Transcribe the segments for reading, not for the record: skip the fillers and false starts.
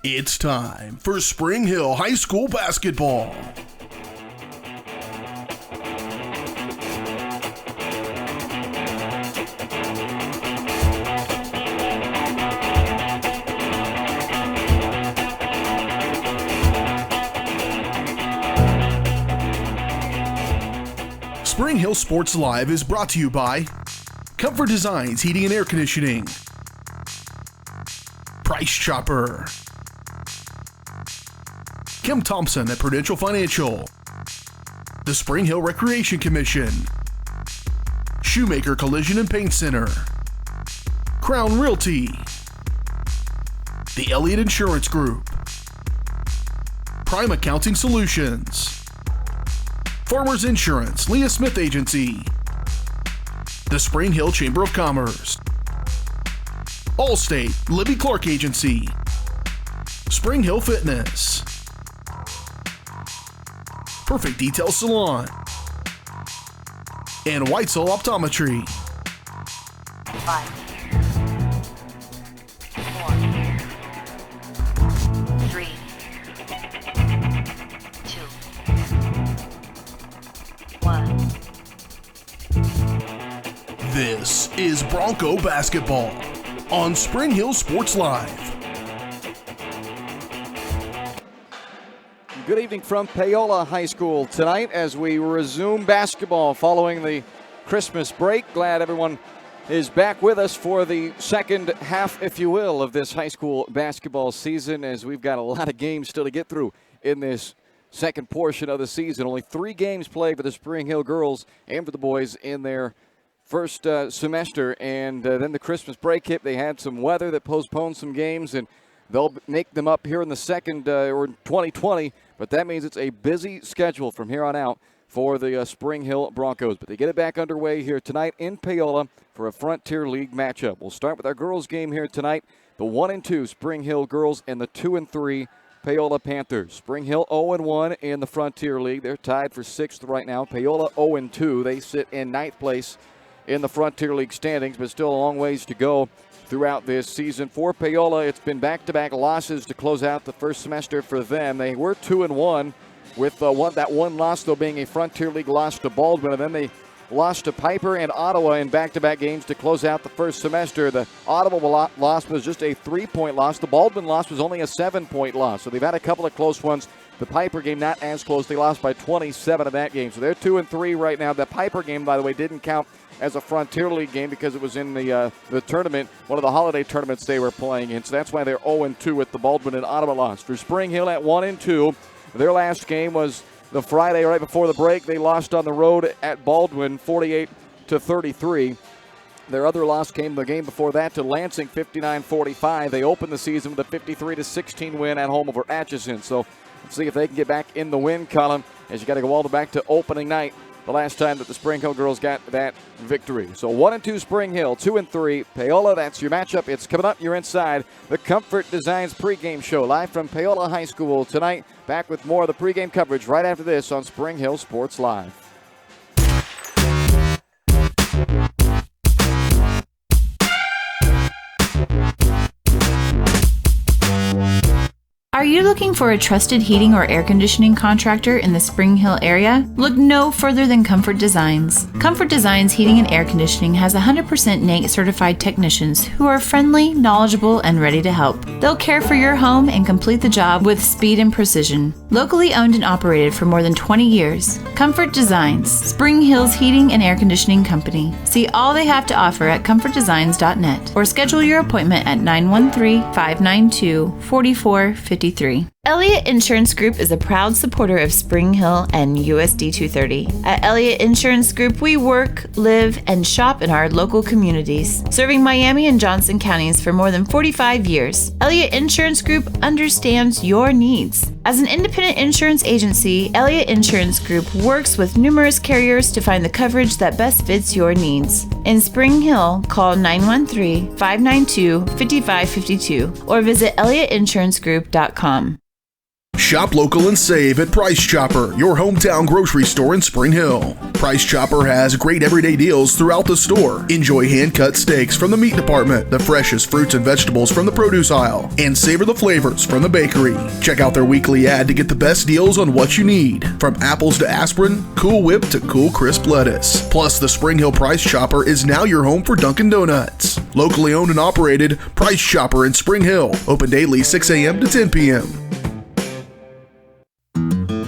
It's time for Spring Hill High School basketball. Spring Hill Sports Live is brought to you by Comfort Designs Heating and Air Conditioning, Price Chopper, Kim Thompson at Prudential Financial, the Spring Hill Recreation Commission, Shoemaker Collision and Paint Center, Crown Realty, the Elliott Insurance Group, Prime Accounting Solutions, Farmers Insurance, Leah Smith Agency, the Spring Hill Chamber of Commerce, Allstate, Libby Clark Agency, Spring Hill Fitness, Perfect Detail Salon, and Whitesell Optometry. 5, 4, 3, 2, 1. This is Bronco basketball on Spring Hill Sports Live. Good evening from Paola High School tonight as we resume basketball following the Christmas break. Glad everyone is back with us for the second half, if you will, of this high school basketball season, as we've got a lot of games still to get through in this second portion of the season. Only 3 games played for the Spring Hill girls and for the boys in their first semester, and then the Christmas break hit. They had some weather that postponed some games, and they'll make them up here in the second or 2020, but that means it's a busy schedule from here on out for the Spring Hill Broncos. But they get it back underway here tonight in Paola for a Frontier League matchup. We'll start with our girls game here tonight. The 1-2 Spring Hill girls and the 2-3 Paola Panthers. Spring Hill 0-1 in the Frontier League. They're tied for 6th right now. Paola 0-2. They sit in 9th place in the Frontier League standings, but still a long ways to go throughout this season. For Paola, it's been back-to-back losses to close out the first semester for them. They were 2-1, with that one loss, though, being a Frontier League loss to Baldwin, and then they lost to Piper and Ottawa in back-to-back games to close out the first semester. The Ottawa loss was just a 3-point loss. The Baldwin loss was only a 7-point loss, so they've had a couple of close ones. The Piper game not as close. They lost by 27 in that game, so they're 2-3 right now. The Piper game, by the way, didn't count as a Frontier League game because it was in the tournament, one of the holiday tournaments they were playing in. So that's why they're 0-2 with the Baldwin and Ottawa loss. For Spring Hill at 1-2, their last game was the Friday right before the break. They lost on the road at Baldwin 48-33. Their other loss came the game before that to Lansing 59-45. They opened the season with a 53-16 win at home over Atchison. So let's see if they can get back in the win column, as you got to go all the way back to opening night, the last time that the Spring Hill girls got that victory. So 1-2 Spring Hill, 2-3 Paola. That's your matchup. It's coming up. You're inside the Comfort Designs pregame show live from Paola High School tonight. Back with more of the pregame coverage right after this on Spring Hill Sports Live. Are you looking for a trusted heating or air conditioning contractor in the Spring Hill area? Look no further than Comfort Designs. Comfort Designs Heating and Air Conditioning has 100% NATE certified technicians who are friendly, knowledgeable, and ready to help. They'll care for your home and complete the job with speed and precision. Locally owned and operated for more than 20 years, Comfort Designs, Spring Hill's heating and air conditioning company. See all they have to offer at comfortdesigns.net or schedule your appointment at 913-592-4453. Elliott Insurance Group is a proud supporter of Spring Hill and USD 230. At Elliott Insurance Group, we work, live, and shop in our local communities, serving Miami and Johnson counties for more than 45 years. Elliott Insurance Group understands your needs. As an independent insurance agency, Elliott Insurance Group works with numerous carriers to find the coverage that best fits your needs. In Spring Hill, call 913-592-5552 or visit ElliottInsuranceGroup.com. Shop local and save at Price Chopper, your hometown grocery store in Spring Hill. Price Chopper has great everyday deals throughout the store. Enjoy hand-cut steaks from the meat department, the freshest fruits and vegetables from the produce aisle, and savor the flavors from the bakery. Check out their weekly ad to get the best deals on what you need, from apples to aspirin, Cool Whip to cool crisp lettuce. Plus, the Spring Hill Price Chopper is now your home for Dunkin' Donuts. Locally owned and operated, Price Chopper in Spring Hill. Open daily 6 a.m. to 10 p.m.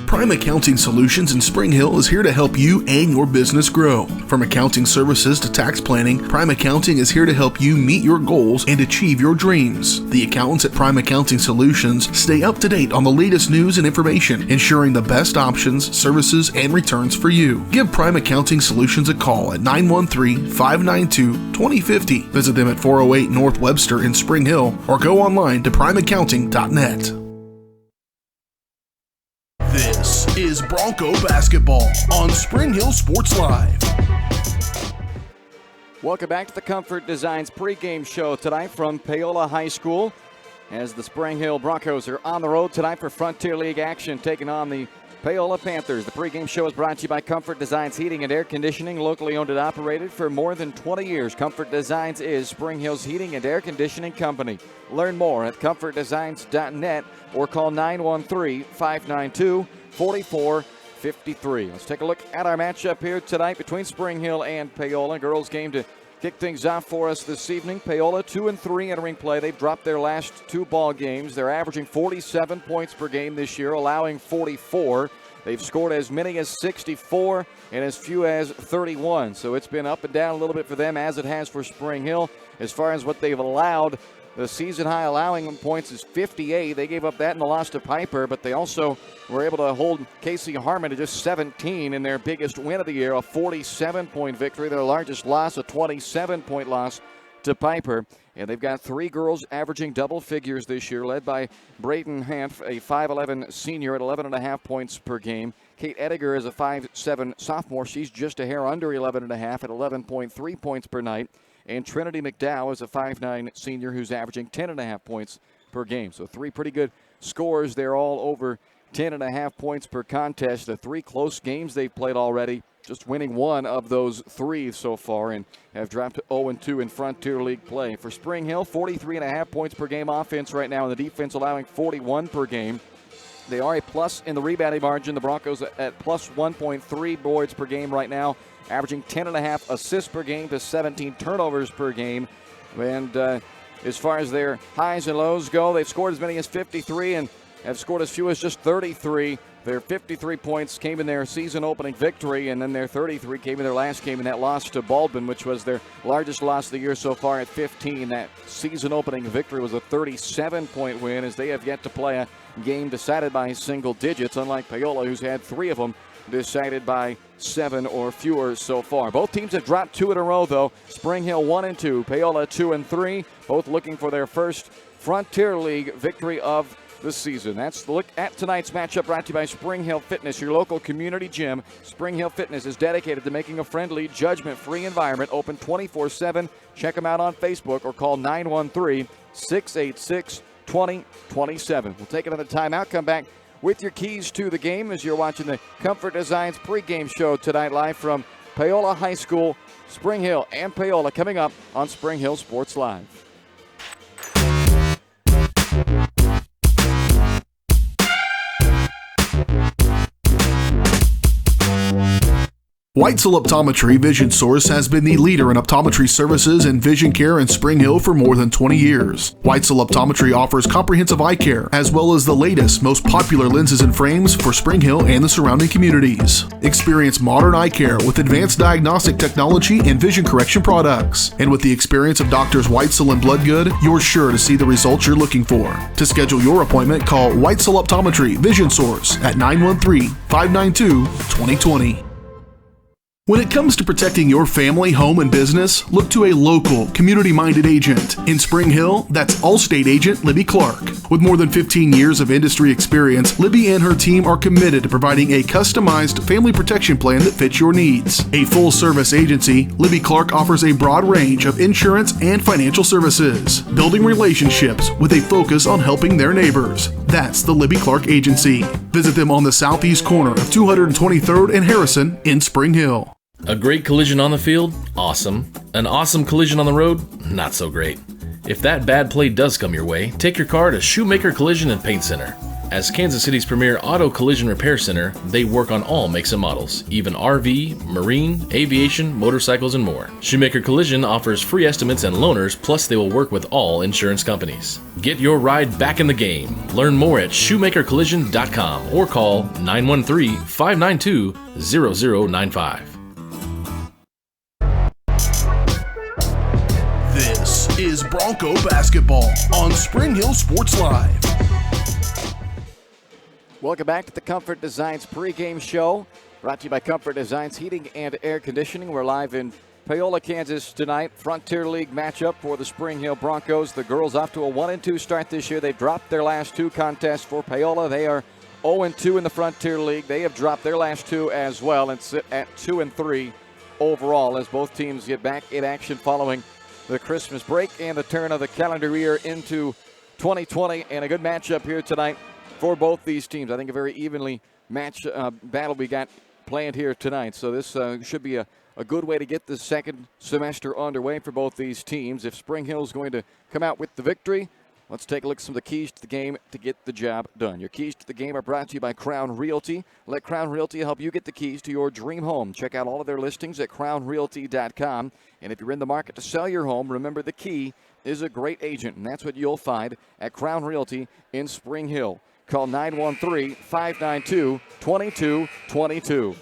Prime Accounting Solutions in Spring Hill is here to help you and your business grow. From accounting services to tax planning, Prime Accounting is here to help you meet your goals and achieve your dreams. The accountants at Prime Accounting Solutions stay up to date on the latest news and information, ensuring the best options, services, and returns for you. Give Prime Accounting Solutions a call at 913-592-2050. Visit them at 408 North Webster in Spring Hill or go online to primeaccounting.net. This is Bronco basketball on Spring Hill Sports Live. Welcome back to the Comfort Designs pregame show tonight from Paola High School, as the Spring Hill Broncos are on the road tonight for Frontier League action, taking on the Paola Panthers. The pregame show is brought to you by Comfort Designs Heating and Air Conditioning, locally owned and operated for more than 20 years. Comfort Designs is Spring Hill's heating and air conditioning company. Learn more at comfortdesigns.net or call 913-592-4453. Let's take a look at our matchup here tonight between Spring Hill and Paola. Girls game to kick things off for us this evening. Paola 2-3 entering play. They've dropped their last two ball games. They're averaging 47 points per game this year, allowing 44. They've scored as many as 64 and as few as 31. So it's been up and down a little bit for them, as it has for Spring Hill. As far as what they've allowed, the season high allowing points is 58. They gave up that in the loss to Piper, but they also were able to hold Casey Harmon to just 17 in their biggest win of the year, a 47-point victory. Their largest loss, a 27-point loss to Piper. And they've got three girls averaging double figures this year, led by Brayden Hanf, a 5'11 senior at 11.5 points per game. Kate Ediger is a 5'7 sophomore. She's just a hair under 11.5 at 11.3 points per night. And Trinity McDowell is a 5'9 senior who's averaging 10.5 points per game. So three pretty good scores. They're all over 10.5 points per contest. The three close games they've played already, just winning one of those three so far, and have dropped to 0-2 in Frontier League play. For Spring Hill, 43.5 points per game offense right now, and the defense allowing 41 per game. They are a plus in the rebounding margin. The Broncos at plus 1.3 boards per game right now, averaging 10.5 assists per game to 17 turnovers per game. And as far as their highs and lows go, they've scored as many as 53 and have scored as few as just 33. Their 53 points came in their season-opening victory, and then their 33 came in their last game in that loss to Baldwin, which was their largest loss of the year so far at 15. That season-opening victory was a 37-point win, as they have yet to play a game decided by single digits, unlike Paola, who's had three of them decided by 7 or fewer so far. Both teams have dropped two in a row, though. Spring Hill 1-2, Paola 2-3, both looking for their first Frontier League victory of this season. That's the look at tonight's matchup, brought to you by Spring Hill Fitness, your local community gym. Spring Hill Fitness is dedicated to making a friendly, judgment-free environment open 24/7. Check them out on Facebook or call 913-686-2027. We'll take another timeout, come back with your keys to the game as you're watching the Comfort Designs pregame show tonight, live from Paola High School. Spring Hill and Paola coming up on Spring Hill Sports Live. Weitzel Optometry Vision Source has been the leader in optometry services and vision care in Spring Hill for more than 20 years. Weitzel Optometry offers comprehensive eye care, as well as the latest, most popular lenses and frames for Spring Hill and the surrounding communities. Experience modern eye care with advanced diagnostic technology and vision correction products. And with the experience of Doctors Weitzel and Bloodgood, you're sure to see the results you're looking for. To schedule your appointment, call Weitzel Optometry Vision Source at 913-592-2020. When it comes to protecting your family, home, and business, look to a local, community-minded agent. In Spring Hill, that's Allstate agent Libby Clark. With more than 15 years of industry experience, Libby and her team are committed to providing a customized family protection plan that fits your needs. A full-service agency, Libby Clark offers a broad range of insurance and financial services, building relationships with a focus on helping their neighbors. That's the Libby Clark Agency. Visit them on the southeast corner of 223rd and Harrison in Spring Hill. A great collision on the field? Awesome. An awesome collision on the road? Not so great. If that bad play does come your way, take your car to Shoemaker Collision and Paint Center. As Kansas City's premier auto collision repair center, they work on all makes and models, even RV, marine, aviation, motorcycles, and more. Shoemaker Collision offers free estimates and loaners, plus they will work with all insurance companies. Get your ride back in the game. Learn more at shoemakercollision.com or call 913-592-0095. This is Bronco basketball on Spring Hill Sports Live. Welcome back to the Comfort Designs pregame show, brought to you by Comfort Designs Heating and Air Conditioning. We're live in Paola, Kansas tonight. Frontier League matchup for the Spring Hill Broncos. The girls off to a 1-2 start this year. They've dropped their last two contests for Paola. They are 0-2 in the Frontier League. They have dropped their last two as well and sit at 2-3 overall as both teams get back in action following the Christmas break and the turn of the calendar year into 2020. And a good matchup here tonight for both these teams. I think a very evenly matched battle we got planned here tonight. So this should be a good way to get the second semester underway for both these teams. If Spring Hill is going to come out with the victory, let's take a look at some of the keys to the game to get the job done. Your keys to the game are brought to you by Crown Realty. Let Crown Realty help you get the keys to your dream home. Check out all of their listings at crownrealty.com. And if you're in the market to sell your home, remember the key is a great agent, and that's what you'll find at Crown Realty in Spring Hill. Call 913-592-2222.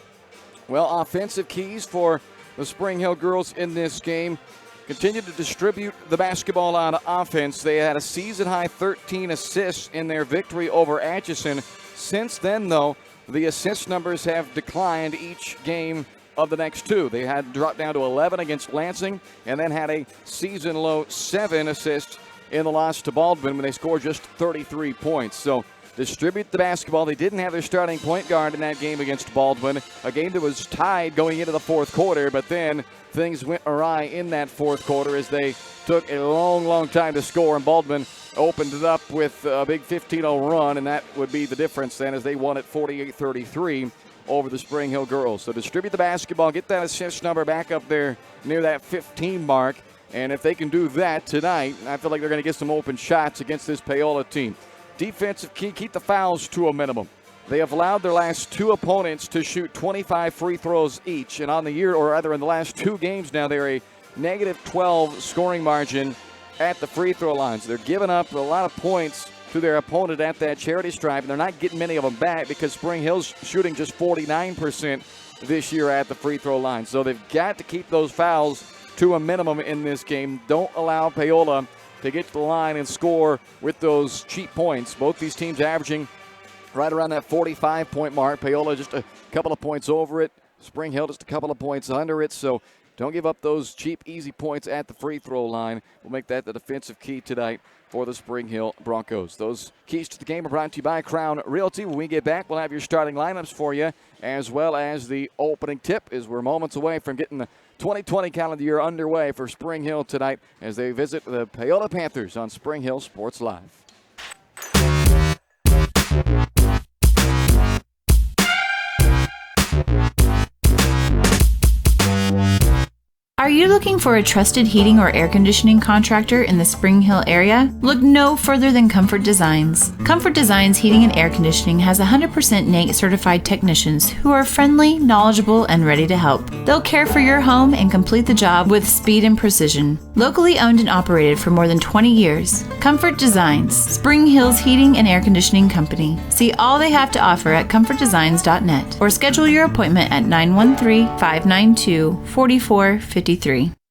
Well, offensive keys for the Spring Hill girls in this game. Continue to distribute the basketball on offense. They had a season-high 13 assists in their victory over Atchison. Since then, though, the assist numbers have declined each game of the next two. They had dropped down to 11 against Lansing and then had a season-low 7 assists in the loss to Baldwin when they scored just 33 points. So distribute the basketball. They didn't have their starting point guard in that game against Baldwin, a game that was tied going into the fourth quarter, but then things went awry in that fourth quarter as they took a long time to score, and Baldwin opened it up with a big 15-0 run, and that would be the difference then as they won at 48-33 over the Spring Hill girls. So distribute the basketball, get that assist number back up there near that 15 mark, and if they can do that tonight, I feel like they're going to get some open shots against this Paola team. Defensive key, keep the fouls to a minimum. They have allowed their last two opponents to shoot 25 free throws each, and on the year, or rather in the last two games now, they're a negative 12 scoring margin at the free throw lines. They're giving up a lot of points to their opponent at that charity stripe, and they're not getting many of them back because Spring Hill's shooting just 49% this year at the free throw line. So they've got to keep those fouls to a minimum in this game. Don't allow Paola to get to the line and score with those cheap points. Both these teams averaging right around that 45-point mark. Paola just a couple of points over it. Spring Hill just a couple of points under it. So don't give up those cheap, easy points at the free throw line. We'll make that the defensive key tonight for the Spring Hill Broncos. Those keys to the game are brought to you by Crown Realty. When we get back, we'll have your starting lineups for you, as well as the opening tip, as we're moments away from getting the 2020 calendar year underway for Spring Hill tonight as they visit the Paola Panthers on Spring Hill Sports Live. Are you looking for a trusted heating or air conditioning contractor in the Spring Hill area? Look no further than Comfort Designs. Comfort Designs Heating and Air Conditioning has 100% NATE certified technicians who are friendly, knowledgeable, and ready to help. They'll care for your home and complete the job with speed and precision. Locally owned and operated for more than 20 years, Comfort Designs, Spring Hill's heating and air conditioning company. See all they have to offer at comfortdesigns.net or schedule your appointment at 913-592-4453.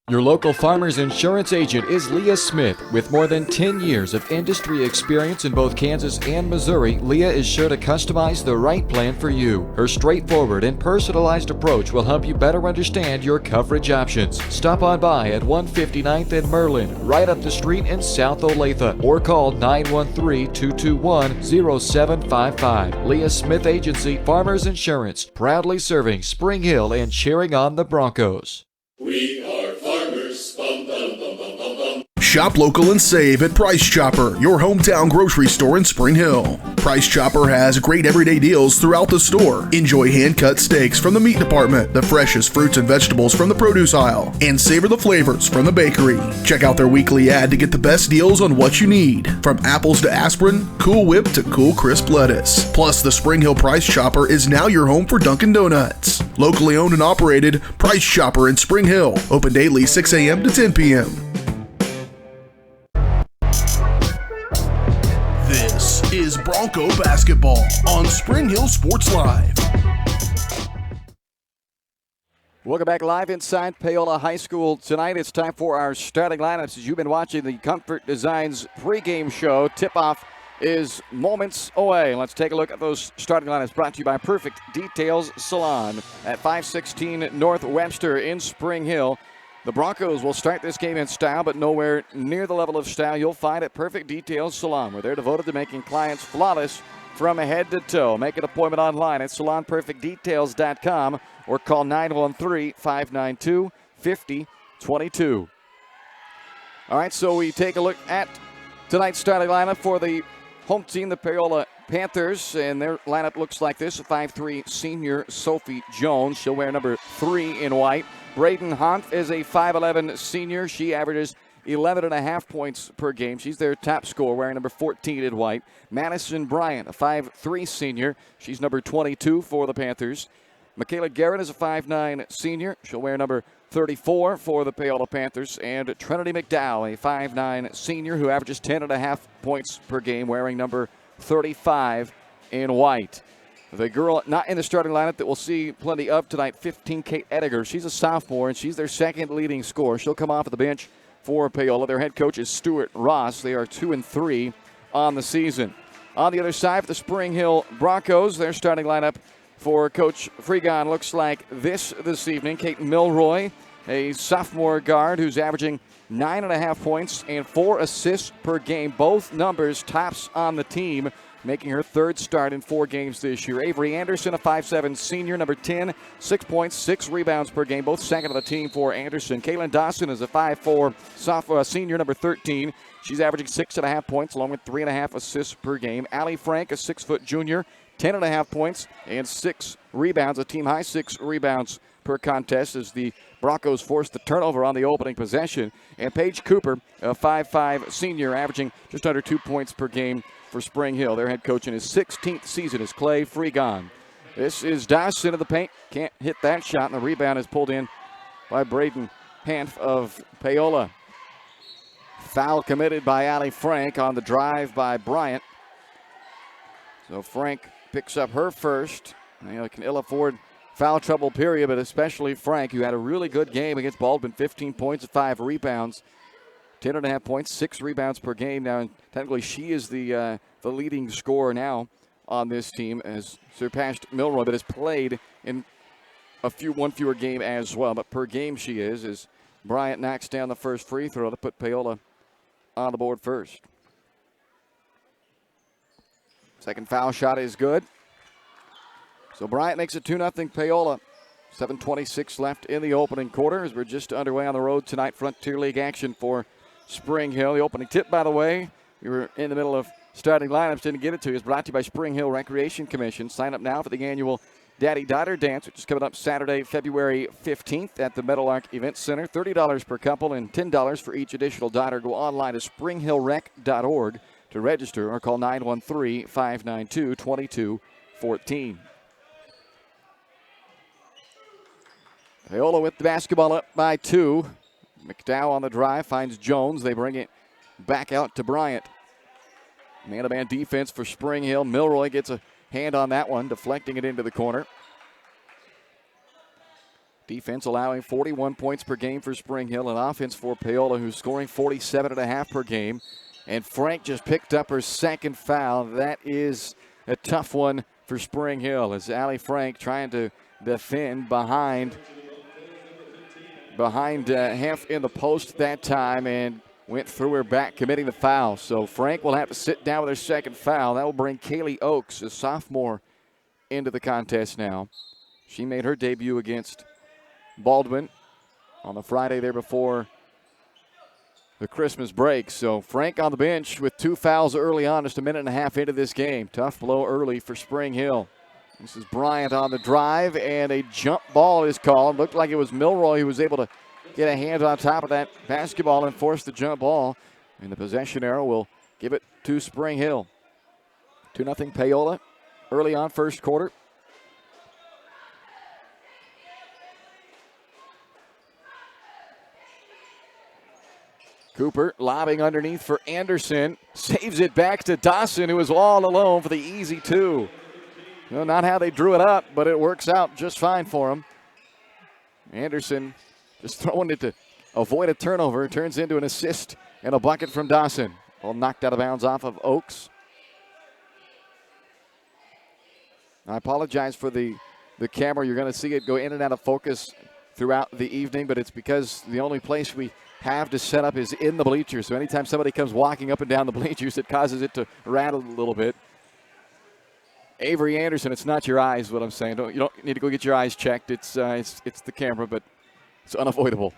Your local Farmers Insurance agent is Leah Smith. With more than 10 years of industry experience in both Kansas and Missouri, Leah is sure to customize the right plan for you. Her straightforward and personalized approach will help you better understand your coverage options. Stop on by at 159th and Merlin, right up the street in South Olathe, or call 913-221-0755. Leah Smith Agency, Farmers Insurance, proudly serving Spring Hill and cheering on the Broncos. We are farmers. Bum, bum, bum, bum, bum, bum. Shop local and save at Price Chopper, your hometown grocery store in Spring Hill. Price Chopper has great everyday deals throughout the store. Enjoy hand-cut steaks from the meat department, the freshest fruits and vegetables from the produce aisle, and savor the flavors from the bakery. Check out their weekly ad to get the best deals on what you need, from apples to aspirin, Cool Whip to Cool Crisp lettuce. Plus, the Spring Hill Price Chopper is now your home for Dunkin' Donuts. Locally owned and operated, Price Chopper in Spring Hill. Open daily 6 a.m. to 10 p.m. This is Bronco basketball on Spring Hill Sports Live. Welcome back live inside Paola High School tonight. It's time for our starting lineups. As you've been watching the Comfort Designs pregame show, tip-off is moments away. Let's take a look at those starting lineups brought to you by Perfect Details Salon at 516 North Webster in Spring Hill. The Broncos will start this game in style, but nowhere near the level of style you'll find at Perfect Details Salon, where they're devoted to making clients flawless from head to toe. Make an appointment online at salonperfectdetails.com or call 913-592-5022. All right, so we take a look at tonight's starting lineup for the home team, the Paola Panthers, and their lineup looks like this. 5'3" senior Sophie Jones. She'll wear number 3 in white. Braden Hunt is a 5'11" senior. She averages 11.5 points per game. She's their top scorer, wearing number 14 in white. Madison Bryant, a 5'3" senior. She's number 22 for the Panthers. Michaela Garrett is a 5'9" senior. She'll wear number 34 for the Paola Panthers. And Trinity McDowell, a 5'9" senior who averages 10.5 points per game, wearing number 35 in white. The girl not in the starting lineup that we'll see plenty of tonight, 15, Kate Ediger. She's a sophomore, and she's their second leading scorer. She'll come off of the bench for Paola. Their head coach is Stuart Ross. They are 2-3 on the season. On the other side, the Spring Hill Broncos, their starting lineup for Coach Freegon looks like this evening. Kate Milroy, a sophomore guard who's averaging 9.5 points and 4 assists per game. Both numbers tops on the team, making her third start in 4 games this year. Avery Anderson, a 5'7" senior, number 10, 6 points, 6 rebounds per game, both second on the team for Anderson. Kaylin Dawson is a 5'4" sophomore, senior, number 13. She's averaging 6.5 points along with 3.5 assists per game. Allie Frank, a 6' junior, 10.5 points and 6 rebounds, a team high 6 rebounds per contest as the Broncos forced the turnover on the opening possession. And Paige Cooper, a 5'5" senior, averaging just under 2 points per game for Spring Hill. Their head coach in his 16th season is Clay Freegon. This is Dawson in the paint. Can't hit that shot, and the rebound is pulled in by Braden Hanf of Paola. Foul committed by Allie Frank on the drive by Bryant. So Frank picks up her first. Can ill afford foul trouble, period, but especially Frank, who had a really good game against Baldwin. 15 points and 5 rebounds. 10.5 points, 6 rebounds per game. Now, technically, she is the leading scorer now on this team, has surpassed Milroy, but has played in one fewer game as well. But per game she is, as Bryant knocks down the first free throw to put Paola on the board first. Second foul shot is good. So Bryant makes it 2-0 Paola. 7:26 left in the opening quarter as we're just underway on the road tonight. Frontier League action for Spring Hill. The opening tip, by the way, we were in the middle of starting lineups, didn't get it to you, is brought to you by Spring Hill Recreation Commission. Sign up now for the annual Daddy-Daughter Dance, which is coming up Saturday, February 15th at the Meadowlark Event Center. $30 per couple and $10 for each additional daughter. Go online to springhillrec.org to register or call 913-592-2214. Paola with the basketball up by 2. McDowell on the drive finds Jones. They bring it back out to Bryant. Man-to-man defense for Spring Hill. Milroy gets a hand on that one, deflecting it into the corner. Defense allowing 41 points per game for Spring Hill, and offense for Paola, who's scoring 47.5 per game. And Frank just picked up her second foul. That is a tough one for Spring Hill, as Allie Frank trying to defend behind half in the post that time and went through her back, committing the foul. So Frank will have to sit down with her second foul. That will bring Kaylee Oakes, a sophomore, into the contest now. She made her debut against Baldwin on the Friday there before the Christmas break. So Frank on the bench with 2 fouls early on, just a minute and a half into this game. Tough blow early for Spring Hill. This is Bryant on the drive, and a jump ball is called. Looked like it was Milroy who was able to get a hand on top of that basketball and force the jump ball. And the possession arrow will give it to Spring Hill. 2-0 Paola early on first quarter. Cooper lobbing underneath for Anderson. Saves it back to Dawson, who was all alone for the easy 2. Well, not how they drew it up, but it works out just fine for him. Anderson just throwing it to avoid a turnover. Turns into an assist and a bucket from Dawson. Ball knocked out of bounds off of Oakes. I apologize for the camera. You're going to see it go in and out of focus throughout the evening, but it's because the only place we have to set up is in the bleachers. So anytime somebody comes walking up and down the bleachers, it causes it to rattle a little bit. Avery Anderson, it's not your eyes, what I'm saying. You don't need to go get your eyes checked. It's the camera, but it's unavoidable.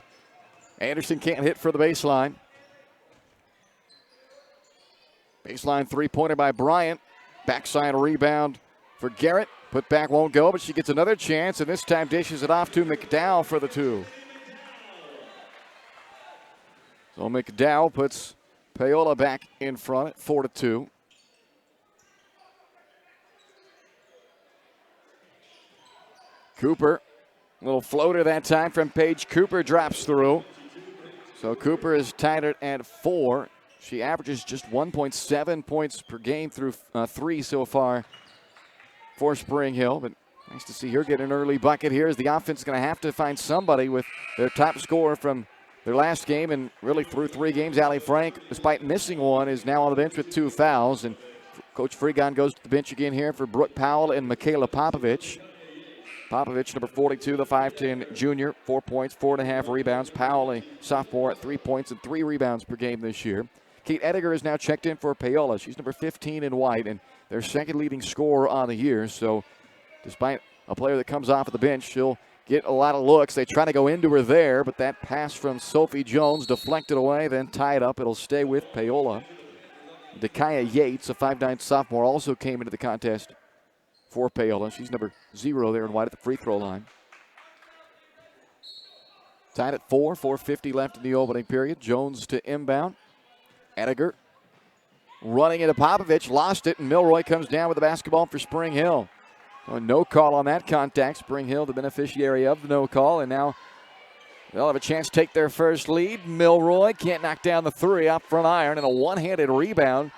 Anderson can't hit for the baseline. Baseline three-pointer by Bryant. Backside rebound for Garrett. Put back won't go, but she gets another chance, and this time dishes it off to McDowell for the 2. So McDowell puts Paola back in front at 4-2. Cooper, little floater that time from Paige Cooper, drops through. So Cooper is tied at 4. She averages just 1.7 points per game through 3 so far for Spring Hill. But nice to see her get an early bucket here, as the offense is going to have to find somebody with their top scorer from their last game and really through 3 games. Allie Frank, despite missing one, is now on the bench with 2 fouls. And Coach Freegon goes to the bench again here for Brooke Powell and Michaela Popovich. Popovich, number 42, the 5'10 junior, 4 points, 4.5 rebounds. Powell, a sophomore, at 3 points and 3 rebounds per game this year. Kate Ediger is now checked in for Paola. She's number 15 in white and their second leading scorer on the year. So despite a player that comes off of the bench, she'll get a lot of looks. They try to go into her there, but that pass from Sophie Jones deflected away, then tied up. It'll stay with Paola. Dakaya Yates, a 5'9 sophomore, also came into the contest for Paola. She's number 0 there in white at the free throw line. Tied at 4, 4:50 left in the opening period. Jones to inbound. Ediger running into Popovich, lost it, and Milroy comes down with the basketball for Spring Hill. No call on that contact. Spring Hill, the beneficiary of the no call, and now they'll have a chance to take their first lead. Milroy can't knock down the 3 off front iron, and a one-handed rebound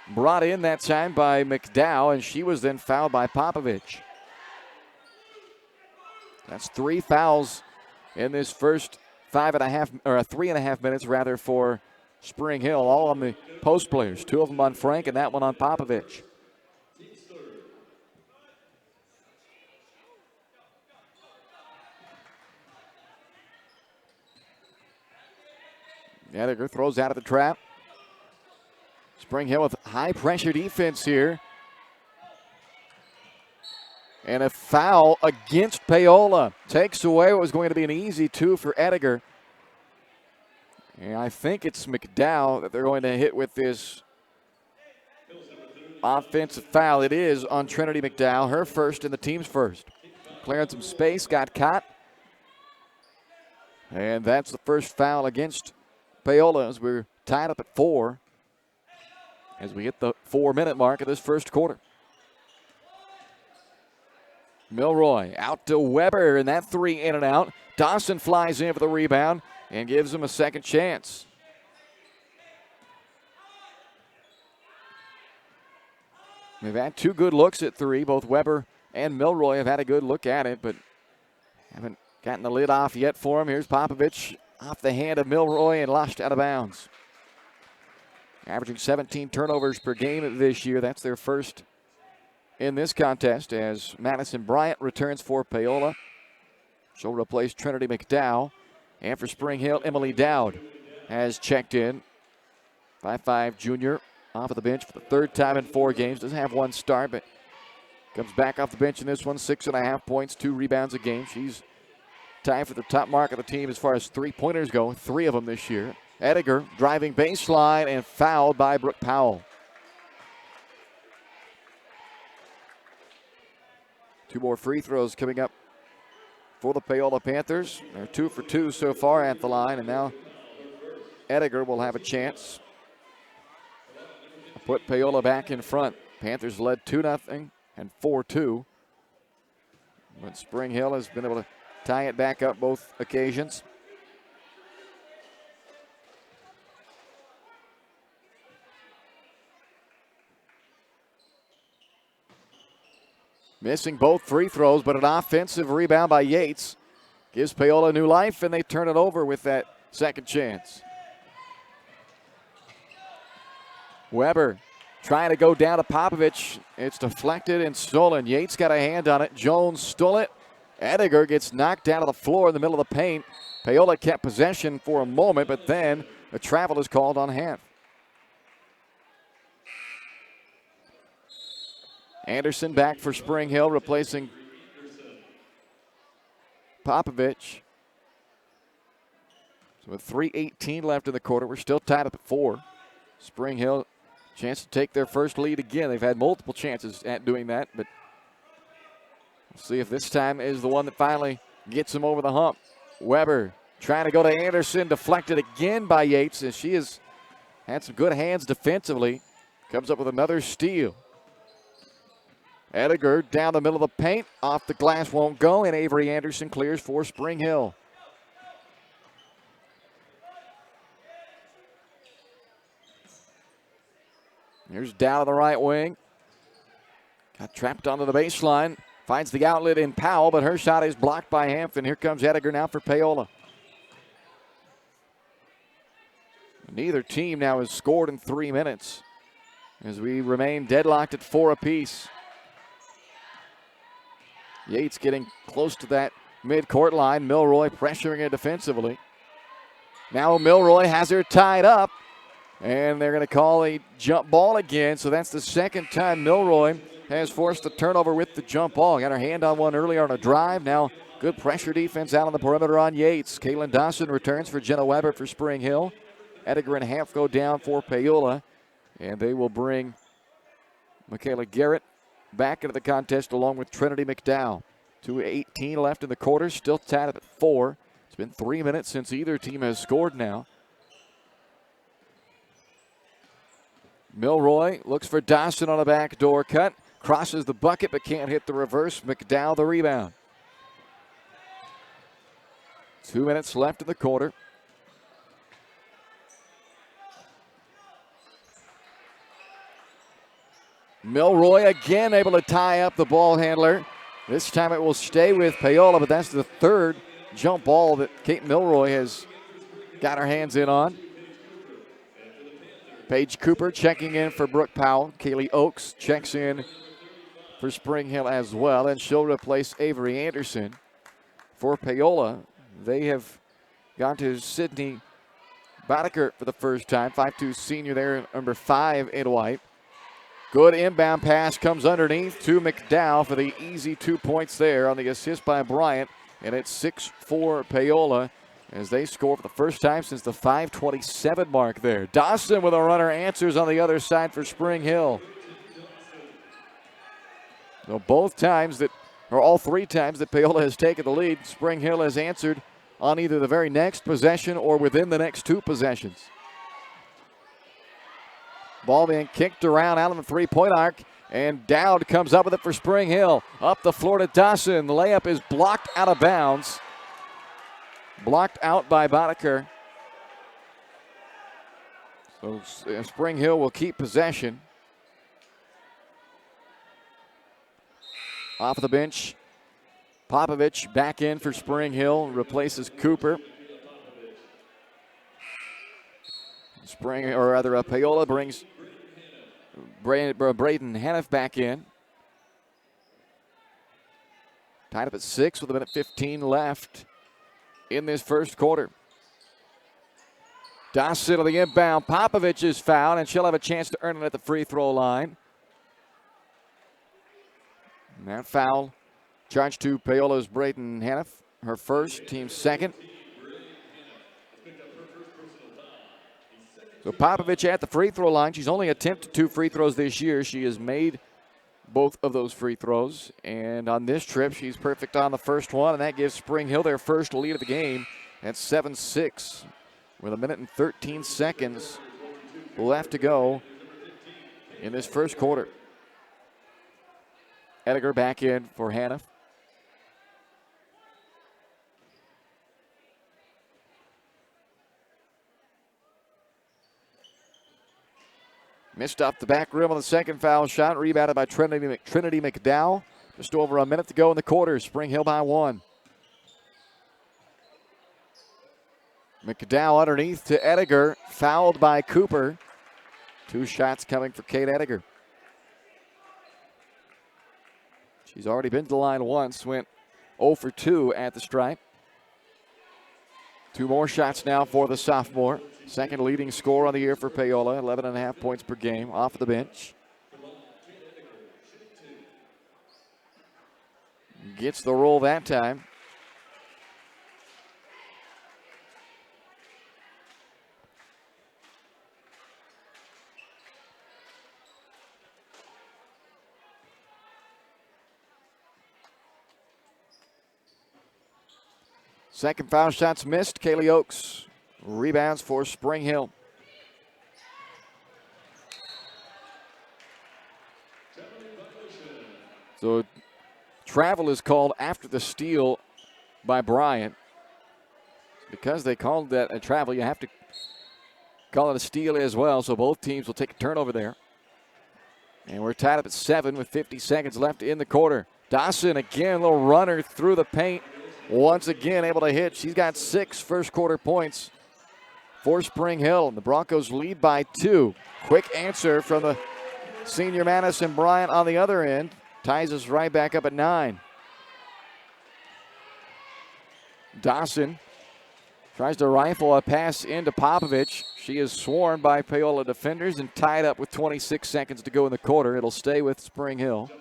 brought in that time by McDowell, and she was then fouled by Popovich. That's 3 fouls in this first 3.5 minutes rather for Spring Hill, all on the post players. 2 of them on Frank and that one on Popovich. Ediger throws out of the trap. Spring Hill with high pressure defense here. And a foul against Paola. Takes away what was going to be an easy 2 for Ediger. And I think it's McDowell that they're going to hit with this offensive foul. It is on Trinity McDowell, her first and the team's first. Clearing some space, got caught. And that's the first foul against Paola as we're tied up at 4 as we hit the 4-minute mark of this first quarter. Milroy out to Weber, and that 3 in and out. Dawson flies in for the rebound and gives him a second chance. They've had 2 good looks at 3. Both Weber and Milroy have had a good look at it, but haven't gotten the lid off yet for him. Here's Popovich off the hand of Milroy and launched out of bounds. Averaging 17 turnovers per game this year. That's their first in this contest as Madison Bryant returns for Paola. She'll replace Trinity McDowell. And for Spring Hill, Emily Dowd has checked in. 5'5" junior off of the bench for the third time in 4 games. Doesn't have one start, but comes back off the bench in this one. 6.5 points, 2 rebounds a game. She's tied for the top mark of the team as far as three-pointers go. 3 of them this year. Ediger driving baseline and fouled by Brooke Powell. 2 more free throws coming up for the Paola Panthers. They're 2 for 2 so far at the line, and now Ediger will have a chance to put Paola back in front. Panthers led 2-0 and 4-2. But Spring Hill has been able to tie it back up both occasions. Missing both free throws, but an offensive rebound by Yates gives Paola new life, and they turn it over with that second chance. Weber trying to go down to Popovich. It's deflected and stolen. Yates got a hand on it. Jones stole it. Ediger gets knocked down to the floor in the middle of the paint. Paola kept possession for a moment, but then a travel is called on half. Anderson back for Spring Hill, replacing Popovich. So with 3:18 left in the quarter, we're still tied up at 4. Spring Hill, chance to take their first lead again. They've had multiple chances at doing that, but we'll see if this time is the one that finally gets them over the hump. Weber trying to go to Anderson, deflected again by Yates, as she has had some good hands defensively. Comes up with another steal. Ediger down the middle of the paint. Off the glass won't go, and Avery Anderson clears for Spring Hill. Here's down to the right wing. Got trapped onto the baseline. Finds the outlet in Powell, but her shot is blocked by Hampton. Here comes Ediger now for Paola. Neither team now has scored in 3 minutes as we remain deadlocked at 4 apiece. Yates getting close to that mid-court line. Milroy pressuring it defensively. Now Milroy has her tied up, and they're going to call a jump ball again. So that's the second time Milroy has forced the turnover with the jump ball. Got her hand on one earlier on a drive. Now good pressure defense out on the perimeter on Yates. Kaylin Dawson returns for Jenna Weber for Spring Hill. Ediger and half go down for Paola, and they will bring Michaela Garrett back into the contest along with Trinity McDowell. 2:18 left in the quarter, still tied up at 4. It's been 3 minutes since either team has scored now. Milroy looks for Dawson on a backdoor cut. Crosses the bucket but can't hit the reverse. McDowell the rebound. 2 minutes left in the quarter. Milroy again able to tie up the ball handler. This time it will stay with Paola, but that's the third jump ball that Kate Milroy has got her hands in on. Paige Cooper checking in for Brooke Powell. Kaylee Oakes checks in for Spring Hill as well, and she'll replace Avery Anderson. For Paola, they have gone to Sydney Boddicker for the first time. 5'2" senior there, number 5 in white. Good inbound pass comes underneath to McDowell for the easy 2 points there on the assist by Bryant. And it's 6-4 Paola as they score for the first time since the 5:27 mark there. Dawson with a runner answers on the other side for Spring Hill. So both times that, or all 3 times that Paola has taken the lead, Spring Hill has answered on either the very next possession or within the next 2 possessions. Ball being kicked around out on the 3-point arc, and Dowd comes up with it for Spring Hill. Up the floor to Dawson. The layup is blocked out of bounds. Blocked out by Boddicker. So Spring Hill will keep possession. Off the bench, Popovich back in for Spring Hill, replaces Cooper. Paola brings Braden Haniff back in. Tied up at 6 with 1:15 left in this first quarter. Dawson on the inbound. Popovich is fouled, and she'll have a chance to earn it at the free throw line. And that foul charged to Paola's Braden Haniff, her first, team second. So Popovich at the free throw line. She's only attempted 2 free throws this year. She has made both of those free throws. And on this trip, she's perfect on the first one, and that gives Spring Hill their first lead of the game at 7-6 with 1:13 left to go in this first quarter. Edgar back in for Haniff. Missed off the back rim on the second foul shot. Rebounded by Trinity McDowell. Just over a minute to go in the quarter. Spring Hill by 1. McDowell underneath to Ediger. Fouled by Cooper. 2 shots coming for Kate Ediger. She's already been to the line once. Went 0 for 2 at the stripe. 2 more shots now for the sophomore. Second leading scorer on the year for Paola, 11.5 points per game off the bench. Gets the roll that time. Second foul shot's missed. Kaylee Oakes rebounds for Spring Hill. So travel is called after the steal by Bryant. Because they called that a travel, you have to call it a steal as well. So both teams will take a turnover there. And we're tied up at 7 with 50 seconds left in the quarter. Dawson again, a little runner through the paint. Once again able to hit. She's got 6 first quarter points for Spring Hill. And the Broncos lead by 2. Quick answer from the senior Madison Bryant on the other end. Ties us right back up at 9. Dawson tries to rifle a pass into Popovich. She is swarmed by Paola defenders and tied up with 26 seconds to go in the quarter. It'll stay with Spring Hill.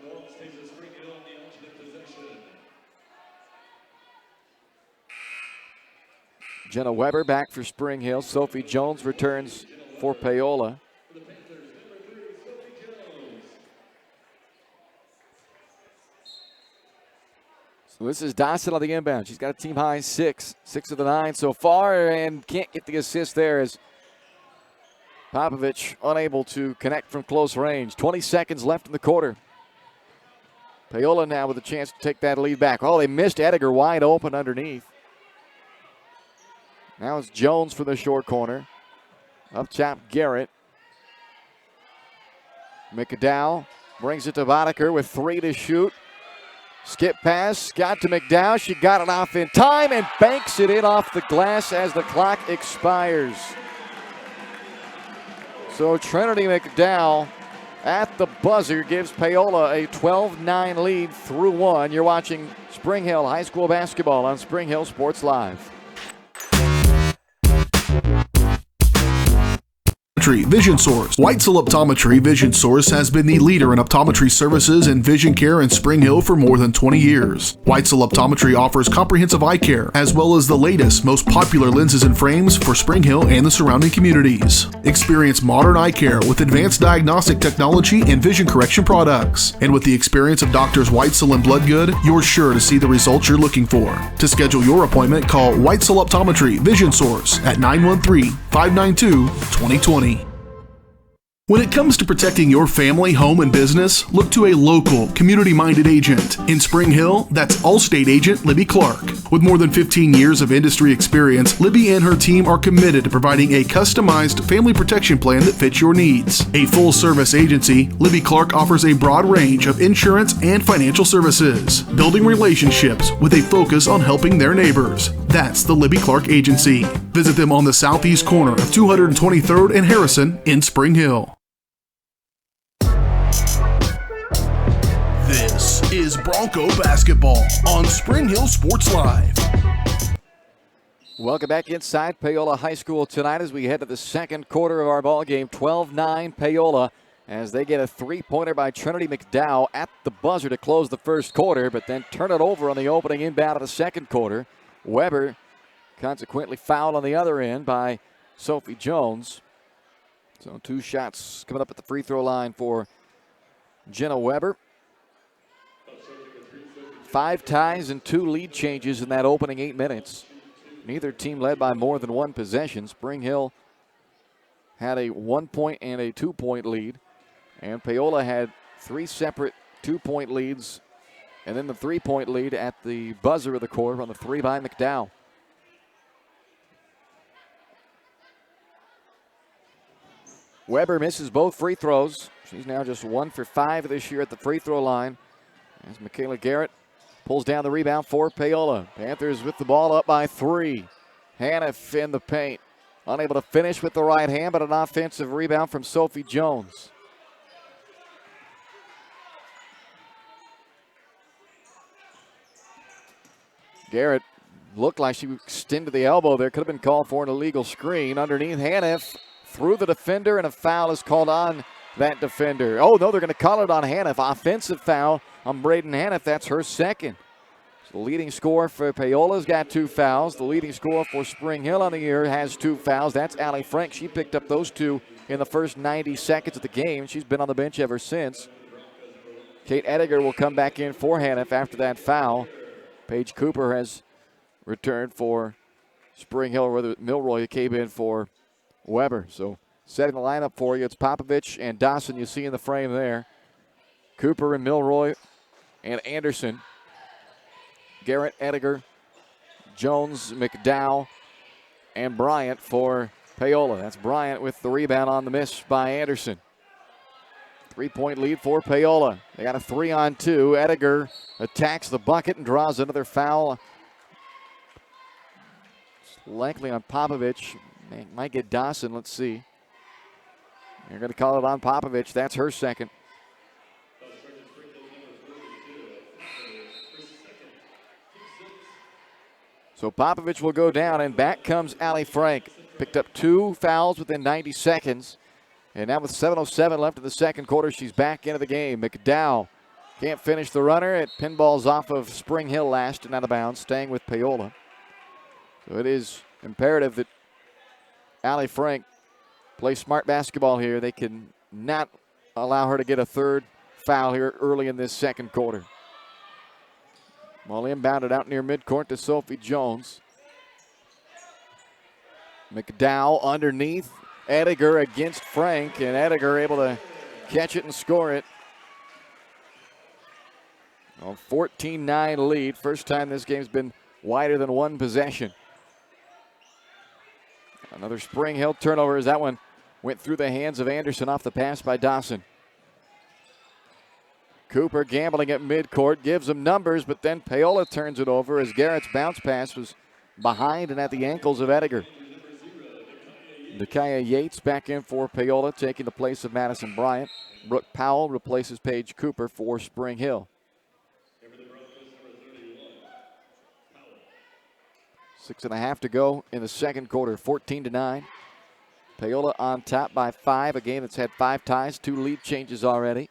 Jenna Weber back for Spring Hill. Sophie Jones returns for Paola. So this is Dawson on the inbound. She's got a team high 6 of the 9 so far, and can't get the assist there as Popovich unable to connect from close range. 20 seconds left in the quarter. Paola now with a chance to take that lead back. Oh, they missed Ediger wide open underneath. Now it's Jones for the short corner. Up top, Garrett. McDowell brings it to Boddicker with 3 to shoot. Skip pass, got to McDowell. She got it off in time and banks it in off the glass as the clock expires. So Trinity McDowell at the buzzer gives Paola a 12-9 lead through 1. You're watching Spring Hill High School basketball on Spring Hill Sports Live. Vision Source. Weitzel Optometry Vision Source has been the leader in optometry services and vision care in Spring Hill for more than 20 years. Weitzel Optometry offers comprehensive eye care, as well as the latest, most popular lenses and frames for Spring Hill and the surrounding communities. Experience modern eye care with advanced diagnostic technology and vision correction products. And with the experience of Doctors Weitzel and Bloodgood, you're sure to see the results you're looking for. To schedule your appointment, call Weitzel Optometry Vision Source at 913-592-2020. When it comes to protecting your family, home, and business, look to a local, community-minded agent. In Spring Hill, that's Allstate agent Libby Clark. With more than 15 years of industry experience, Libby and her team are committed to providing a customized family protection plan that fits your needs. A full-service agency, Libby Clark offers a broad range of insurance and financial services, building relationships with a focus on helping their neighbors. That's the Libby Clark Agency. Visit them on the southeast corner of 223rd and Harrison in Spring Hill. This is Bronco basketball on Spring Hill Sports Live. Welcome back inside Paola High School tonight as we head to the second quarter of our ball game. 12-9 Paola as they get a three-pointer by Trinity McDowell at the buzzer to close the first quarter, but then turn it over on the opening inbound of the second quarter. Weber consequently fouled on the other end by Sophie Jones. So 2 shots coming up at the free throw line for Jenna Weber. 5 ties and 2 lead changes in that opening 8 minutes. Neither team led by more than 1 possession. Spring Hill had a 1-point and a 2-point lead. And Paola had 3 separate 2-point leads. And then the 3-point lead at the buzzer of the quarter on the 3 by McDowell. Weber misses both free throws. She's now just 1 for 5 this year at the free throw line. As Michaela Garrett pulls down the rebound for Paola. Panthers with the ball up by 3. Haniff in the paint. Unable to finish with the right hand, but an offensive rebound from Sophie Jones. Garrett looked like she extended the elbow there. Could have been called for an illegal screen. Underneath, Haniff through the defender, and a foul is called on that defender. Oh, no, they're going to call it on Haniff. Offensive foul on Braden Haniff. That's her second. So the leading scorer for Paola's got 2 fouls. The leading scorer for Spring Hill on the year has 2 fouls. That's Allie Frank. She picked up those 2 in the first 90 seconds of the game. She's been on the bench ever since. Kate Ediger will come back in for Haniff after that foul. Paige Cooper has returned for Spring Hill, whether Milroy came in for Weber. So setting the lineup for you, it's Popovich and Dawson you see in the frame there. Cooper and Milroy and Anderson. Garrett, Ediger, Jones, McDowell, and Bryant for Paola. That's Bryant with the rebound on the miss by Anderson. 3-point lead for Paola. They got a 3-on-2. Ediger attacks the bucket and draws another foul. Likely on Popovich. Might get Dawson. Let's see. They're going to call it on Popovich. That's her second. So Popovich will go down, and back comes Allie Frank. Picked up 2 fouls within 90 seconds. And now with 7:07 left in the second quarter, she's back into the game. McDowell can't finish the runner. It pinballs off of Spring Hill last and out of bounds, staying with Paola. So it is imperative that Allie Frank play smart basketball here. They can not allow her to get a 3rd foul here early in this second quarter. Ball inbounded out near midcourt to Sophie Jones. McDowell underneath. Ediger against Frank, and Ediger able to catch it and score it. A 14-9 lead. First time this game's been wider than 1 possession. Another Spring Hill turnover as that one went through the hands of Anderson off the pass by Dawson. Cooper gambling at midcourt, gives him numbers, but then Paola turns it over as Garrett's bounce pass was behind and at the ankles of Ediger. Dakaya Yates back in for Paola, taking the place of Madison Bryant. Brooke Powell replaces Paige Cooper for Spring Hill. 6.5 to go in the second quarter, 14-9. Paola on top by 5, a game that's had 5 ties, 2 lead changes already.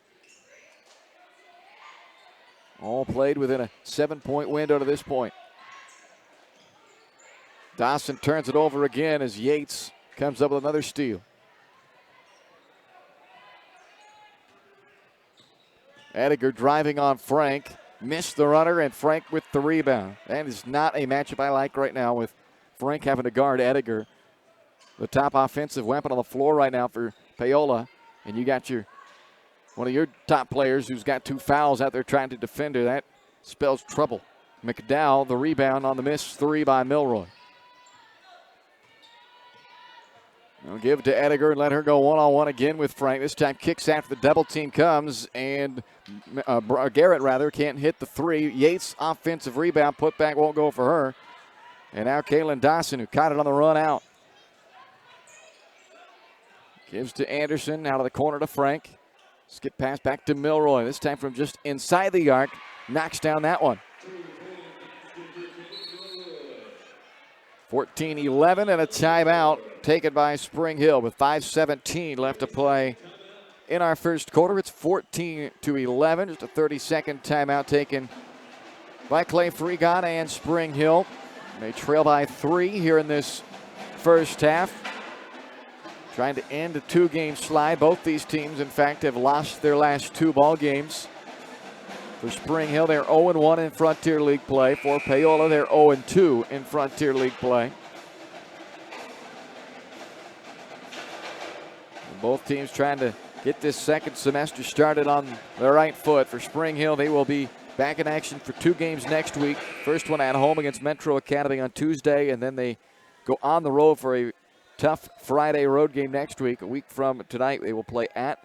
All played within a 7-point window to this point. Dawson turns it over again as Yates comes up with another steal. Ediger driving on Frank. Missed the runner, and Frank with the rebound. That is not a matchup I like right now with Frank having to guard Ediger. The top offensive weapon on the floor right now for Paola. and you got one of your top players who's got 2 fouls out there trying to defend her, that spells trouble. McDowell, the rebound on the missed 3 by Milroy. They'll give to Ediger and let her go one-on-one again with Frank. This time kicks after the double team comes, and Garrett can't hit the 3. Yates, offensive rebound, put back won't go for her. And now Kaylin Dawson, who caught it on the run out. Gives to Anderson, out of the corner to Frank. Skip pass back to Milroy, this time from just inside the arc. Knocks down that one. 14-11 and a timeout taken by Spring Hill with 5:17 left to play in our first quarter. It's 14-11. Just a 30-second timeout taken by Clay Fregon and Spring Hill. They trail by 3 here in this first half. Trying to end a 2-game slide. Both these teams, in fact, have lost their last 2 ball games. For Spring Hill, they're 0-1 in Frontier League play. For Paola, they're 0-2 in Frontier League play. And both teams trying to get this second semester started on the right foot. For Spring Hill, they will be back in action for 2 games next week. First one at home against Metro Academy on Tuesday, and then they go on the road for a tough Friday road game next week. A week from tonight, they will play at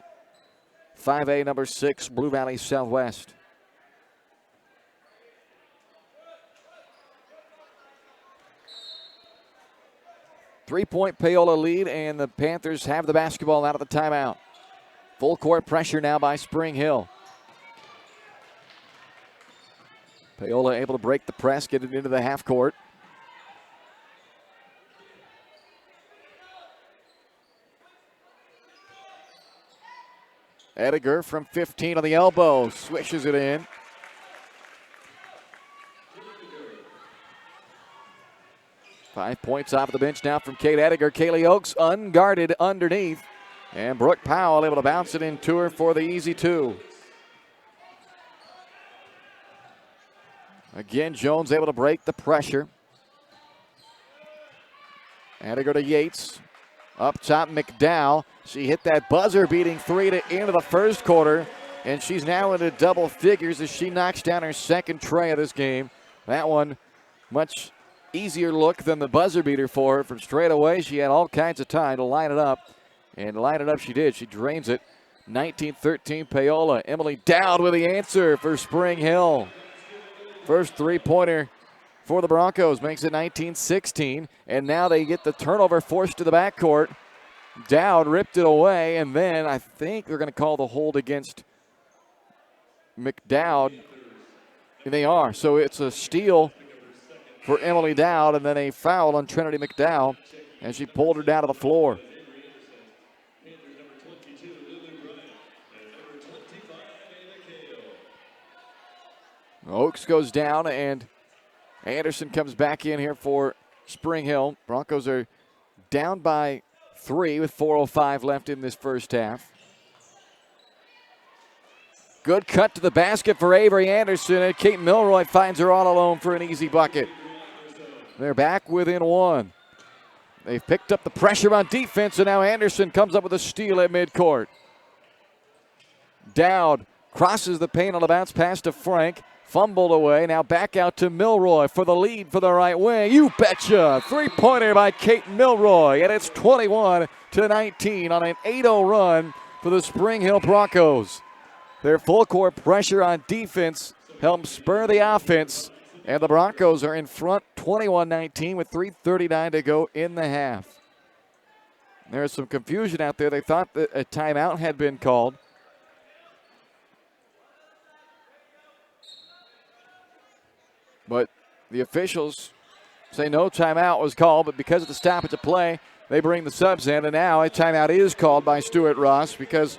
5A number 6 Blue Valley Southwest. Three-point Paola lead, and the Panthers have the basketball out of the timeout. Full court pressure now by Spring Hill. Paola able to break the press, get it into the half court. Ediger from 15 on the elbow, swishes it in. Five points off the bench now from Kate Ediger. Kaylee Oakes unguarded underneath. And Brooke Powell able to bounce it in to her for the easy 2. Again, Jones able to break the pressure. Ediger to Yates. Up top, McDowell. She hit that buzzer-beating 3 to end of the first quarter. And she's now into double figures as she knocks down her second tray of this game. That one much easier look than the buzzer beater for her. From straight away, she had all kinds of time to line it up. And line it up she did. She drains it. 19-13 Paola. Emily Dowd with the answer for Spring Hill. First three-pointer for the Broncos makes it 19-16. And now they get the turnover forced to the backcourt. Dowd ripped it away, and then I think they're going to call the hold against McDowd. And they are. So it's a steal for Emily Dowd, and then a foul on Trinity McDowell as she pulled her down to the floor. Oakes goes down, and Anderson comes back in here for Spring Hill. Broncos are down by 3 with 4:05 left in this first half. Good cut to the basket for Avery Anderson, and Kate Milroy finds her all alone for an easy bucket. They're back within 1. They've picked up the pressure on defense, and now Anderson comes up with a steal at midcourt. Dowd crosses the paint on a bounce pass to Frank. Fumbled away. Now back out to Milroy for the lead for the right wing. You betcha. 3-pointer by Kate Milroy. And it's 21-19 on an 8-0 run for the Spring Hill Broncos. Their full court pressure on defense helps spur the offense. And the Broncos are in front 21-19 with 3:39 to go in the half. There's some confusion out there. They thought that a timeout had been called. But the officials say no timeout was called, but because of the stoppage of play, they bring the subs in, and now a timeout is called by Stuart Ross because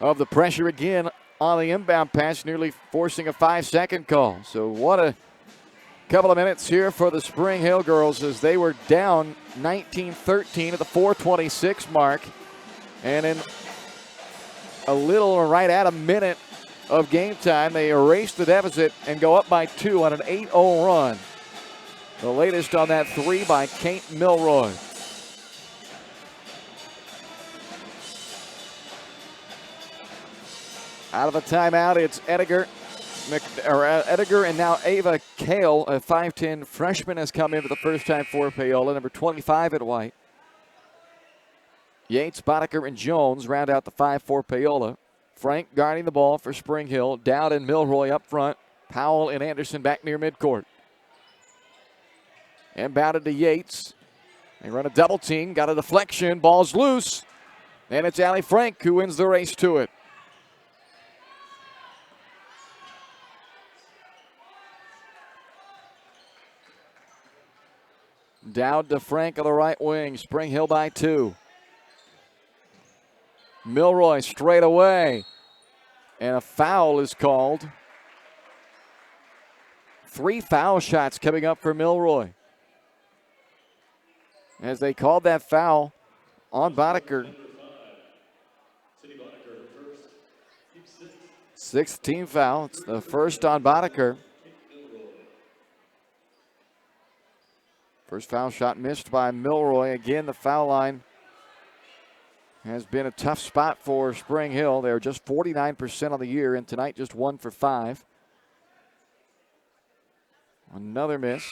of the pressure again on the inbound pass, nearly forcing a 5-second call. So what a couple of minutes here for the Spring Hill girls as they were down 19-13 at the 4:26 mark. And in a little right at a minute of game time, they erase the deficit and go up by 2 on an 8-0 run. The latest on that 3 by Kate Milroy. Out of a timeout, it's Ediger and now Ava Kale, a 5'10 freshman, has come in for the first time for Paola, number 25 at white. Yates, Boddicker, and Jones round out the 5-4 Paola. Frank guarding the ball for Spring Hill. Dowd and Milroy up front. Powell and Anderson back near midcourt. Inbounded to Yates. They run a double team, got a deflection, ball's loose. And it's Allie Frank who wins the race to it. Dowd to Frank on the right wing. Spring Hill by 2. Milroy straight away. And a foul is called. 3 foul shots coming up for Milroy. As they called that foul on Boddicker. 6th team foul. It's the first on Boddicker. First foul shot missed by Milroy. Again, the foul line has been a tough spot for Spring Hill. They're just 49% on the year, and tonight just 1 for 5. Another miss.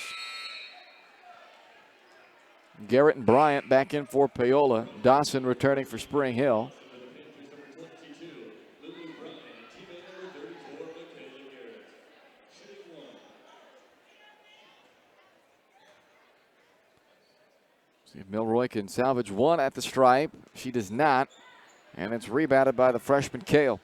Garrett and Bryant back in for Paola. Dawson returning for Spring Hill. See if Milroy can salvage one at the stripe. She does not. And it's rebounded by the freshman Kale.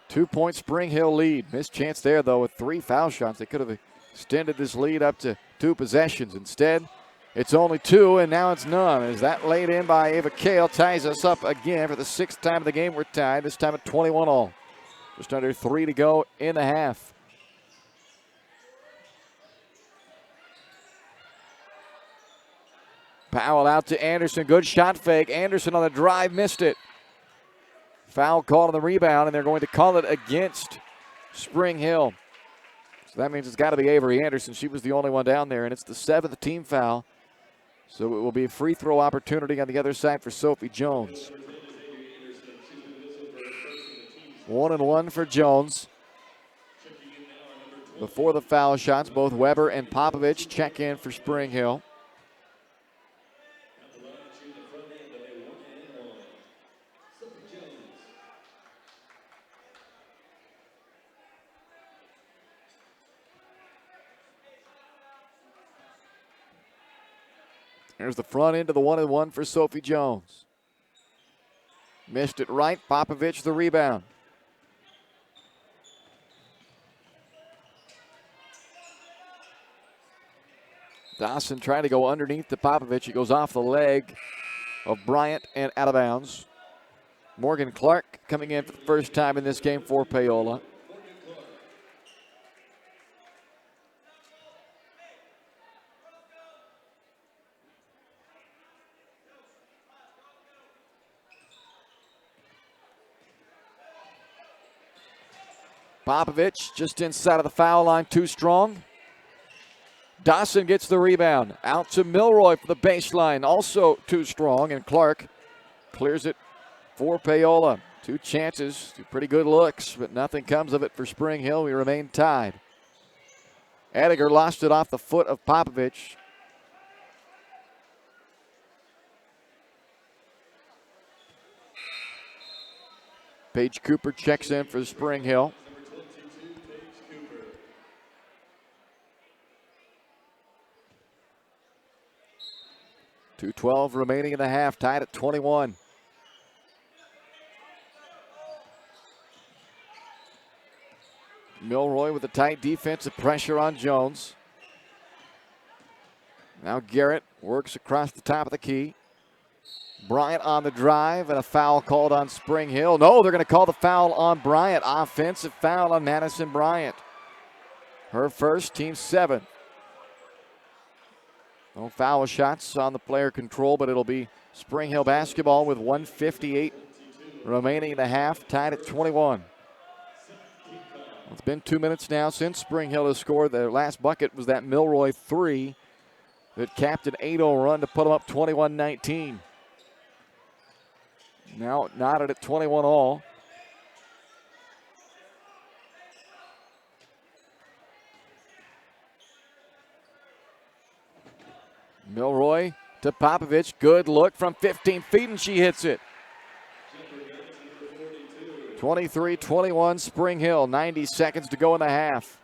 2-point Spring Hill lead. Missed chance there, though, with 3 foul shots. They could have extended this lead up to 2 possessions. Instead, it's only 2, and now it's none. As that laid in by Ava Kale ties us up again for the 6th time of the game. We're tied, this time at 21 all. Just under 3 to go in the half. Powell out to Anderson. Good shot fake. Anderson on the drive, missed it. Foul called on the rebound, and they're going to call it against Spring Hill. So that means it's got to be Avery Anderson. She was the only one down there, and it's the 7th team foul. So it will be a free throw opportunity on the other side for Sophie Jones. 1-1 for Jones. Before the foul shots, both Weber and Popovich check in for Spring Hill. Here's the front end of the 1-1 for Sophie Jones. Missed it right. Popovich the rebound. Dawson trying to go underneath to Popovich. He goes off the leg of Bryant and out of bounds. Morgan Clark coming in for the first time in this game for Paola. Popovich just inside of the foul line, too strong. Dawson gets the rebound. Out to Milroy for the baseline, also too strong, and Clark clears it for Paola. 2 chances, 2 pretty good looks, but nothing comes of it for Spring Hill. We remain tied. Ediger lost it off the foot of Popovich. Paige Cooper checks in for Spring Hill. 2:12 remaining in the half, tied at 21. Milroy with the tight defensive pressure on Jones. Now Garrett works across the top of the key. Bryant on the drive, and a foul called on Spring Hill. No, they're going to call the foul on Bryant. Offensive foul on Madison Bryant. Her first, team 7. No foul shots on the player control, but it'll be Spring Hill basketball with 1:58 remaining in the half, tied at 21. It's been 2 minutes now since Spring Hill has scored. Their last bucket was that Milroy 3 that capped an 8-0 run to put them up 21-19. Now knotted at 21 all. Milroy to Popovich. Good look from 15 feet, and she hits it. 23-21 Spring Hill. 90 seconds to go in the half.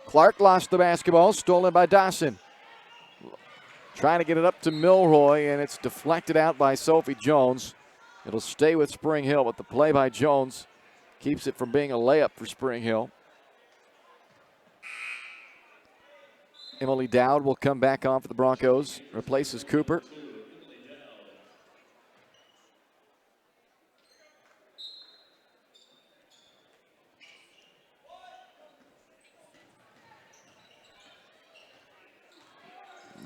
Clark lost the basketball, stolen by Dawson. Trying to get it up to Milroy, and it's deflected out by Sophie Jones. It'll stay with Spring Hill, but the play by Jones keeps it from being a layup for Spring Hill. Emily Dowd will come back on for the Broncos, replaces Cooper.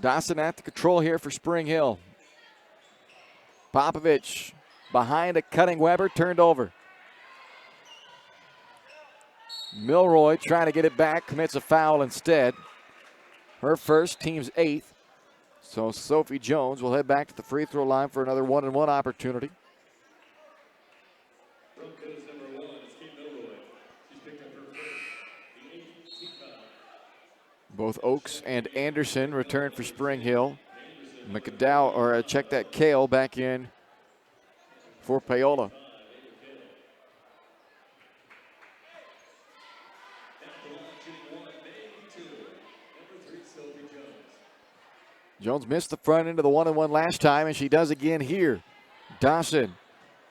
Dawson at the control here for Spring Hill. Popovich behind a cutting Weber, turned over. Milroy trying to get it back, commits a foul instead. Her first, team's 8th. So Sophie Jones will head back to the free throw line for another 1-and-1 opportunity. Broncos number 1 is Kate Milroy. She's picked up her first, the 8th team foul. Both Oakes and Anderson return for Spring Hill. McDowell, or check that, Kale back in for Paola. Jones missed the front end of the 1-and-1 last time, and she does again here. Dawson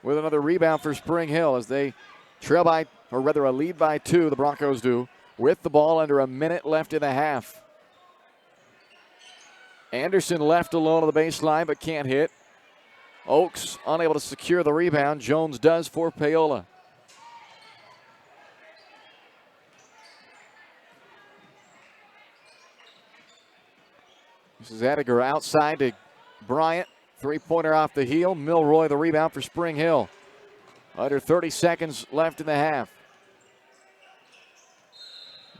with another rebound for Spring Hill as they trail by, or rather a lead by 2, the Broncos do, with the ball under a minute left in the half. Anderson left alone on the baseline but can't hit. Oakes unable to secure the rebound. Jones does for Paola. This is Ediger outside to Bryant. Three-pointer off the heel. Milroy the rebound for Spring Hill. Under 30 seconds left in the half.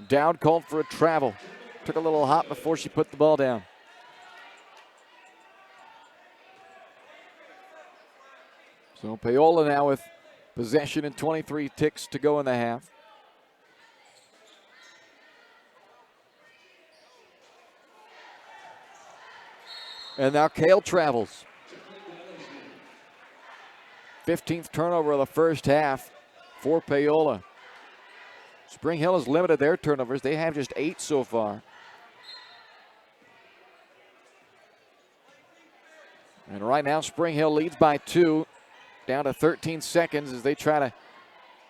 Dowd called for a travel. Took a little hop before she put the ball down. So Paola now with possession and 23 ticks to go in the half. And now Kale travels. 15th turnover of the first half for Paola. Spring Hill has limited their turnovers. They have just 8 so far. And right now Spring Hill leads by 2. Down to 13 seconds as they try to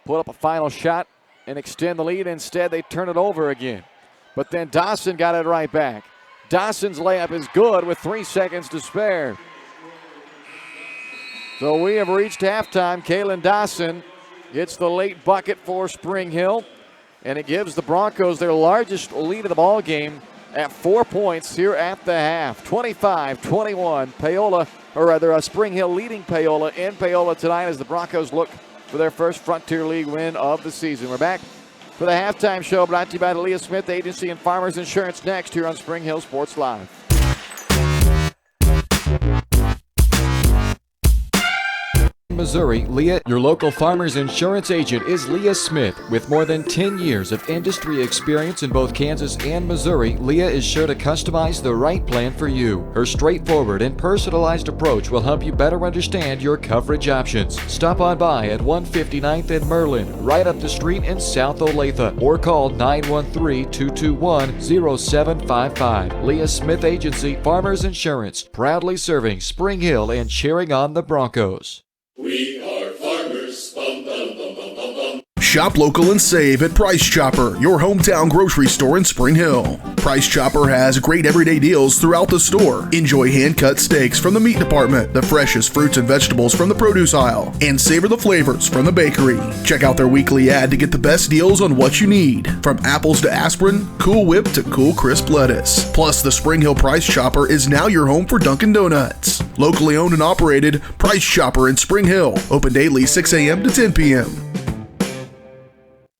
put up a final shot and extend the lead. Instead, they turn it over again. But then Dawson got it right back. Dawson's layup is good with 3 seconds to spare. So we have reached halftime. Kaylin Dawson gets the late bucket for Spring Hill, and it gives the Broncos their largest lead of the ball game at 4 points here at the half. 25-21. Paola, or rather Spring Hill leading Paola in Paola tonight as the Broncos look for their first Frontier League win of the season. We're back for the halftime show brought to you by the Leah Smith Agency and Farmers Insurance next here on Spring Hill Sports Live. Missouri, Leah, your local farmer's insurance agent, is Leah Smith. With more than 10 years of industry experience in both Kansas and Missouri, Leah is sure to customize the right plan for you. Her straightforward and personalized approach will help you better understand your coverage options. Stop on by at 159th and Merlin, right up the street in South Olathe, or call 913-221-0755. Leah Smith Agency, Farmers Insurance, proudly serving Spring Hill and cheering on the Broncos. We are farmers. Bum, bum, bum, bum, bum, bum. Shop local and save at Price Chopper, your hometown grocery store in Spring Hill. Price Chopper has great everyday deals throughout the store. Enjoy hand-cut steaks from the meat department, the freshest fruits and vegetables from the produce aisle, and savor the flavors from the bakery. Check out their weekly ad to get the best deals on what you need, from apples to aspirin, Cool Whip to cool crisp lettuce. Plus, the Spring Hill Price Chopper is now your home for Dunkin' Donuts. Locally owned and operated, Price Chopper in Spring Hill. Open daily 6 a.m. to 10 p.m.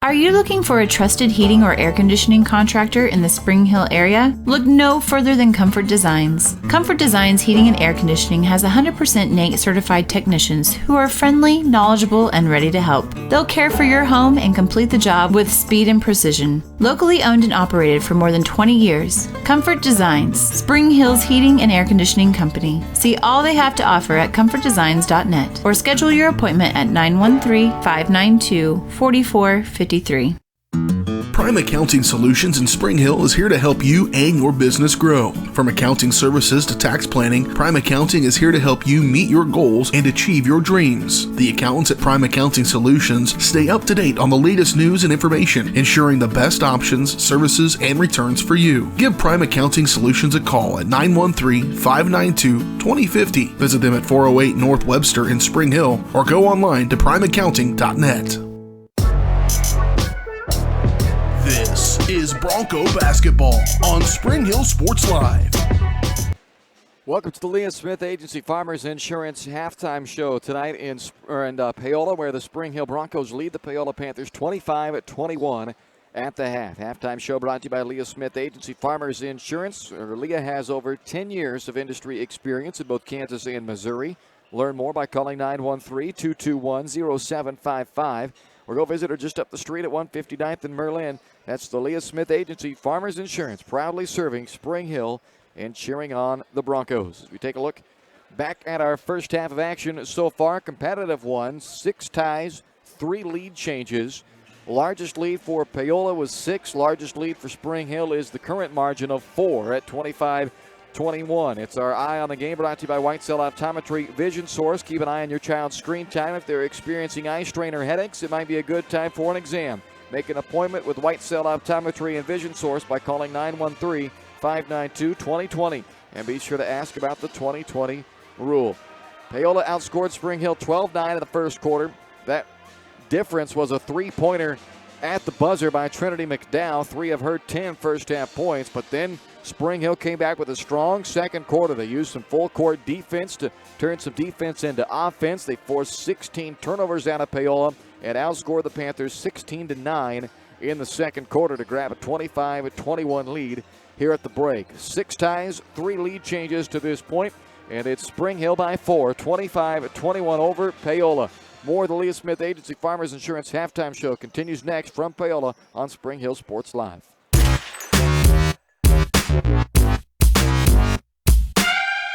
Are you looking for a trusted heating or air conditioning contractor in the Spring Hill area? Look no further than Comfort Designs. Comfort Designs Heating and Air Conditioning has 100% NATE certified technicians who are friendly, knowledgeable, and ready to help. They'll care for your home and complete the job with speed and precision. Locally owned and operated for more than 20 years, Comfort Designs, Spring Hill's heating and air conditioning company. See all they have to offer at comfortdesigns.net or schedule your appointment at 913-592-4453. Prime Accounting Solutions in Spring Hill is here to help you and your business grow. From accounting services to tax planning, Prime Accounting is here to help you meet your goals and achieve your dreams. The accountants at Prime Accounting Solutions stay up to date on the latest news and information, ensuring the best options, services, and returns for you. Give Prime Accounting Solutions a call at 913-592-2050. Visit them at 408 North Webster in Spring Hill or go online to primeaccounting.net. This is Bronco basketball on Spring Hill Sports Live. Welcome to the Leah Smith Agency Farmers Insurance halftime show tonight in Paola, where the Spring Hill Broncos lead the Paola Panthers 25-21 at the half. Halftime show brought to you by Leah Smith Agency Farmers Insurance. Leah has over 10 years of industry experience in both Kansas and Missouri. Learn more by calling 913-221-0755. Or go visit her just up the street at 159th and Merlin. That's the Leah Smith Agency Farmers Insurance, proudly serving Spring Hill and cheering on the Broncos. As we take a look back at our first half of action so far, competitive one, 6 ties, 3 lead changes. Largest lead for Paola was 6. Largest lead for Spring Hill is the current margin of 4 at 25-21. It's our Eye on the Game brought to you by White Cell Optometry Vision Source. Keep an eye on your child's screen time. If they're experiencing eye strain or headaches, it might be a good time for an exam. Make an appointment with White Cell Optometry and Vision Source by calling 913-592-2020. And be sure to ask about the 2020 rule. Paola outscored Spring Hill 12-9 in the first quarter. That difference was a 3-pointer at the buzzer by Trinity McDowell. 3 of her 10 first-half points, but then Spring Hill came back with a strong second quarter. They used some full-court defense to turn some defense into offense. They forced 16 turnovers out of Paola and outscored the Panthers 16-9 in the second quarter to grab a 25-21 lead here at the break. 6 ties, 3 lead changes to this point, and it's Spring Hill by 4, 25-21 over Paola. More of the Leah Smith Agency Farmers Insurance halftime show continues next from Paola on Spring Hill Sports Live.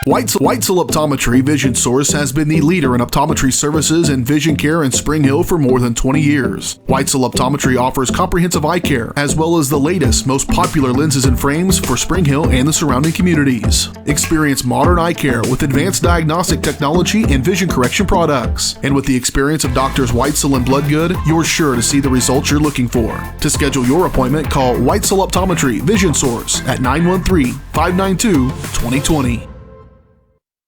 White Cell Optometry Vision Source has been the leader in optometry services and vision care in Spring Hill for more than 20 years. White Cell Optometry offers comprehensive eye care, as well as the latest, most popular lenses and frames for Spring Hill and the surrounding communities. Experience modern eye care with advanced diagnostic technology and vision correction products. And with the experience of Doctors Whitesell and Bloodgood, you're sure to see the results you're looking for. To schedule your appointment, call White Cell Optometry Vision Source at 913-592-2020.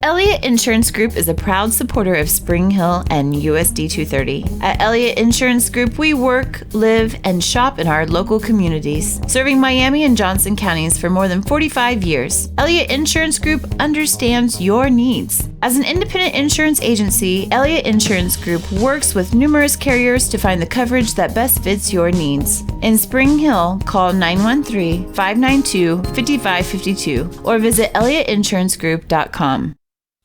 Elliott Insurance Group is a proud supporter of Spring Hill and USD 230. At Elliott Insurance Group, we work, live, and shop in our local communities, serving Miami and Johnson counties for more than 45 years. Elliott Insurance Group understands your needs. As an independent insurance agency, Elliott Insurance Group works with numerous carriers to find the coverage that best fits your needs. In Spring Hill, call 913-592-5552 or visit elliottInsurancegroup.com.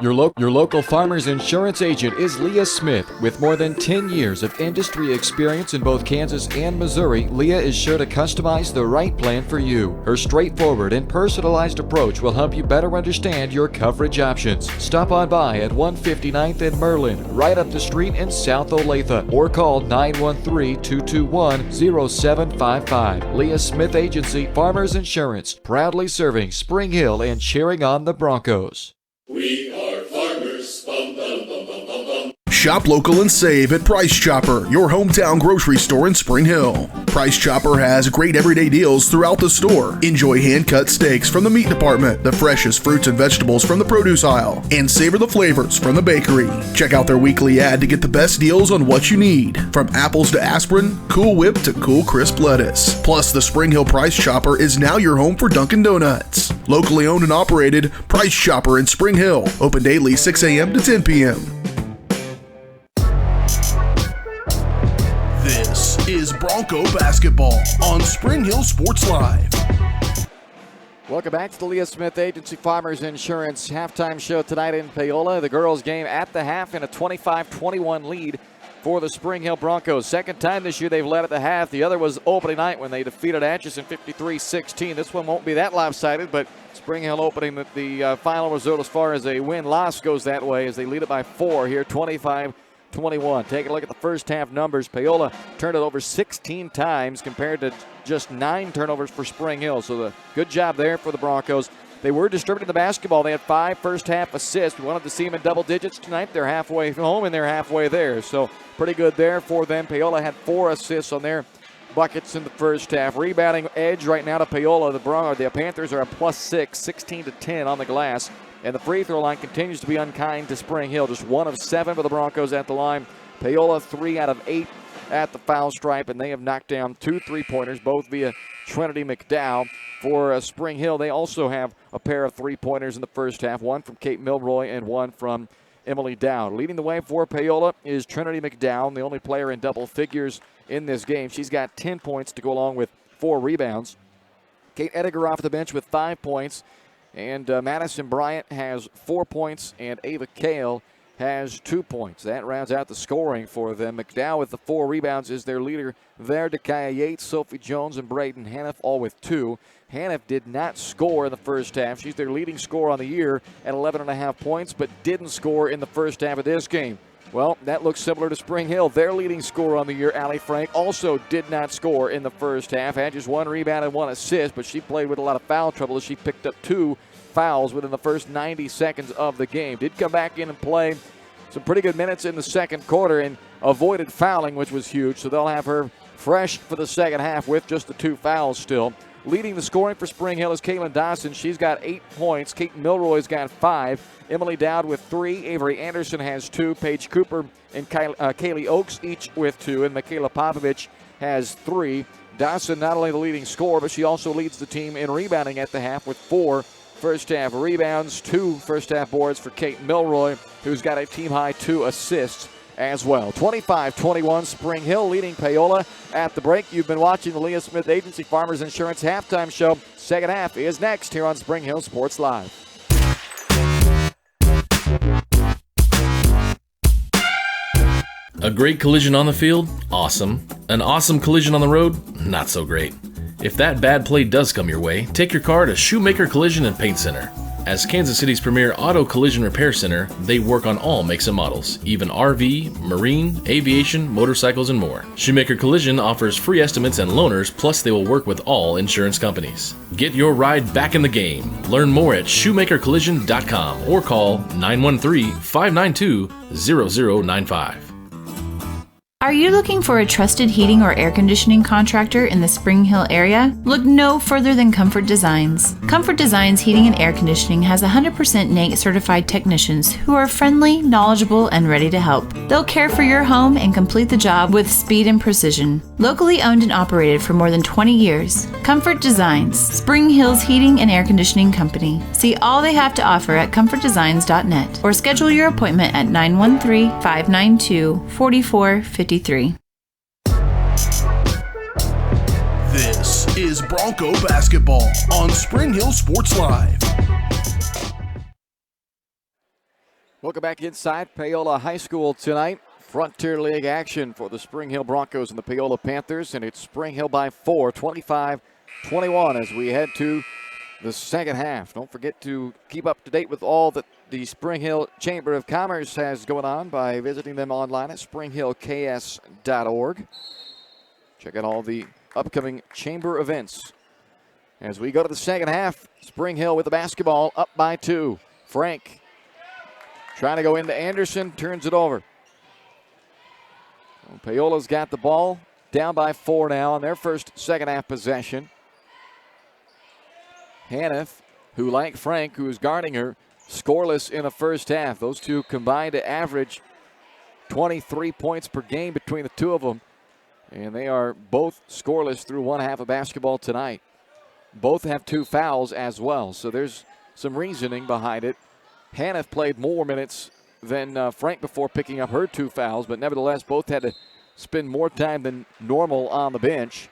Your local farmer's insurance agent is Leah Smith. With more than 10 years of industry experience in both Kansas and Missouri, Leah is sure to customize the right plan for you. Her straightforward and personalized approach will help you better understand your coverage options. Stop on by at 159th and Merlin, right up the street in South Olathe, or call 913-221-0755. Leah Smith Agency Farmers Insurance, proudly serving Spring Hill and cheering on the Broncos. We are farmers. Bum, bum, bum, bum, bum, bum. Shop local and save at Price Chopper, your hometown grocery store in Spring Hill. Price Chopper has great everyday deals throughout the store. Enjoy hand-cut steaks from the meat department, the freshest fruits and vegetables from the produce aisle, and savor the flavors from the bakery. Check out their weekly ad to get the best deals on what you need, from apples to aspirin, Cool Whip to Cool Crisp lettuce. Plus, the Spring Hill Price Chopper is now your home for Dunkin' Donuts. Locally owned and operated, Price Chopper in Spring Hill. Open daily 6 a.m. to 10 p.m. This is Bronco basketball on Spring Hill Sports Live. Welcome back to the Leah Smith Agency Farmers Insurance halftime show tonight in Paola. The girls game at the half in a 25-21 lead for the Spring Hill Broncos. Second time this year they've led at the half. The other was opening night when they defeated Atchison 53-16. This one won't be that lopsided, but Spring Hill opening the final result as far as a win-loss goes that way as they lead it by 4 here, 25-21. Taking a look at the first half numbers, Paola turned it over 16 times compared to just 9 turnovers for Spring Hill. So the good job there for the Broncos. They were distributing the basketball. They had 5 first half assists. We wanted to see them in double digits tonight. They're halfway home and they're halfway there. So pretty good there for them. Paola had 4 assists on their buckets in the first half. Rebounding edge right now to Paola. The Panthers are a +6, 16-10 on the glass. And the free throw line continues to be unkind to Spring Hill. Just 1 of 7 for the Broncos at the line. Paola 3 out of 8 at the foul stripe, and they have knocked down 2 3-pointers, both via Trinity McDowell. For Spring Hill, they also have a pair of 3-pointers in the first half, one from Kate Milroy and one from Emily Dowd. Leading the way for Paola is Trinity McDowell, the only player in double figures in this game. She's got 10 points to go along with 4 rebounds. Kate Ediger off the bench with 5 points. And Madison Bryant has 4 points, and Ava Kale has 2 points. That rounds out the scoring for them. McDowell with the 4 rebounds is their leader there. Dakaya Yates, Sophie Jones, and Braden Haniff all with 2. Haniff did not score in the first half. She's their leading scorer on the year at 11.5 points, but didn't score in the first half of this game. Well, that looks similar to Spring Hill. Their leading scorer on the year, Allie Frank, also did not score in the first half. Had just 1 rebound and 1 assist, but she played with a lot of foul trouble as she picked up 2 fouls within the first 90 seconds of the game. Did come back in and play some pretty good minutes in the second quarter and avoided fouling, which was huge. So they'll have her fresh for the second half with just the 2 fouls still. Leading the scoring for Spring Hill is Caitlin Dawson. She's got 8 points. Kate Milroy's got 5. Emily Dowd with 3. Avery Anderson has 2. Paige Cooper and Kaylee Oakes each with 2. And Michaela Popovich has 3. Dawson not only the leading scorer, but she also leads the team in rebounding at the half with 4 first half rebounds, 2 first half boards for Kate Milroy, who's got a team high 2 assists as well. 25-21, Spring Hill leading Paola at the break. You've been watching the Leah Smith Agency Farmers Insurance halftime show. Second half is next here on Spring Hill Sports Live. A great collision on the field? Awesome. An awesome collision on the road? Not so great. If that bad play does come your way, take your car to Shoemaker Collision and Paint Center. As Kansas City's premier auto collision repair center, they work on all makes and models, even RV, marine, aviation, motorcycles, and more. Shoemaker Collision offers free estimates and loaners, plus they will work with all insurance companies. Get your ride back in the game. Learn more at shoemakercollision.com or call 913-592-0095. Are you looking for a trusted heating or air conditioning contractor in the Spring Hill area? Look no further than Comfort Designs. Comfort Designs Heating and Air Conditioning has 100% NATE certified technicians who are friendly, knowledgeable, and ready to help. They'll care for your home and complete the job with speed and precision. Locally owned and operated for more than 20 years, Comfort Designs, Spring Hill's heating and air conditioning company. See all they have to offer at comfortdesigns.net or schedule your appointment at 913-592-4453. This is Bronco basketball on Spring Hill Sports Live. Welcome back inside Paola High School tonight. Frontier League action for the Spring Hill Broncos and the Paola Panthers, and it's Spring Hill by 4, 25-21 as we head to the second half. Don't forget to keep up to date with all that the Spring Hill Chamber of Commerce has going on by visiting them online at springhillks.org. Check out all the upcoming chamber events. As we go to the second half, Spring Hill with the basketball up by 2. Frank trying to go into Anderson, turns it over. Well, Paola's got the ball, down by 4 now on their first second half possession. Haniff, who like Frank, who is guarding her, scoreless in the first half. Those two combined to average 23 points per game between the two of them. And they are both scoreless through one half of basketball tonight. Both have 2 fouls as well, so there's some reasoning behind it. Haniff played more minutes than Frank before picking up her 2 fouls, but nevertheless both had to spend more time than normal on the bench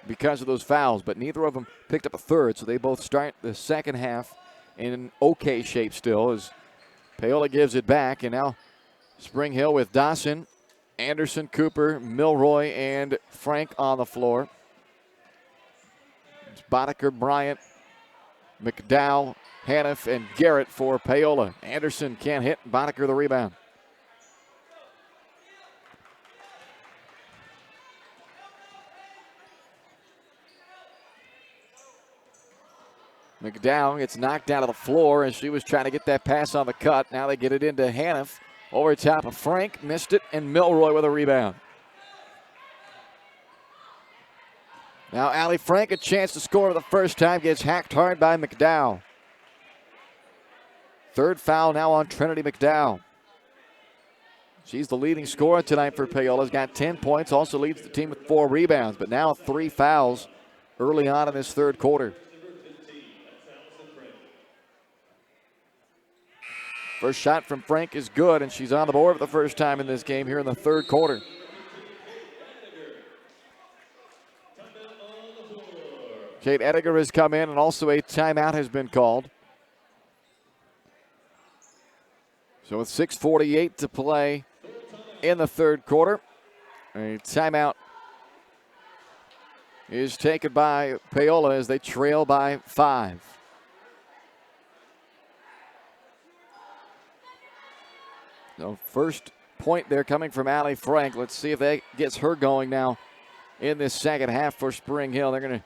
because of those fouls, but neither of them picked up a third, so they both start the second half in okay shape still as Paola gives it back, and now Spring Hill with Dawson, Anderson, Cooper, Milroy, and Frank on the floor. It's Boddicker, Bryant, McDowell, Haniff, and Garrett for Paola. Anderson can't hit, Boddicker the rebound. McDowell gets knocked out of the floor as she was trying to get that pass on the cut. Now they get it into Haniff. Over top of Frank, missed it, and Milroy with a rebound. Now Allie Frank, a chance to score for the first time, gets hacked hard by McDowell. Third foul now on Trinity McDowell. She's the leading scorer tonight for Paola. Has got 10 points, also leads the team with 4 rebounds, but now 3 fouls early on in this third quarter. First shot from Frank is good, and she's on the board for the first time in this game here in the third quarter. Kate Ediger has come in, and also a timeout has been called. So with 6:48 to play in the third quarter, a timeout is taken by Paola as they trail by 5. So first point there coming from Allie Frank. Let's see if that gets her going now in this second half for Spring Hill. They're going to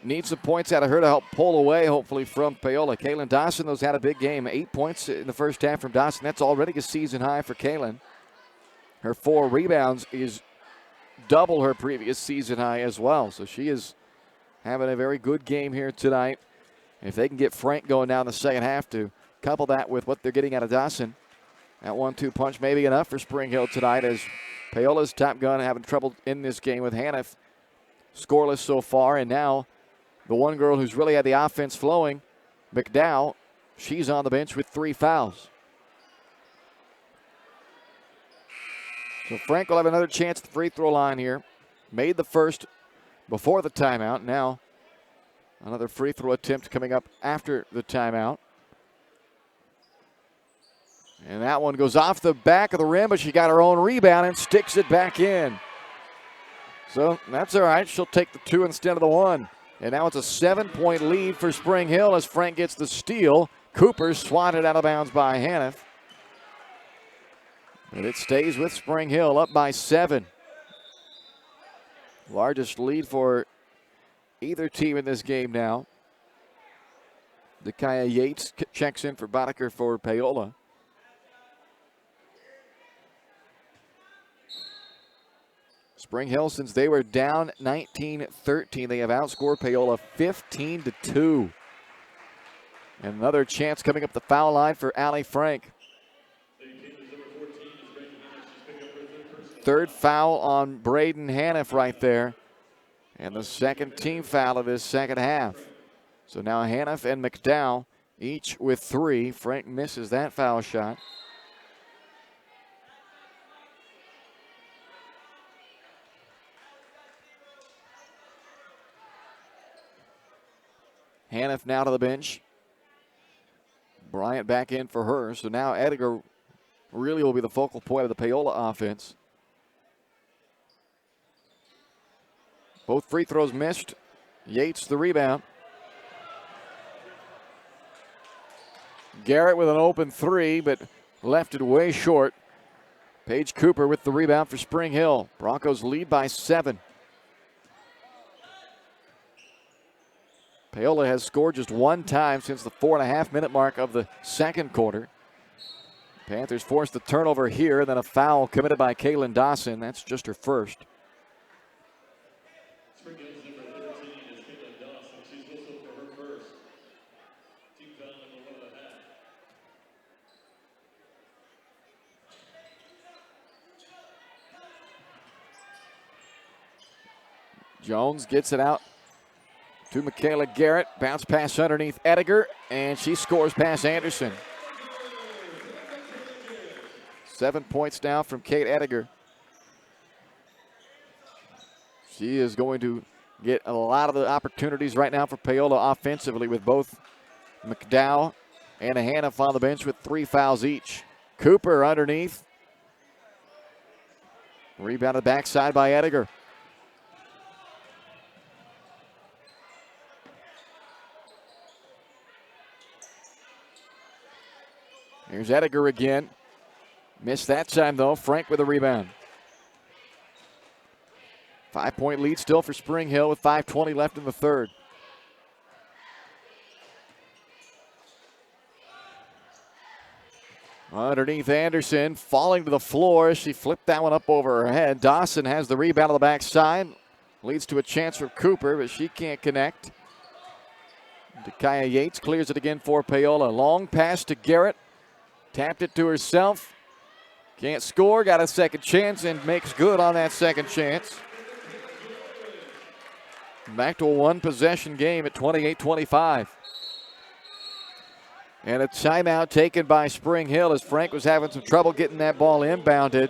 need some points out of her to help pull away, hopefully, from Paola. Kaylin Dawson, those had a big game. 8 points in the first half from Dawson. That's already a season high for Kaylin. Her 4 rebounds is double her previous season high as well. So she is having a very good game here tonight. If they can get Frank going down the second half to couple that with what they're getting out of Dawson, that 1-2 punch may be enough for Spring Hill tonight as Paola's top gun having trouble in this game with Haniff scoreless so far. And now the one girl who's really had the offense flowing, McDowell, she's on the bench with 3 fouls. So Frank will have another chance at the free throw line here. Made the first before the timeout. Now another free throw attempt coming up after the timeout. And that one goes off the back of the rim, but she got her own rebound and sticks it back in. So that's all right. She'll take the 2 instead of the 1. And now it's a 7-point lead for Spring Hill as Frank gets the steal. Cooper swatted out of bounds by Haniff. But it stays with Spring Hill, up by 7. Largest lead for either team in this game now. Dakaya Yates checks in for Boddicker for Paola. Spring Hill, since they were down 19-13, they have outscored Paola 15-2. And another chance coming up the foul line for Allie Frank. Third foul on Braden Haniff right there. And the second team foul of this second half. So now Haniff and McDowell each with 3. Frank misses that foul shot. Haniff now to the bench. Bryant back in for her. So now Ediger really will be the focal point of the Paola offense. Both free throws missed. Yates the rebound. Garrett with an open 3, but left it way short. Paige Cooper with the rebound for Spring Hill. Broncos lead by 7. Paola has scored just 1 time since the 4.5-minute mark of the second quarter. Panthers forced the turnover here, and then a foul committed by Kaylin Dawson. That's just her first. Spring Hill's number 13 is Caitlin Dawson. She's whistled for her first. Team foul number 1.5. Jones gets it out to Michaela Garrett. Bounce pass underneath Ediger, and she scores past Anderson. 7 points now from Kate Ediger. She is going to get a lot of the opportunities right now for Paola offensively with both McDowell and Hannah on the bench with 3 fouls each. Cooper underneath. Rebounded backside by Ediger. Here's Ediger again. Missed that time, though. Frank with a rebound. 5-point lead still for Spring Hill with 5:20 left in the third. Underneath Anderson, falling to the floor. She flipped that one up over her head. Dawson has the rebound on the backside. Leads to a chance for Cooper, but she can't connect. Dakaya Yates clears it again for Paola. Long pass to Garrett. Tapped it to herself. Can't score. Got a second chance and makes good on that second chance. Back to a one-possession game at 28-25. And a timeout taken by Spring Hill as Frank was having some trouble getting that ball inbounded.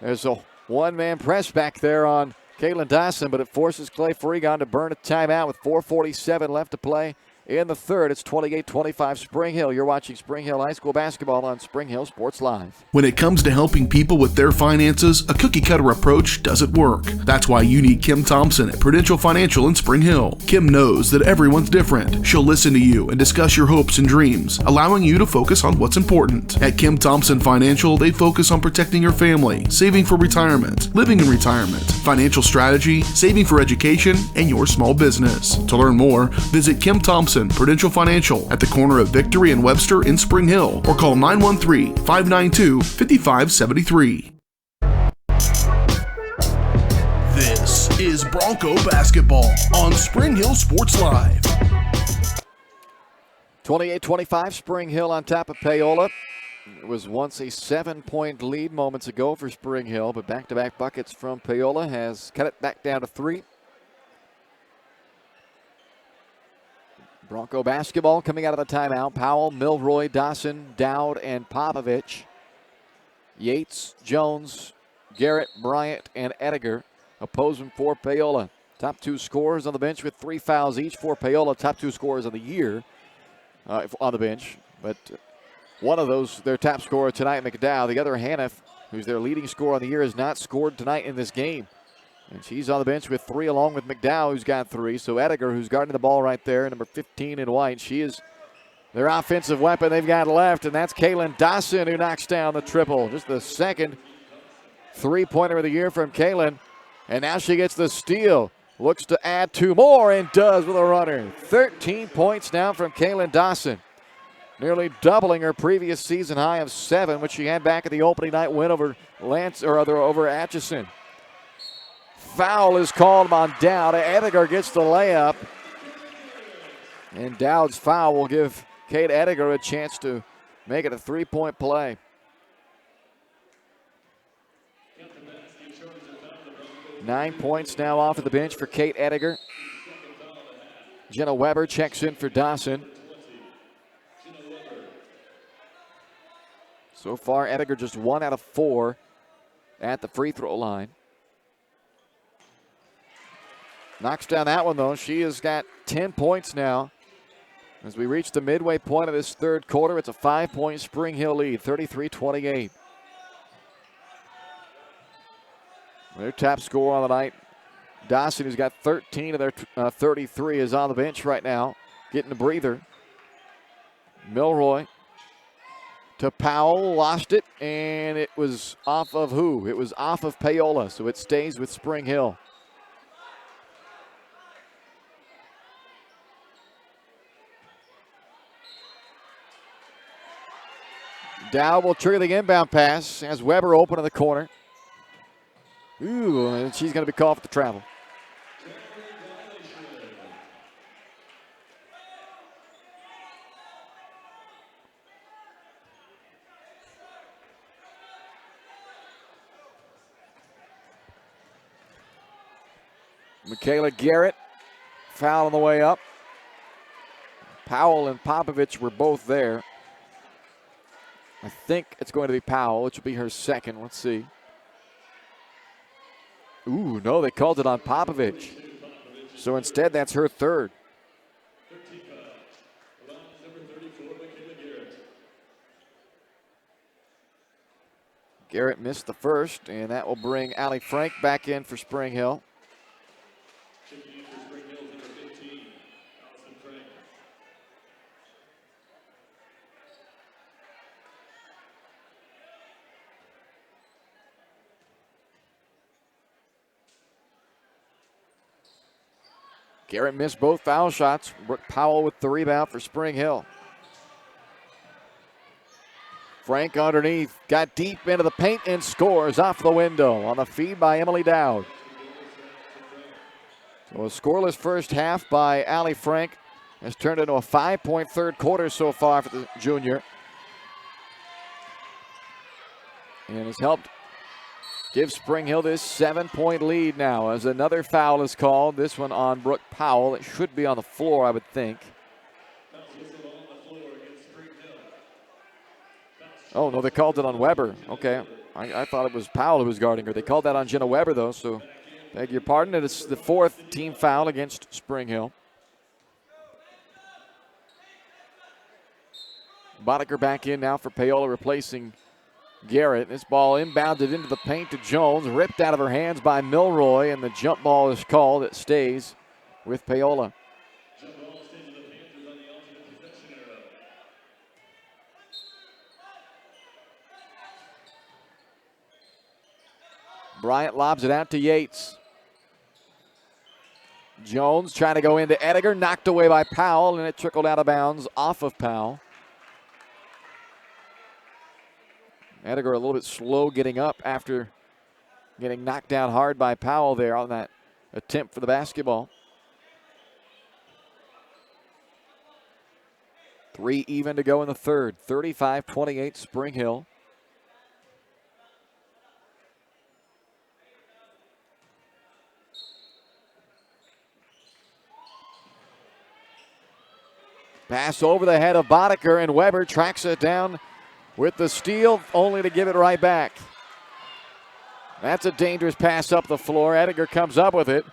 There's a one-man press back there on Caitlin Dawson, but it forces Clay Freegon to burn a timeout with 4:47 left to play in the third. It's 28-25 Spring Hill. You're watching Spring Hill High School basketball on Spring Hill Sports Live. When it comes to helping people with their finances, a cookie-cutter approach doesn't work. That's why you need Kim Thompson at Prudential Financial in Spring Hill. Kim knows that everyone's different. She'll listen to you and discuss your hopes and dreams, allowing you to focus on what's important. At Kim Thompson Financial, they focus on protecting your family, saving for retirement, living in retirement, financial strategy, saving for education, and your small business. To learn more, visit Kim Thompson Prudential Financial at the corner of Victory and Webster in Spring Hill, or call 913-592-5573. This is Bronco basketball on Spring Hill Sports Live. 28-25, Spring Hill on top of Paola. It was once a 7-point lead moments ago for Spring Hill, but back-to-back buckets from Paola has cut it back down to 3. Bronco basketball coming out of the timeout. Powell, Milroy, Dawson, Dowd, and Popovich. Yates, Jones, Garrett, Bryant, and Ediger opposing for Paola. Top 2 scorers on the bench with 3 fouls each for Paola. Top 2 scorers of the year on the bench. But one of those, their top scorer tonight, McDowell. The other, Hannah, who's their leading scorer on the year, has not scored tonight in this game. And she's on the bench with 3 along with McDowell, who's got 3. So Ediger, who's guarding the ball right there, number 15 in white. She is their offensive weapon they've got left, and that's Kaylin Dawson who knocks down the triple. Just the second three-pointer of the year from Kaylin. And now she gets the steal. Looks to add 2 more and does with a runner. 13 points now from Kaylin Dawson. Nearly doubling her previous season high of 7, which she had back at the opening night win over over Atchison. Foul is called on Dowd. Ediger gets the layup. And Dowd's foul will give Kate Ediger a chance to make it a 3-point play. Nine points now off of the bench for Kate Ediger. Jenna Weber checks in for Dawson. So far, Ediger just 1 out of 4 at the free throw line. Knocks down that one, though. She has got 10 points now. As we reach the midway point of this third quarter, it's a 5-point Spring Hill lead, 33-28. Their top scorer on the night, Dawson, who's got 13 of their 33, is on the bench right now, getting a breather. Milroy to Powell, lost it, and it was off of who? It was off of Paola, so it stays with Spring Hill. Dow will trigger the inbound pass. Has Weber open in the corner. Ooh, and she's going to be called for the travel. Michaela Garrett, foul on the way up. Powell and Popovich were both there. I think it's going to be Powell, which will be her second. Let's see. Ooh, no, they called it on Popovich. So instead, that's her third. Garrett missed the first, and that will bring Allie Frank back in for Spring Hill. Garrett missed both foul shots. Brooke Powell with the rebound for Spring Hill. Frank underneath, got deep into the paint and scores off the window on the feed by Emily Dowd. So a scoreless first half by Allie Frank has turned into a 5-point third quarter so far for the junior. And has helped give Spring Hill this 7-point lead now as another foul is called. This one on Brooke Powell. It should be on the floor, I would think. Oh, no, they called it on Weber. Okay. I thought it was Powell who was guarding her. They called that on Jenna Weber, though, so beg your pardon. It's the fourth team foul against Spring Hill. Boddicker back in now for Paola, replacing Garrett. This ball inbounded into the paint to Jones, ripped out of her hands by Milroy, and the jump ball is called. It stays with Paola. Bryant lobs it out to Yates. Jones trying to go into Ediger, knocked away by Powell, and it trickled out of bounds off of Powell. Ediger a little bit slow getting up after getting knocked down hard by Powell there on that attempt for the basketball. 3 even to go in the third. 35-28 Spring Hill. Pass over the head of Boddicker, and Weber tracks it down with the steal, only to give it right back. That's a dangerous pass up the floor. Ediger comes up with it,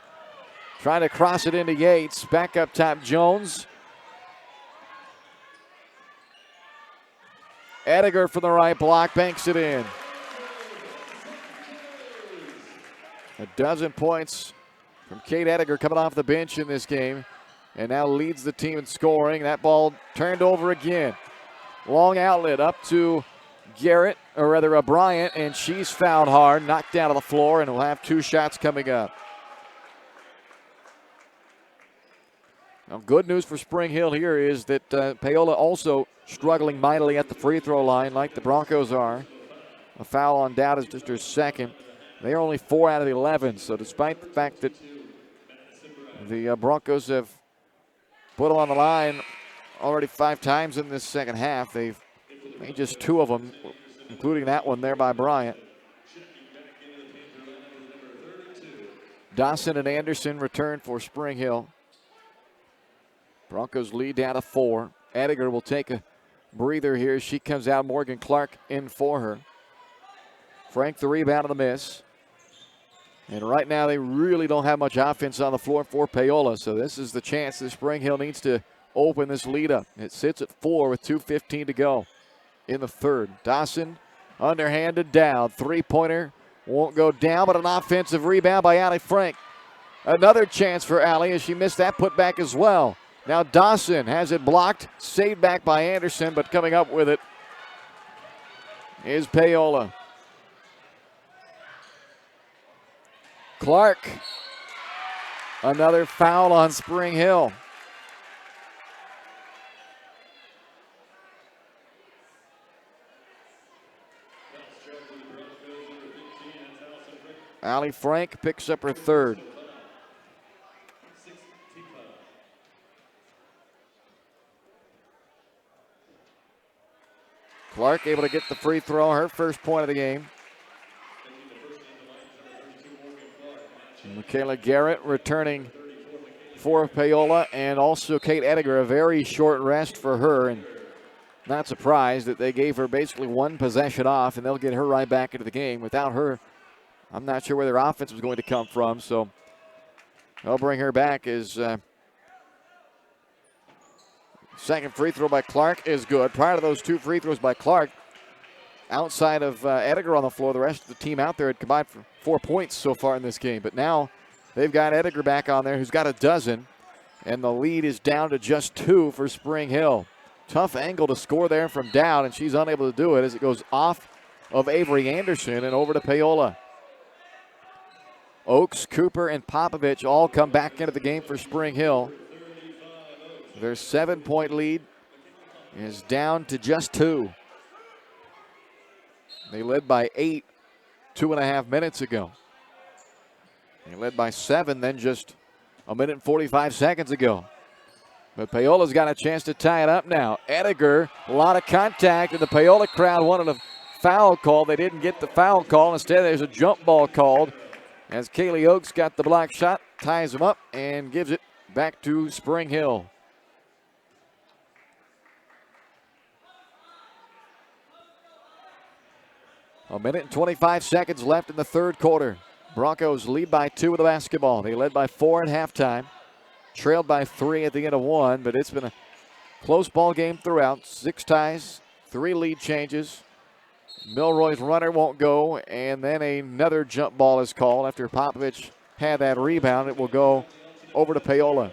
trying to cross it into Yates. Back up top, Jones. Ediger from the right block, banks it in. 12 points from Kate Ediger coming off the bench in this game, and now leads the team in scoring. That ball turned over again. Long outlet up to Garrett, or rather Bryant, and she's fouled hard, knocked down to the floor, and will have 2 shots coming up. Now, good news for Spring Hill here is that Paola also struggling mightily at the free throw line like the Broncos are. A foul on Dowd is just her second. They are only 4 out of the 11, so despite the fact that the Broncos have put them on the line already 5 times in this second half, they've made just 2 of them, including that one there by Bryant. Dawson and Anderson return for Spring Hill. Broncos lead down to 4. Ediger will take a breather here. She comes out. Morgan Clark in for her. Frank the rebound of the miss. And right now they really don't have much offense on the floor for Paola, so this is the chance that Spring Hill needs to open this lead up. It sits at 4 with 2:15 to go in the third. Dawson underhanded down. 3-pointer won't go down, but an offensive rebound by Allie Frank. Another chance for Allie as she missed that putback as well. Now Dawson has it blocked, saved back by Anderson, but coming up with it is Paola. Clark, another foul on Spring Hill. Allie Frank picks up her third. Clark able to get the free throw, her first point of the game. Michaela Garrett returning for Paola, and also Kate Ediger, a very short rest for her. And not surprised that they gave her basically one possession off, and they'll get her right back into the game. Without her, I'm not sure where their offense was going to come from, so they'll bring her back. As second free throw by Clark is good. Prior to those 2 free throws by Clark, outside of Edgar on the floor, the rest of the team out there had combined for 4 points so far in this game. But now they've got Edgar back on there, who's got a dozen, and the lead is down to just 2 for Spring Hill. Tough angle to score there from down, and she's unable to do it as it goes off of Avery Anderson and over to Paola. Oakes, Cooper, and Popovich all come back into the game for Spring Hill. Their 7-point lead is down to just 2. They led by 8 2.5 minutes ago. They led by 7 then just a minute and 45 seconds ago. But Paola's got a chance to tie it up now. Edgar, a lot of contact, and the Paola crowd wanted a foul call. They didn't get the foul call. Instead, there's a jump ball called as Kaylee Oakes got the block shot, ties him up, and gives it back to Spring Hill. A minute and 25 seconds left in the third quarter. Broncos lead by 2 with the basketball. They led by 4 at halftime. Trailed by 3 at the end of 1, but it's been a close ball game throughout. 6 ties, 3 lead changes. Milroy's runner won't go, and then another jump ball is called after Popovich had that rebound. It will go over to Paola.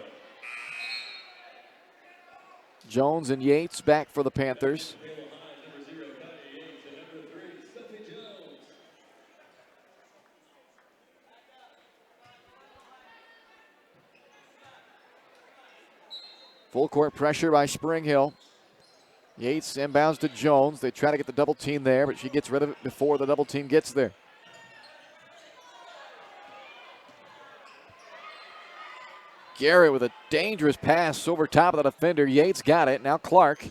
Jones and Yates back for the Panthers. Full court pressure by Spring Hill. Yates inbounds to Jones. They try to get the double team there, but she gets rid of it before the double team gets there. Garrett with a dangerous pass over top of the defender. Yates got it. Now Clark.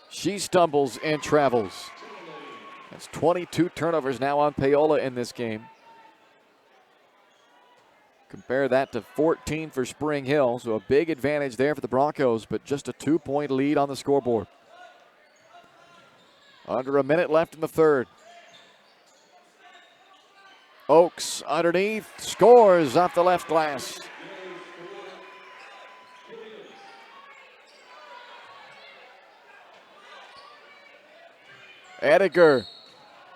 She stumbles and travels. That's 22 turnovers now on Paola in this game. Compare that to 14 for Spring Hill, so a big advantage there for the Broncos, but just a 2-point lead on the scoreboard. Under a minute left in the third. Oakes underneath, scores off the left glass. Edgar.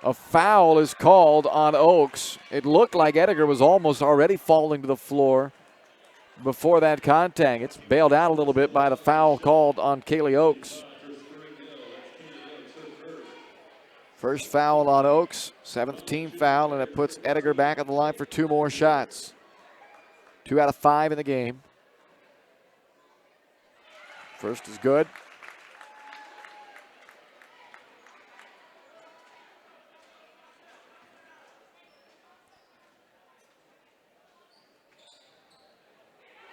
A foul is called on Oakes. It looked like Edgar was almost already falling to the floor before that contact. It's bailed out a little bit by the foul called on Kaylee Oakes. First foul on Oakes, 7th team foul, and it puts Edgar back on the line for 2 more shots. 2 out of 5 in the game. First is good.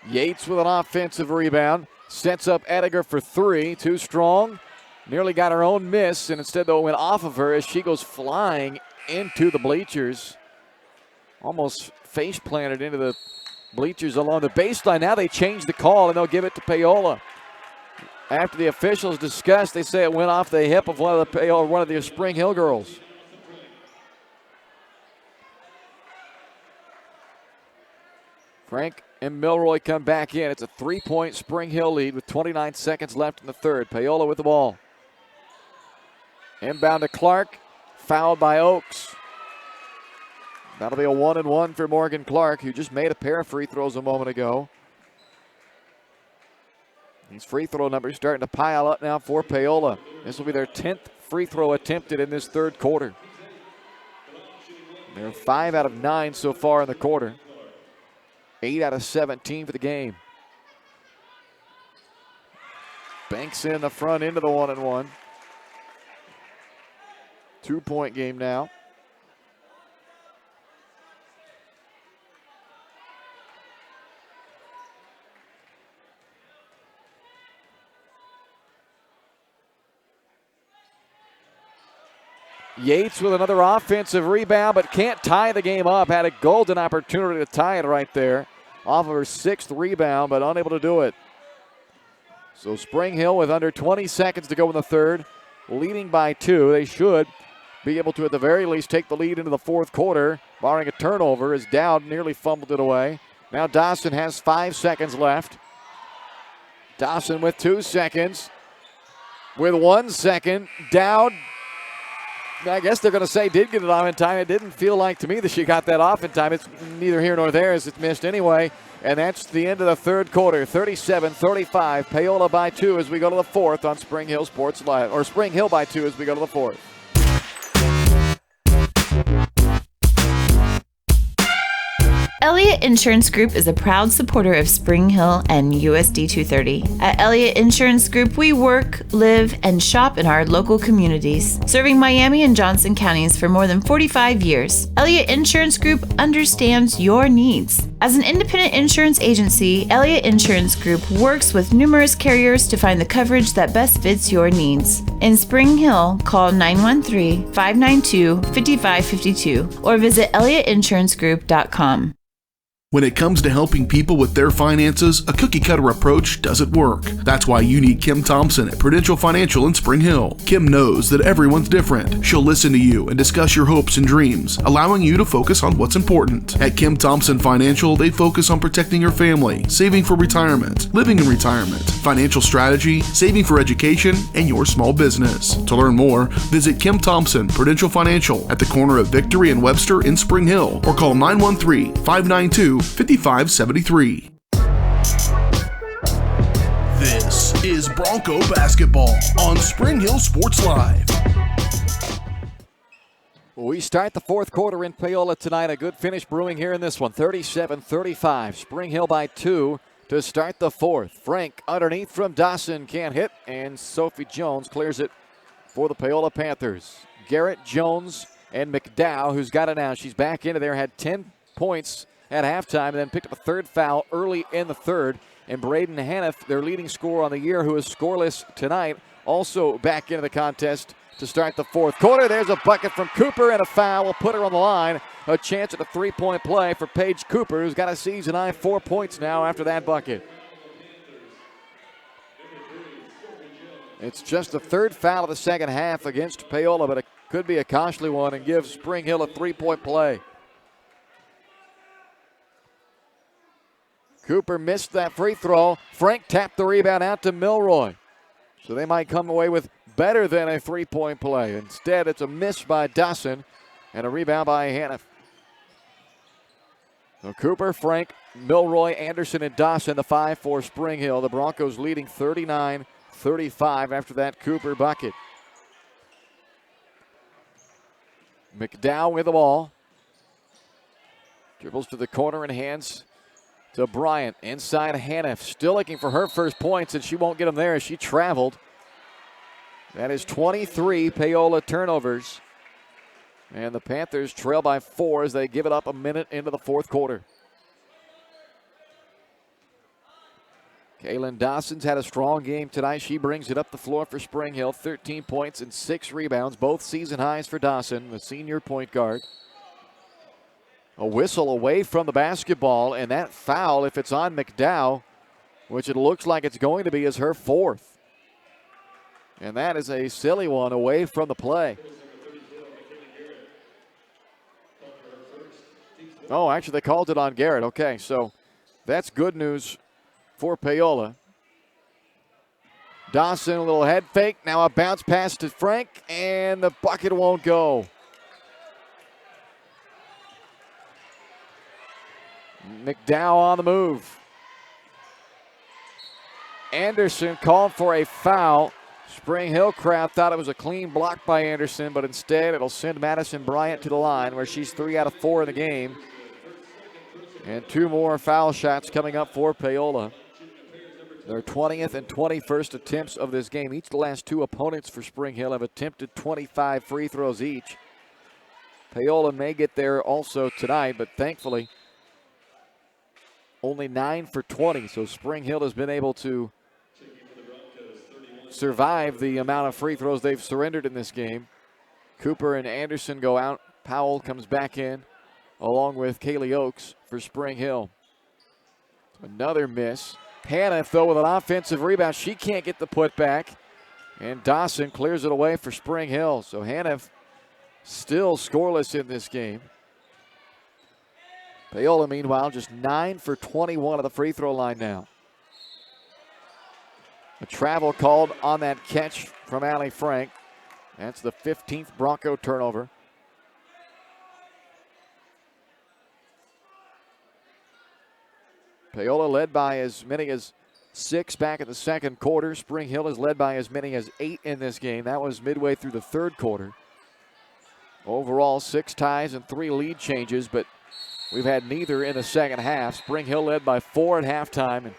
Yates with an offensive rebound. Sets up Edgar for 3. Too strong. Nearly got her own miss, and instead, though, it went off of her as she goes flying into the bleachers. Almost face planted into the bleachers along the baseline. Now they change the call, and they'll give it to Paola. After the officials discussed, they say it went off the hip of one of the Spring Hill girls. Frank and Milroy come back in. It's a 3-point Spring Hill lead with 29 seconds left in the third. Paola with the ball. Inbound to Clark. Fouled by Oakes. That'll be a 1-and-1 for Morgan Clark, who just made a pair of free throws a moment ago. These free throw numbers starting to pile up now for Paola. This will be their 10th free throw attempted in this third quarter. They're 5 out of 9 so far in the quarter. 8 out of 17 for the game. Banks in the front into the 1-and-1. 2-point game now. Yates with another offensive rebound, but can't tie the game up. Had a golden opportunity to tie it right there off of her 6th rebound, but unable to do it. So Spring Hill with under 20 seconds to go in the third, leading by 2. They should be able to, at the very least, take the lead into the fourth quarter, barring a turnover, as Dowd nearly fumbled it away. Now Dawson has 5 seconds left. Dawson with 2 seconds. With 1 second, Dowd, I guess they're going to say did get it off in time. It didn't feel like to me that she got that off in time. It's neither here nor there as it's missed anyway. And that's the end of the third quarter. 37-35. Paola by 2 as we go to the fourth on Spring Hill Sports Live. Or Spring Hill by 2 as we go to the fourth. Elliott Insurance Group is a proud supporter of Spring Hill and USD 230. At Elliott Insurance Group, we work, live, and shop in our local communities, serving Miami and Johnson counties for more than 45 years. Elliott Insurance Group understands your needs. As an independent insurance agency, Elliott Insurance Group works with numerous carriers to find the coverage that best fits your needs. In Spring Hill, call 913-592-5552 or visit elliottInsuranceGroup.com. When it comes to helping people with their finances, a cookie-cutter approach doesn't work. That's why you need Kim Thompson at Prudential Financial in Spring Hill. Kim knows that everyone's different. She'll listen to you and discuss your hopes and dreams, allowing you to focus on what's important. At Kim Thompson Financial, they focus on protecting your family, saving for retirement, living in retirement, financial strategy, saving for education, and your small business. To learn more, visit Kim Thompson Prudential Financial at the corner of Victory and Webster in Spring Hill, or call 913-592-5573. This is Bronco basketball on Spring Hill Sports Live. We start the fourth quarter in Paola tonight. A good finish brewing here in this one. 37-35. Spring Hill by 2 to start the fourth. Frank underneath from Dawson can't hit, and Sophie Jones clears it for the Paola Panthers. Garrett, Jones, and McDowell, who's got it now. She's back into there, had 10 points at halftime, and then picked up a third foul early in the third. And Braden Haniff, their leading scorer on the year, who is scoreless tonight, also back into the contest to start the fourth quarter. There's a bucket from Cooper, and a foul will put her on the line. A chance at a three-point play for Paige Cooper, who's got a season-high 4 points now after that bucket. It's just the third foul of the second half against Paola, but it could be a costly one and give Spring Hill a three-point play. Cooper missed that free throw. Frank tapped the rebound out to Milroy. So they might come away with better than a three-point play. Instead, it's a miss by Dawson and a rebound by Haniff. So Cooper, Frank, Milroy, Anderson, and Dawson, the 5 for Spring Hill. The Broncos leading 39-35 after that Cooper bucket. McDowell with the ball. Dribbles to the corner and hands to Bryant. Inside Haniff, still looking for her first points, and she won't get them there as she traveled. That is 23 Paola turnovers. And the Panthers trail by 4 as they give it up a minute into the fourth quarter. Kaylin Dawson's had a strong game tonight. She brings it up the floor for Spring Hill. 13 points and 6 rebounds, both season highs for Dawson, the senior point guard. A whistle away from the basketball, and that foul, if it's on McDowell, which it looks like it's going to be, is her 4th. And that is a silly one away from the play. Oh, actually, they called it on Garrett. Okay, so that's good news for Paola. Dawson, a little head fake. Now a bounce pass to Frank, and the bucket won't go. McDowell on the move. Anderson called for a foul. Spring Hill crowd thought it was a clean block by Anderson, but instead it'll send Madison Bryant to the line where she's 3 out of 4 in the game. And 2 more foul shots coming up for Paola. Their 20th and 21st attempts of this game. Each of the last 2 opponents for Spring Hill have attempted 25 free throws each. Paola may get there also tonight, but thankfully only 9 for 20. So Spring Hill has been able to survive the amount of free throws they've surrendered in this game. Cooper and Anderson go out. Powell comes back in along with Kaylee Oakes for Spring Hill. Another miss. Hannah, though, with an offensive rebound. She can't get the putback. And Dawson clears it away for Spring Hill. So Hannah still scoreless in this game. Paola, meanwhile, just 9 for 21 at the free throw line now. A travel called on that catch from Allie Frank. That's the 15th Bronco turnover. Paola led by as many as 6 back in the second quarter. Spring Hill is led by as many as 8 in this game. That was midway through the third quarter. Overall, 6 ties and 3 lead changes, but we've had neither in the second half. Spring Hill led by 4 at halftime, and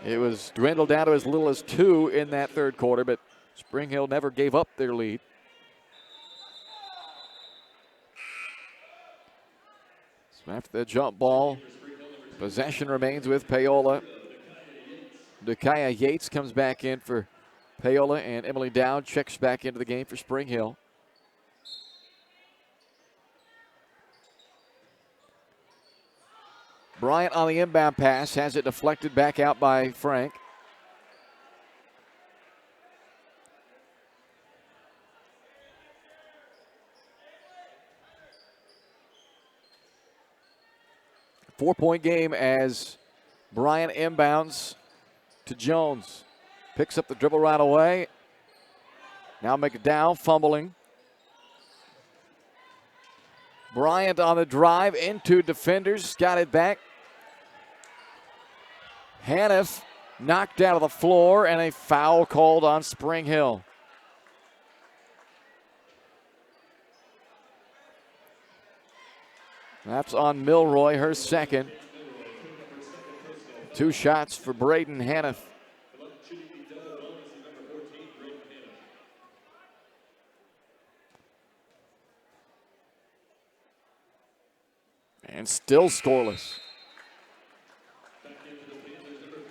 it was dwindled down to as little as 2 in that third quarter, but Spring Hill never gave up their lead. So after the jump ball, possession remains with Paola. Dakaya Yates comes back in for Paola, and Emily Dowd checks back into the game for Spring Hill. Bryant on the inbound pass, has it deflected back out by Frank. Four-point game as Bryant inbounds to Jones. Picks up the dribble right away. Now McDowell fumbling. Bryant on the drive into defenders. Got it back. Hannif knocked out of the floor, and a foul called on Spring Hill. That's on Milroy, her second. 2 shots for Braden Hannif. And still scoreless.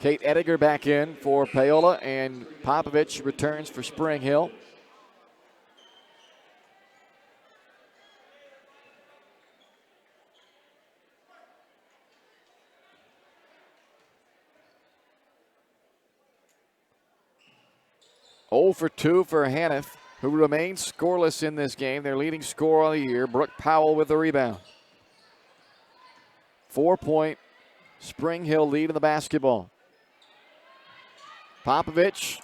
Kate Ediger back in for Paola, and Popovich returns for Spring Hill. Oh for 2 for Hannif, who remains scoreless in this game. Their leading scorer of the year, Brooke Powell, with the rebound. 4-point Spring Hill lead in the basketball. Popovich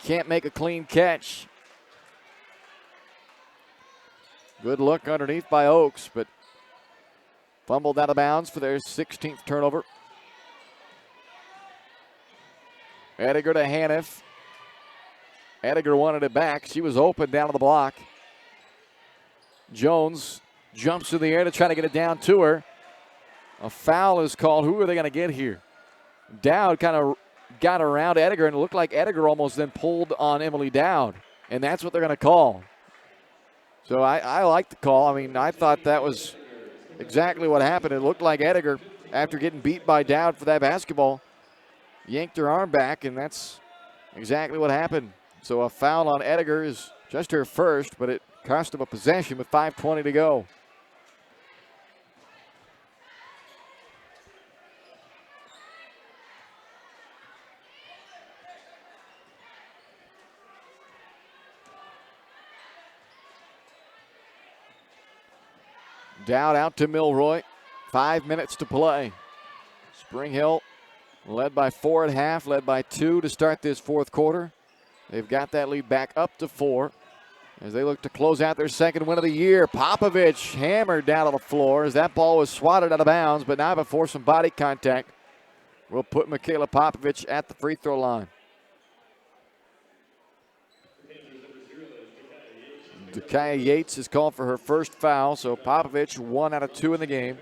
can't make a clean catch. Good look underneath by Oakes, but fumbled out of bounds for their 16th turnover. Ediger to Hannif. Ediger wanted it back. She was open down to the block. Jones jumps in the air to try to get it down to her. A foul is called. Who are they going to get here? Dowd kind of got around Ediger, and it looked like Ediger almost then pulled on Emily Dowd, and that's what they're going to call. So I like the call. I mean, I thought that was exactly what happened. It looked like Ediger, after getting beat by Dowd for that basketball, yanked her arm back, and that's exactly what happened. So a foul on Ediger is just her first, but it cost him a possession with 5:20 to go. Dowd out to Milroy. 5 minutes to play. Spring Hill led by 4 at half, led by 2 to start this fourth quarter. They've got that lead back up to 4 as they look to close out their second win of the year. Popovich hammered down on the floor as that ball was swatted out of bounds, but now before some body contact, we'll put Michaela Popovich at the free throw line. Dakaya Yates is called for her first foul, so Popovich 1 out of 2 in the game.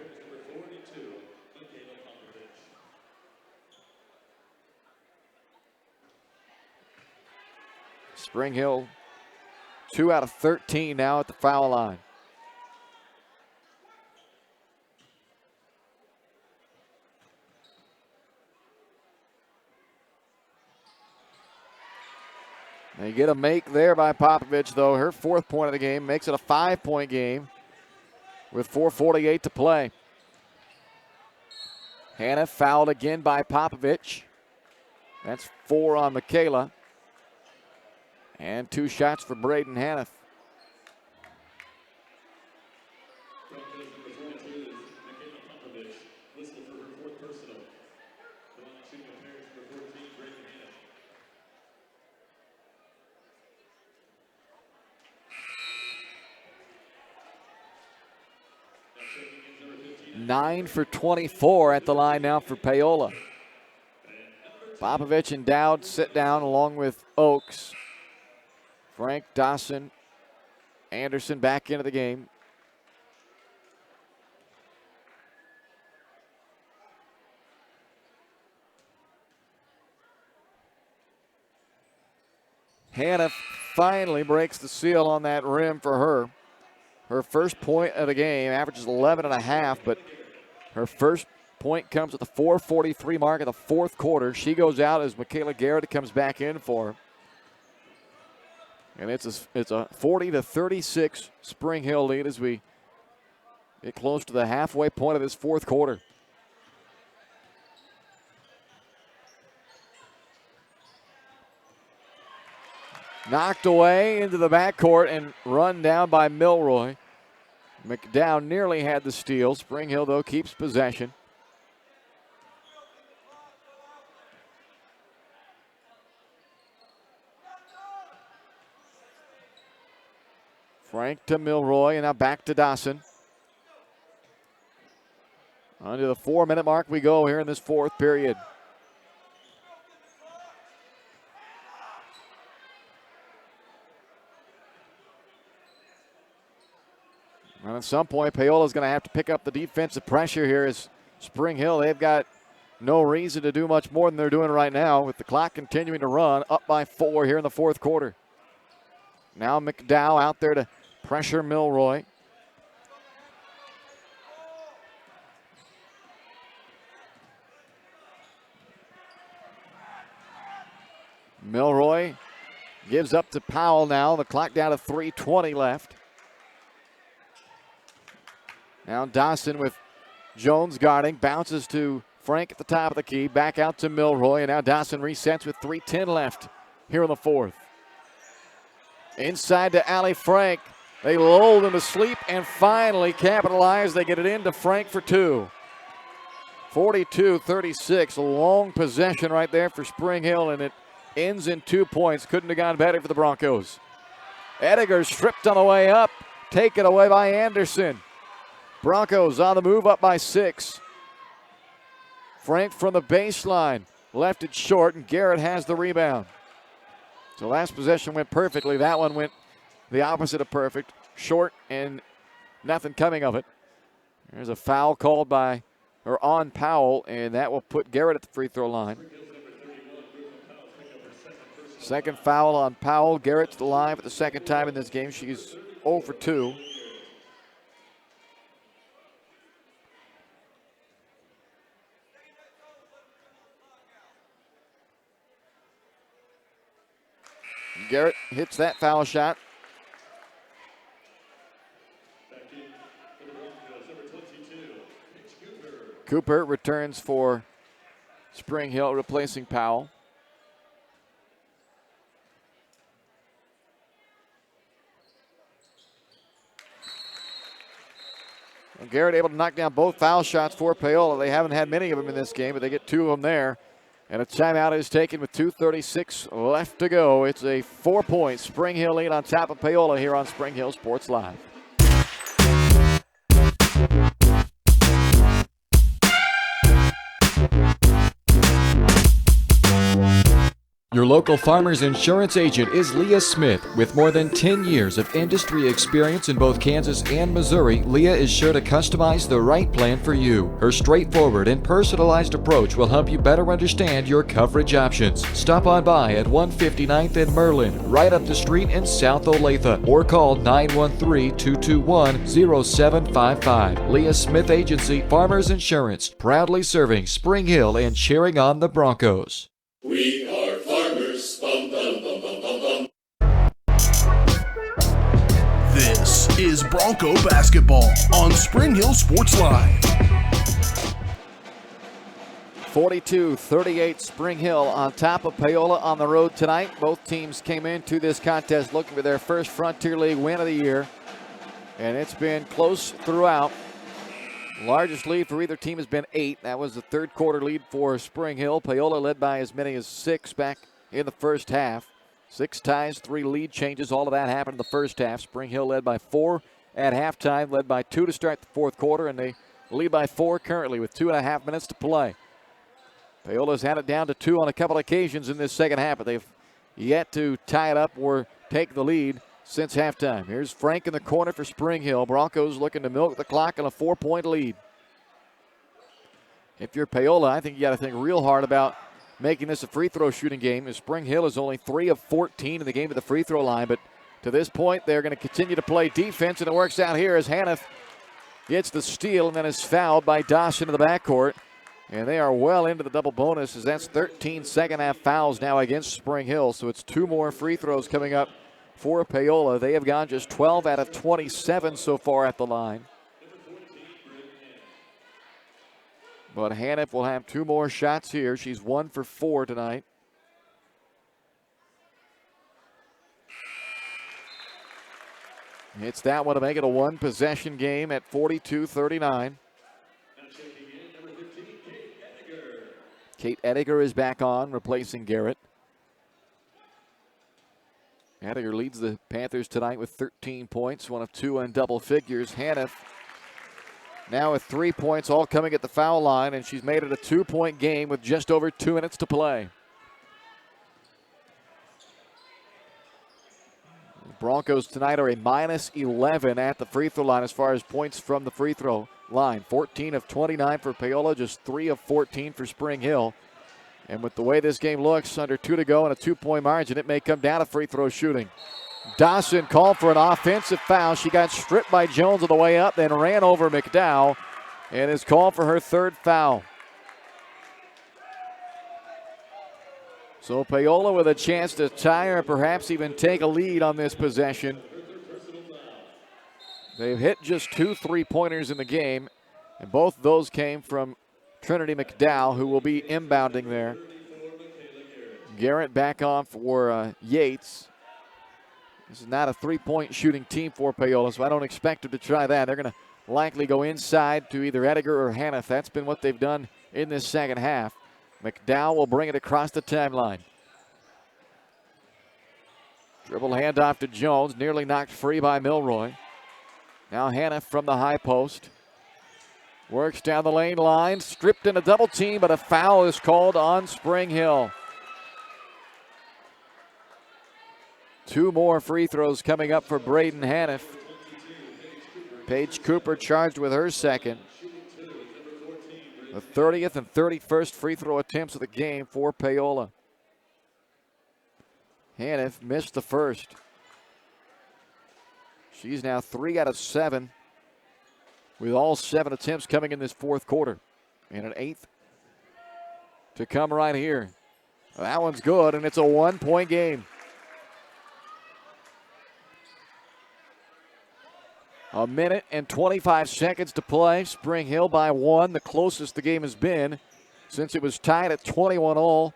Spring Hill 2 out of 13 now at the foul line. They get a make there by Popovich, though. Her 4th point of the game makes it a 5-point game with 4:48 to play. Hannah fouled again by Popovich. That's 4 on Michaela. And 2 shots for Braden Haniff. Broncos number 42 is Michaela Popovich, listed for her 4th personal. The one shooting appearance for 14, Braden Haniff. Now checking in number 15. 9 for 24 at the line now for Paola. Popovich and Dowd sit down along with Oakes. Frank, Dawson, Anderson back into the game. Hannah finally breaks the seal on that rim for her. Her first point of the game, averages 11.5, but her first point comes at the 4:43 mark of the 4th quarter. She goes out as Michaela Garrett comes back in for her. And it's a 40-36 Spring Hill lead as we get close to the halfway point of this 4th quarter. Knocked away into the backcourt and run down by Milroy. McDowell nearly had the steal. Spring Hill, though, keeps possession. Frank to Milroy, and now back to Dawson. Under the 4-minute mark we go here in this 4th period. And at some point, Paola's going to have to pick up the defensive pressure here as Spring Hill, they've got no reason to do much more than they're doing right now with the clock continuing to run, up by 4 here in the 4th quarter. Now McDowell out there to pressure Milroy. Milroy gives up to Powell now. The clock down to 3:20 left. Now Dawson with Jones guarding. Bounces to Frank at the top of the key. Back out to Milroy. And now Dawson resets with 3:10 left here in the 4th. Inside to Allie Frank. They lulled him to sleep and finally capitalize. They get it into Frank for 2. 42-36. A long possession right there for Spring Hill, and it ends in 2 points. Couldn't have gone better for the Broncos. Ediger stripped on the way up. Taken away by Anderson. Broncos on the move, up by 6. Frank from the baseline. Left it short, and Garrett has the rebound. So last possession went perfectly. That one went the opposite of perfect. Short and nothing coming of it. There's a foul called on Powell, and that will put Garrett at the free throw line. Second foul on Powell. Garrett's the line for the second time in this game. She's 0 for 2. Garrett hits that foul shot. Cooper returns for Spring Hill, replacing Powell. Well, Garrett able to knock down both foul shots for Paola. They haven't had many of them in this game, but they get 2 of them there. And a timeout is taken with 2:36 left to go. It's a 4-point Spring Hill lead on top of Paola here on Spring Hill Sports Live. Your local Farmers Insurance agent is Leah Smith. With more than 10 years of industry experience in both Kansas and Missouri, Leah is sure to customize the right plan for you. Her straightforward and personalized approach will help you better understand your coverage options. Stop on by at 159th and Merlin, right up the street in South Olathe, or call 913-221-0755. Leah Smith Agency, Farmers Insurance, proudly serving Spring Hill and cheering on the Broncos. We are farmers. Bum, bum, bum, bum, bum, bum. This is Bronco basketball on Spring Hill Sports Live. 42-38 Spring Hill on top of Paola on the road tonight. Both teams came into this contest looking for their first Frontier League win of the year, and it's been close throughout. Largest lead for either team has been 8. That was the third quarter lead for Spring Hill. Paola led by as many as 6 back in the first half. 6 ties, 3 lead changes. All of that happened in the first half. Spring Hill led by 4 at halftime, led by 2 to start the fourth quarter, and they lead by 4 currently with 2.5 minutes to play. Paola's had it down to 2 on a couple occasions in this second half, but they've yet to tie it up or take the lead since halftime. Here's Frank in the corner for Spring Hill. Broncos looking to milk the clock on a 4-point lead. If you're Paola, I think you got to think real hard about making this a free throw shooting game. As Spring Hill is only 3 of 14 in the game at the free throw line, but to this point, they're going to continue to play defense, and it works out here as Hannah gets the steal and then is fouled by Dawson in the backcourt. And they are well into the double bonus, as that's 13 second-half fouls now against Spring Hill. So it's 2 more free throws coming up for Paola. They have gone just 12 out of 27 so far at the line. But Hannah will have 2 more shots here. She's 1 for 4 tonight. Hits that one to make it a 1-possession game at 42-39. Kate Ediger is back on, replacing Garrett. Ediger leads the Panthers tonight with 13 points, 1 of 2 in double figures. Hannah now with 3 points, all coming at the foul line, and she's made it a 2-point game with just over 2 minutes to play. The Broncos tonight are a -11 at the free throw line as far as points from the free throw line. 14 of 29 for Paola, just 3 of 14 for Spring Hill. And with the way this game looks, under 2 to go and a 2-point margin, it may come down to free throw shooting. Dawson called for an offensive foul. She got stripped by Jones on the way up, then ran over McDowell, and is called for her 3rd foul. So Paola with a chance to tie or perhaps even take a lead on this possession. They've hit just 2 3-pointers in the game, and both of those came from Trinity McDowell, who will be inbounding there. Garrett back on for Yates. This is not a 3-point shooting team for Paola, so I don't expect them to try that. They're going to likely go inside to either Ediger or Hannah. That's been what they've done in this second half. McDowell will bring it across the timeline. Dribble handoff to Jones, nearly knocked free by Milroy. Now Hannah from the high post. Works down the lane line, stripped in a double team, but a foul is called on Spring Hill. 2 more free throws coming up for Braden Hannah. Paige Cooper charged with her 2nd. The 30th and 31st free throw attempts of the game for Paola. Hannah missed the 1st. She's now 3 out of 7 with all 7 attempts coming in this fourth quarter. And an 8th to come right here. That one's good, and it's a 1-point game. A minute and 25 seconds to play. Spring Hill by 1, the closest the game has been since it was tied at 21-all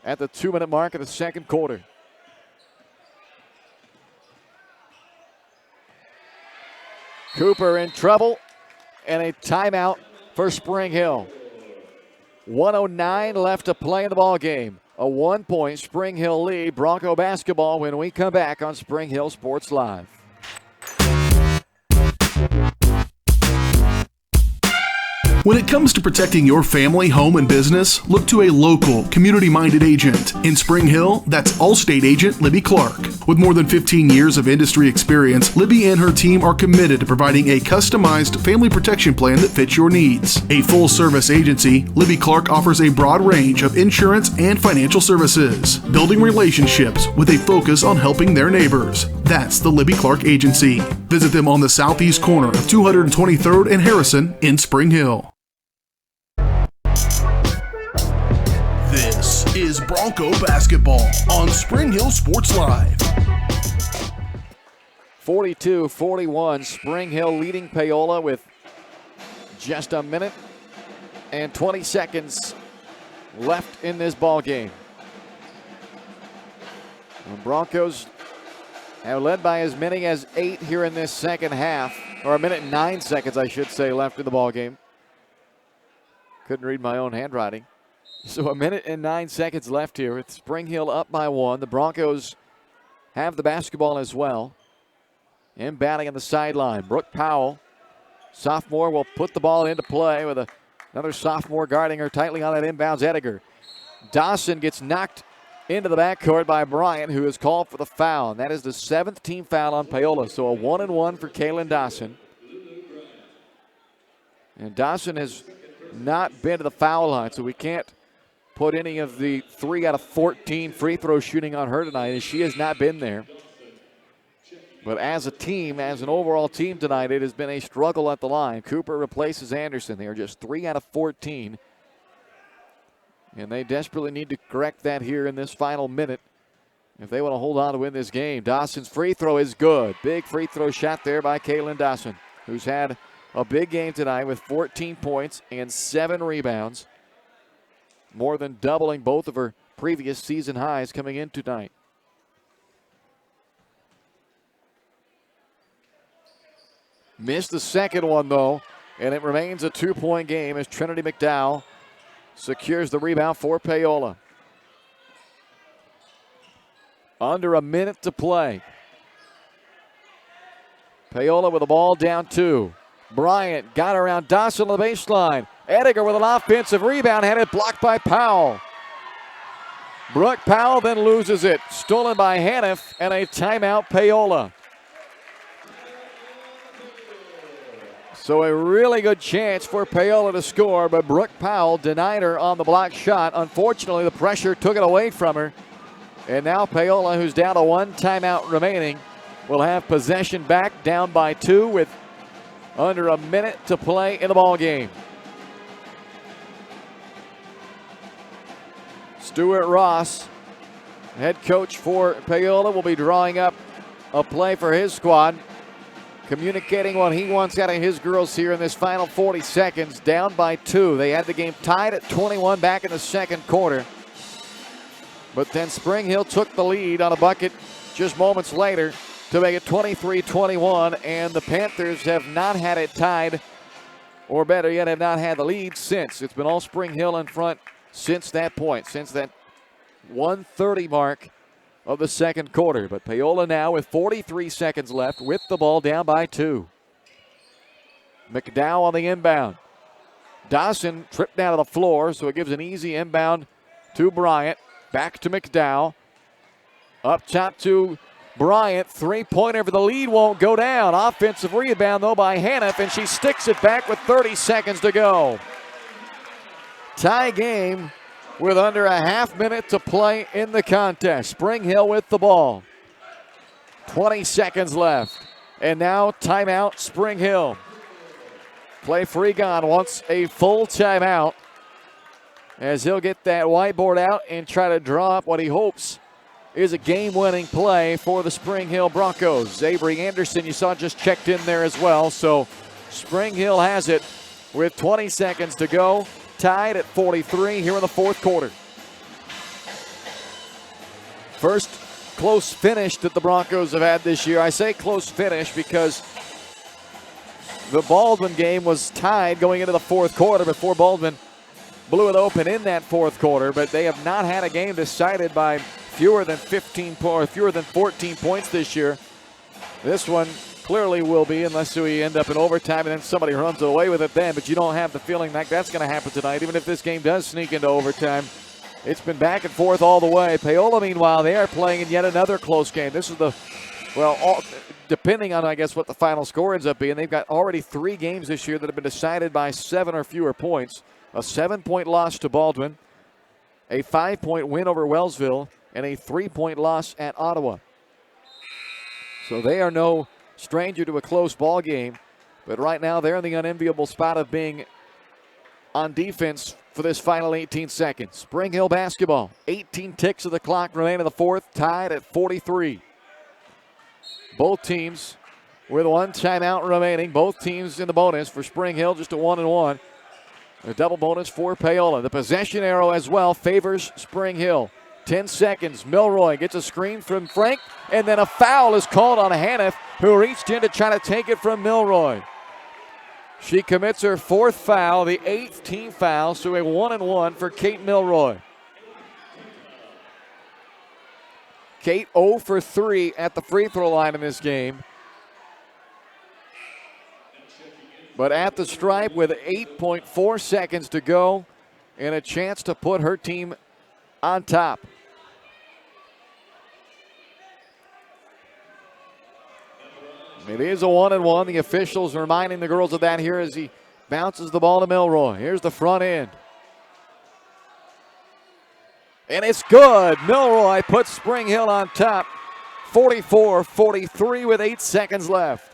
at the 2-minute mark of the second quarter. Cooper in trouble, and a timeout for Spring Hill. 1:09 left to play in the ball game. A 1-point Spring Hill lead. Bronco basketball when we come back on Spring Hill Sports Live. When it comes to protecting your family, home, and business, look to a local, community-minded agent. In Spring Hill, that's Allstate agent Libby Clark. With more than 15 years of industry experience, Libby and her team are committed to providing a customized family protection plan that fits your needs. A full-service agency, Libby Clark offers a broad range of insurance and financial services, building relationships with a focus on helping their neighbors. That's the Libby Clark Agency. Visit them on the southeast corner of 223rd and Harrison in Spring Hill. This is Bronco basketball on Spring Hill Sports Live. 42-41, Spring Hill leading Paola with just a minute and 20 seconds left in this ball game. The Broncos have led by as many as 8 here in this second half, or 1 minute and 9 seconds, I should say, left in the ball game. Couldn't read my own handwriting. So 1 minute and 9 seconds left here with Spring Hill up by 1. The Broncos have the basketball as well. Inbounding on the sideline. Brooke Powell, sophomore, will put the ball into play with another sophomore guarding her tightly on that inbounds. Ediger. Dawson gets knocked into the backcourt by Bryant, who is called for the foul. And that is the 7th team foul on Paola. So a 1-and-1 for Kaylin Dawson. And Dawson has not been to the foul line, so we can't put any of the 3 out of 14 free throw shooting on her tonight, as she has not been there. But as a team, as an overall team tonight, it has been a struggle at the line. Cooper replaces Anderson. They are just 3 out of 14. And they desperately need to correct that here in this final minute if they want to hold on to win this game. Dawson's free throw is good. Big free throw shot there by Kaylin Dawson, who's had a big game tonight with 14 points and 7 rebounds. More than doubling both of her previous season highs coming in tonight. Missed the second one, though, and it remains a 2-point game as Trinity McDowell secures the rebound for Paola. Under a minute to play. Paola with the ball down 2. Bryant got around Dawson on the baseline. Ediger with an offensive rebound, had it blocked by Powell. Brooke Powell then loses it. Stolen by Haniff, and a timeout, Paola. So a really good chance for Paola to score, but Brooke Powell denied her on the block shot. Unfortunately, the pressure took it away from her. And now Paola, who's down to 1 timeout remaining, will have possession back, down by 2 with under a minute to play in the ball game. Stuart Ross, head coach for Paola, will be drawing up a play for his squad, communicating what he wants out of his girls here in this final 40 seconds, down by 2. They had the game tied at 21 back in the second quarter. But then Spring Hill took the lead on a bucket just moments later to make it 23-21, and the Panthers have not had it tied, or better yet, have not had the lead since. It's been all Spring Hill in front since that point, since that 1:30 mark of the second quarter. But Paola now with 43 seconds left with the ball down by 2. McDowell on the inbound. Dawson tripped down to the floor, so it gives an easy inbound to Bryant. Back to McDowell. Up top to Bryant. 3-pointer for the lead won't go down. Offensive rebound, though, by Haniff, and she sticks it back with 30 seconds to go. Tie game with under a half minute to play in the contest. Spring Hill with the ball. 20 seconds left. And now timeout, Spring Hill. Play for Egon wants a full timeout, as he'll get that whiteboard out and try to draw up what he hopes is a game-winning play for the Spring Hill Broncos. Avery Anderson, you saw, just checked in there as well. So Spring Hill has it with 20 seconds to go. Tied at 43 here in the fourth quarter. First close finish that the Broncos have had this year. I say close finish because the Baldwin game was tied going into the fourth quarter before Baldwin blew it open in that fourth quarter, but they have not had a game decided by fewer than 14 points this year. This one clearly will be, unless we end up in overtime and then somebody runs away with it then, but you don't have the feeling like that's going to happen tonight. Even if this game does sneak into overtime, it's been back and forth all the way. Paola, meanwhile, they are playing in yet another close game. This is depending on, I guess, what the final score ends up being, they've got already 3 games this year that have been decided by 7 or fewer points. A 7-point loss to Baldwin, a 5-point win over Wellsville, and a 3-point loss at Ottawa. So they are no stranger to a close ball game, but right now they're in the unenviable spot of being on defense for this final 18 seconds. Spring Hill basketball, 18 ticks of the clock remain in the fourth, tied at 43. Both teams with 1 timeout remaining. Both teams in the bonus. For Spring Hill, just a 1-and-1. A double bonus for Paola. The possession arrow as well favors Spring Hill. 10 seconds. Milroy gets a screen from Frank, and then a foul is called on Hannaf, who reached in to try to take it from Milroy. She commits her 4th foul, the 8th team foul, so a 1-and-1 for Kate Milroy. Kate 0 for 3 at the free throw line in this game. But at the stripe with 8.4 seconds to go and a chance to put her team on top. It is a 1-and-1. The officials reminding the girls of that here as he bounces the ball to Milroy. Here's the front end. And it's good. Milroy puts Spring Hill on top. 44-43 with 8 seconds left.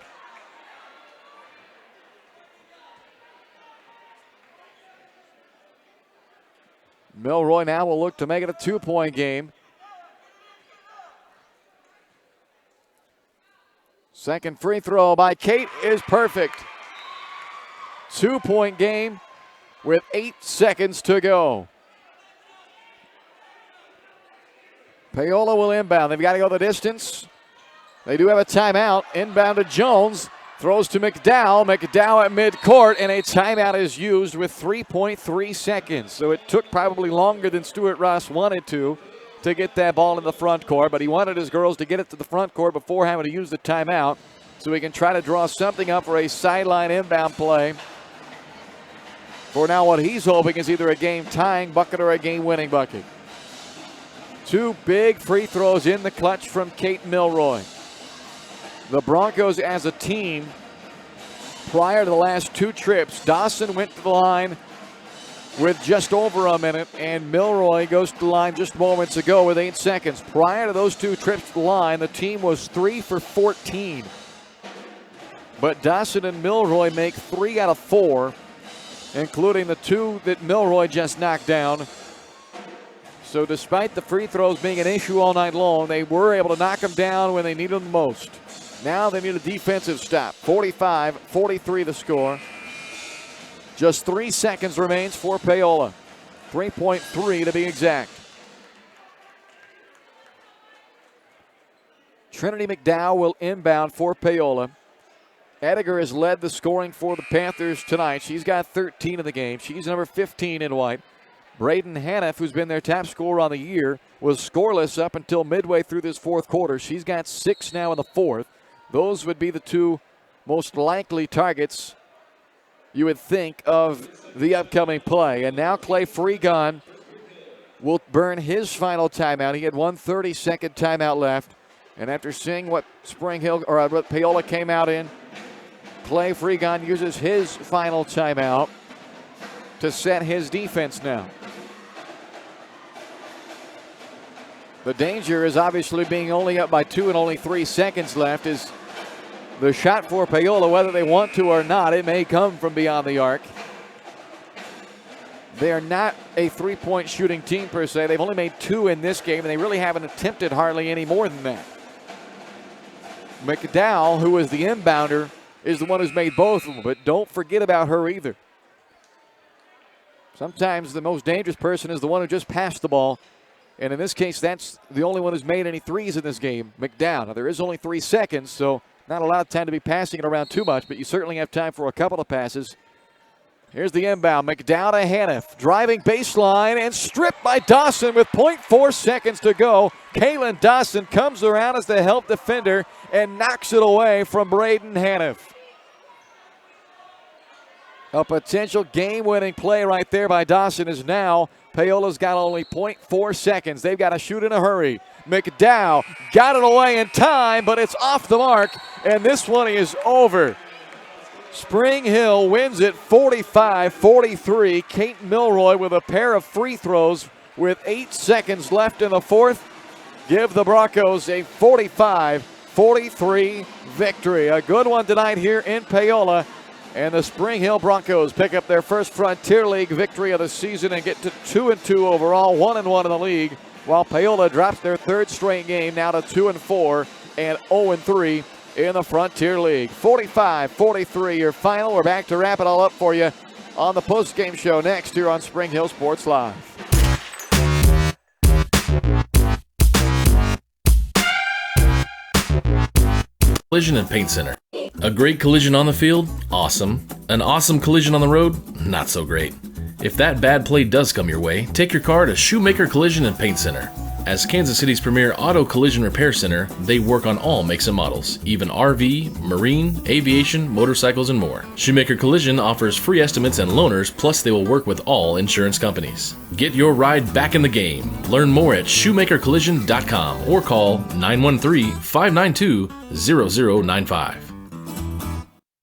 Milroy now will look to make it a 2-point game. Second free throw by Kate is perfect. 2-point game with 8 seconds to go. Paola will inbound. They've got to go the distance. They do have a timeout. Inbound to Jones. Throws to McDowell. McDowell at midcourt, and a timeout is used with 3.3 seconds. So it took probably longer than Stuart Ross wanted to get that ball in the front court, but he wanted his girls to get it to the front court before having to use the timeout so he can try to draw something up for a sideline inbound play. For now, what he's hoping is either a game-tying bucket or a game-winning bucket. 2 big free throws in the clutch from Kate Milroy. The Broncos as a team, prior to the last 2 trips, Dawson went to the line with just over a minute, and Milroy goes to the line just moments ago with 8 seconds. Prior to those 2 trips to the line, the team was 3 for 14. But Dawson and Milroy make 3 out of 4, including the 2 that Milroy just knocked down. So despite the free throws being an issue all night long, they were able to knock them down when they needed them most. Now they need a defensive stop. 45-43 the score. Just 3 seconds remains for Paola. 3.3 to be exact. Trinity McDowell will inbound for Paola. Ediger has led the scoring for the Panthers tonight. She's got 13 in the game. She's number 15 in white. Braden Hannaf, who's been their top scorer on the year, was scoreless up until midway through this 4th quarter. She's got 6 now in the 4th. Those would be the 2 most likely targets, you would think, of the upcoming play. And now Clay Freegon will burn his final timeout. He had 1 30-second timeout left. And after seeing what what Paola came out in, Clay Freegon uses his final timeout to set his defense now. The danger is obviously being only up by 2 and only 3 seconds left is the shot for Paola, whether they want to or not. It may come from beyond the arc. They are not a 3-point shooting team per se. They've only made 2 in this game, and they really haven't attempted hardly any more than that. McDowell, who is the inbounder, is the one who's made both of them, but don't forget about her either. Sometimes the most dangerous person is the one who just passed the ball. And in this case, that's the only one who's made any threes in this game, McDowell. Now, there is only 3 seconds, so not a lot of time to be passing it around too much, but you certainly have time for a couple of passes. Here's the inbound. McDowell to Hannaf. Driving baseline and stripped by Dawson with 0.4 seconds to go. Kaylin Dawson comes around as the help defender and knocks it away from Braden Hannaf. A potential game-winning play right there by Dawson is now Paola's got only 0.4 seconds. They've got to shoot in a hurry. McDowell got it away in time, but it's off the mark, and this one is over. Spring Hill wins it 45-43. Kate Milroy with a pair of free throws with 8 seconds left in the 4th. Give the Broncos a 45-43 victory. A good one tonight here in Paola. And the Spring Hill Broncos pick up their first Frontier League victory of the season and get to 2-2 overall, 1-1 in the league, while Paola drops their 3rd straight game now to 2-4 and 0-3 in the Frontier League. 45-43 your final. We're back to wrap it all up for you on the post-game show next here on Spring Hill Sports Live. Collision and Paint Center. A great collision on the field? Awesome. An awesome collision on the road? Not so great. If that bad play does come your way, take your car to Shoemaker Collision and Paint Center. As Kansas City's premier auto collision repair center, they work on all makes and models, even RV, marine, aviation, motorcycles, and more. Shoemaker Collision offers free estimates and loaners, plus they will work with all insurance companies. Get your ride back in the game. Learn more at shoemakercollision.com or call 913-592-0095.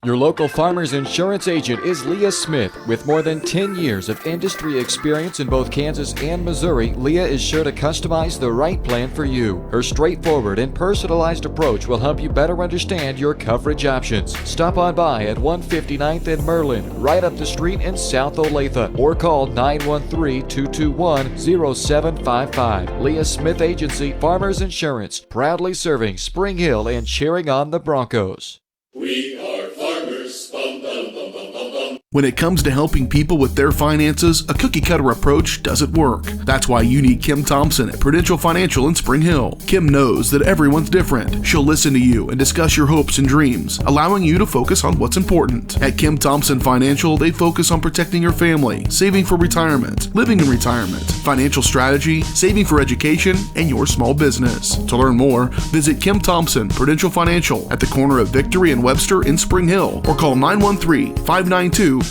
Your local Farmers Insurance agent is Leah Smith. With more than 10 years of industry experience in both Kansas and Missouri, Leah is sure to customize the right plan for you. Her straightforward and personalized approach will help you better understand your coverage options. Stop on by at 159th and Merlin, right up the street in South Olathe, or call 913-221-0755. Leah Smith Agency, Farmers Insurance, proudly serving Spring Hill and cheering on the Broncos. We are farmers. Bum, bum, bum, bum, bum, bum. When it comes to helping people with their finances, a cookie-cutter approach doesn't work. That's why you need Kim Thompson at Prudential Financial in Spring Hill. Kim knows that everyone's different. She'll listen to you and discuss your hopes and dreams, allowing you to focus on what's important. At Kim Thompson Financial, they focus on protecting your family, saving for retirement, living in retirement, financial strategy, saving for education, and your small business. To learn more, visit Kim Thompson Prudential Financial at the corner of Victory and Webster in Spring Hill, or call 913-592-5573.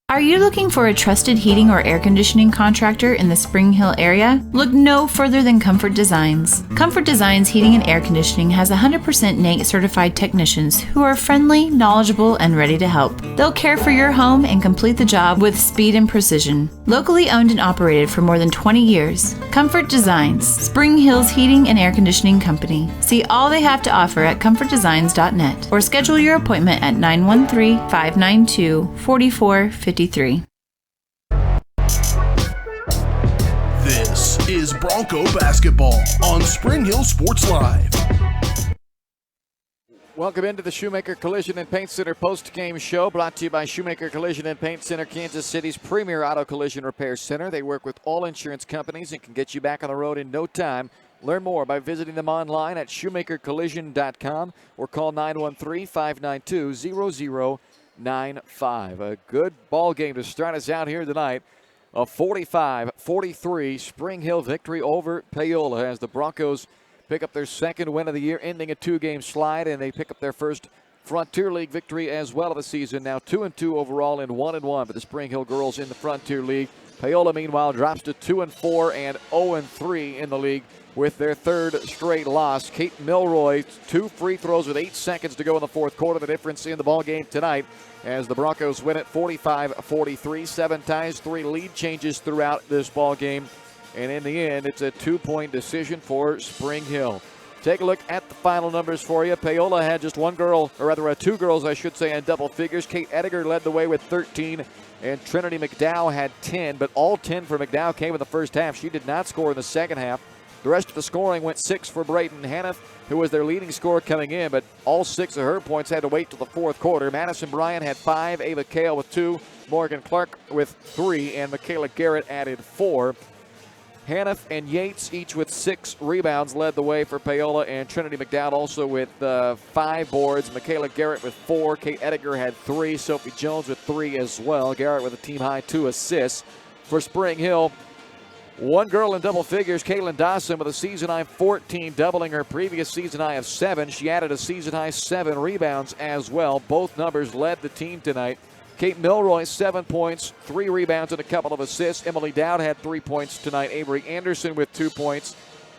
Are you looking for a trusted heating or air conditioning contractor in the Spring Hill area? Look no further than Comfort Designs. Comfort Designs Heating and Air Conditioning has 100% NATE certified technicians who are friendly, knowledgeable, and ready to help. They'll care for your home and complete the job with speed and precision. Locally owned and operated for more than 20 years, Comfort Designs, Spring Hill's heating and air conditioning company. See all they have to offer at comfortdesigns.net or schedule your appointment at 913-592-4453. This is Bronco basketball on Spring Hill Sports Live. Welcome into the Shoemaker Collision and Paint Center post-game show, brought to you by Shoemaker Collision and Paint Center, Kansas City's premier auto collision repair center. They work with all insurance companies and can get you back on the road in no time. Learn more by visiting them online at shoemakercollision.com or call 913-592-0095. A good ball game to start us out here tonight. A 45-43 Spring Hill victory over Paola as the Broncos pick up their second win of the year, ending a two-game slide, and they pick up their first Frontier League victory as well of the season. Now 2-2 overall and 1-1 for the Spring Hill girls in the Frontier League. Paola, meanwhile, drops to 2-4 and 0-3 in the league with their third straight loss. Kate Milroy, 2 free throws with 8 seconds to go in the fourth quarter. The difference in the ball game tonight as the Broncos win it 45-43. 7 ties, 3 lead changes throughout this ball game. And in the end, it's a 2-point decision for Spring Hill. Take a look at the final numbers for you. Paola had just one girl, or rather 2 girls, I should say, in double figures. Kate Ediger led the way with 13, and Trinity McDowell had 10, but all 10 for McDowell came in the first half. She did not score in the second half. The rest of the scoring went 6 for Brayton Hanneth, who was their leading scorer coming in, but all 6 of her points had to wait till the fourth quarter. Madison Bryan had 5, Ava Kale with 2, Morgan Clark with 3, and Michaela Garrett added 4. Hanneth and Yates each with 6 rebounds led the way for Paola, and Trinity McDowell also with 5 boards. Michaela Garrett with 4. Kate Ediger had 3. Sophie Jones with 3 as well. Garrett with a team-high 2 assists. For Spring Hill, one girl in double figures, Caitlin Dawson, with a season-high 14, doubling her previous season-high of 7. She added a season-high 7 rebounds as well. Both numbers led the team tonight. Kate Milroy, 7 points, 3 rebounds, and a couple of assists. Emily Dowd had 3 points tonight. Avery Anderson with 2 points.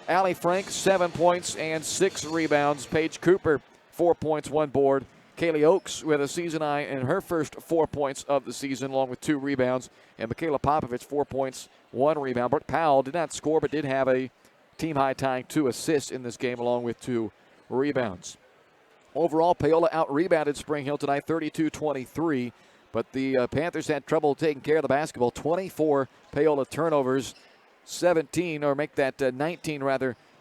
Allie Frank, 7 points and 6 rebounds. Paige Cooper, 4 points, 1 board. Kaylee Oakes with a season high in her first 4 points of the season, along with 2 rebounds. And Michaela Popovich, 4 points, 1 rebound. Brooke Powell did not score, but did have a team-high tying 2 assists in this game, along with 2 rebounds. Overall, Paola out-rebounded Spring Hill tonight, 32-23. But the Panthers had trouble taking care of the basketball. 24 Paola turnovers, 19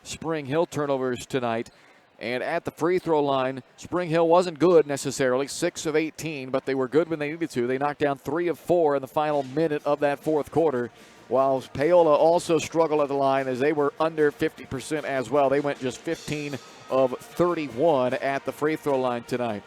Spring Hill turnovers tonight. And at the free throw line, Spring Hill wasn't good necessarily, 6 of 18, but they were good when they needed to. They knocked down 3 of 4 in the final minute of that fourth quarter, while Paola also struggled at the line as they were under 50% as well. They went just 15 of 31 at the free throw line tonight.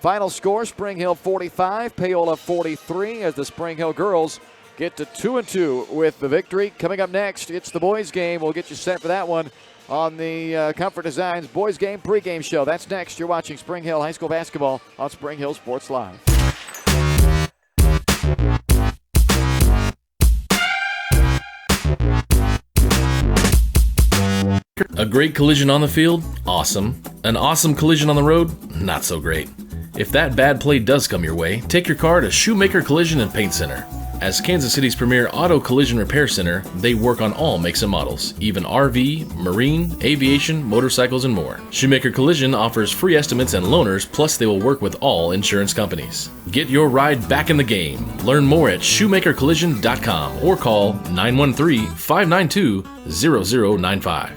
Final score, Spring Hill 45, Paola 43, as the Spring Hill girls get to 2-2 with the victory. Coming up next, it's the boys game. We'll get you set for that one on the Comfort Designs Boys Game pregame show. That's next. You're watching Spring Hill High School basketball on Spring Hill Sports Live. A great collision on the field? Awesome. An awesome collision on the road? Not so great. If that bad play does come your way, take your car to Shoemaker Collision and Paint Center. As Kansas City's premier auto collision repair center, they work on all makes and models, even RV, marine, aviation, motorcycles, and more. Shoemaker Collision offers free estimates and loaners, plus they will work with all insurance companies. Get your ride back in the game. Learn more at shoemakercollision.com or call 913-592-0095.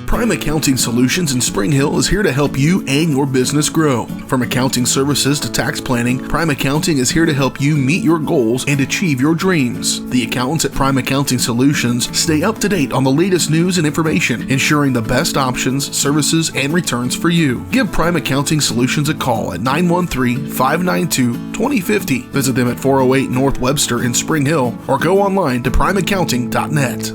Prime Accounting Solutions in Spring Hill is here to help you and your business grow. From accounting services to tax planning, Prime Accounting is here to help you meet your goals and achieve your dreams. The accountants at Prime Accounting Solutions stay up to date on the latest news and information, ensuring the best options, services, and returns for you. Give Prime Accounting Solutions a call at 913-592-2050. Visit them at 408 North Webster in Spring Hill or go online to primeaccounting.net.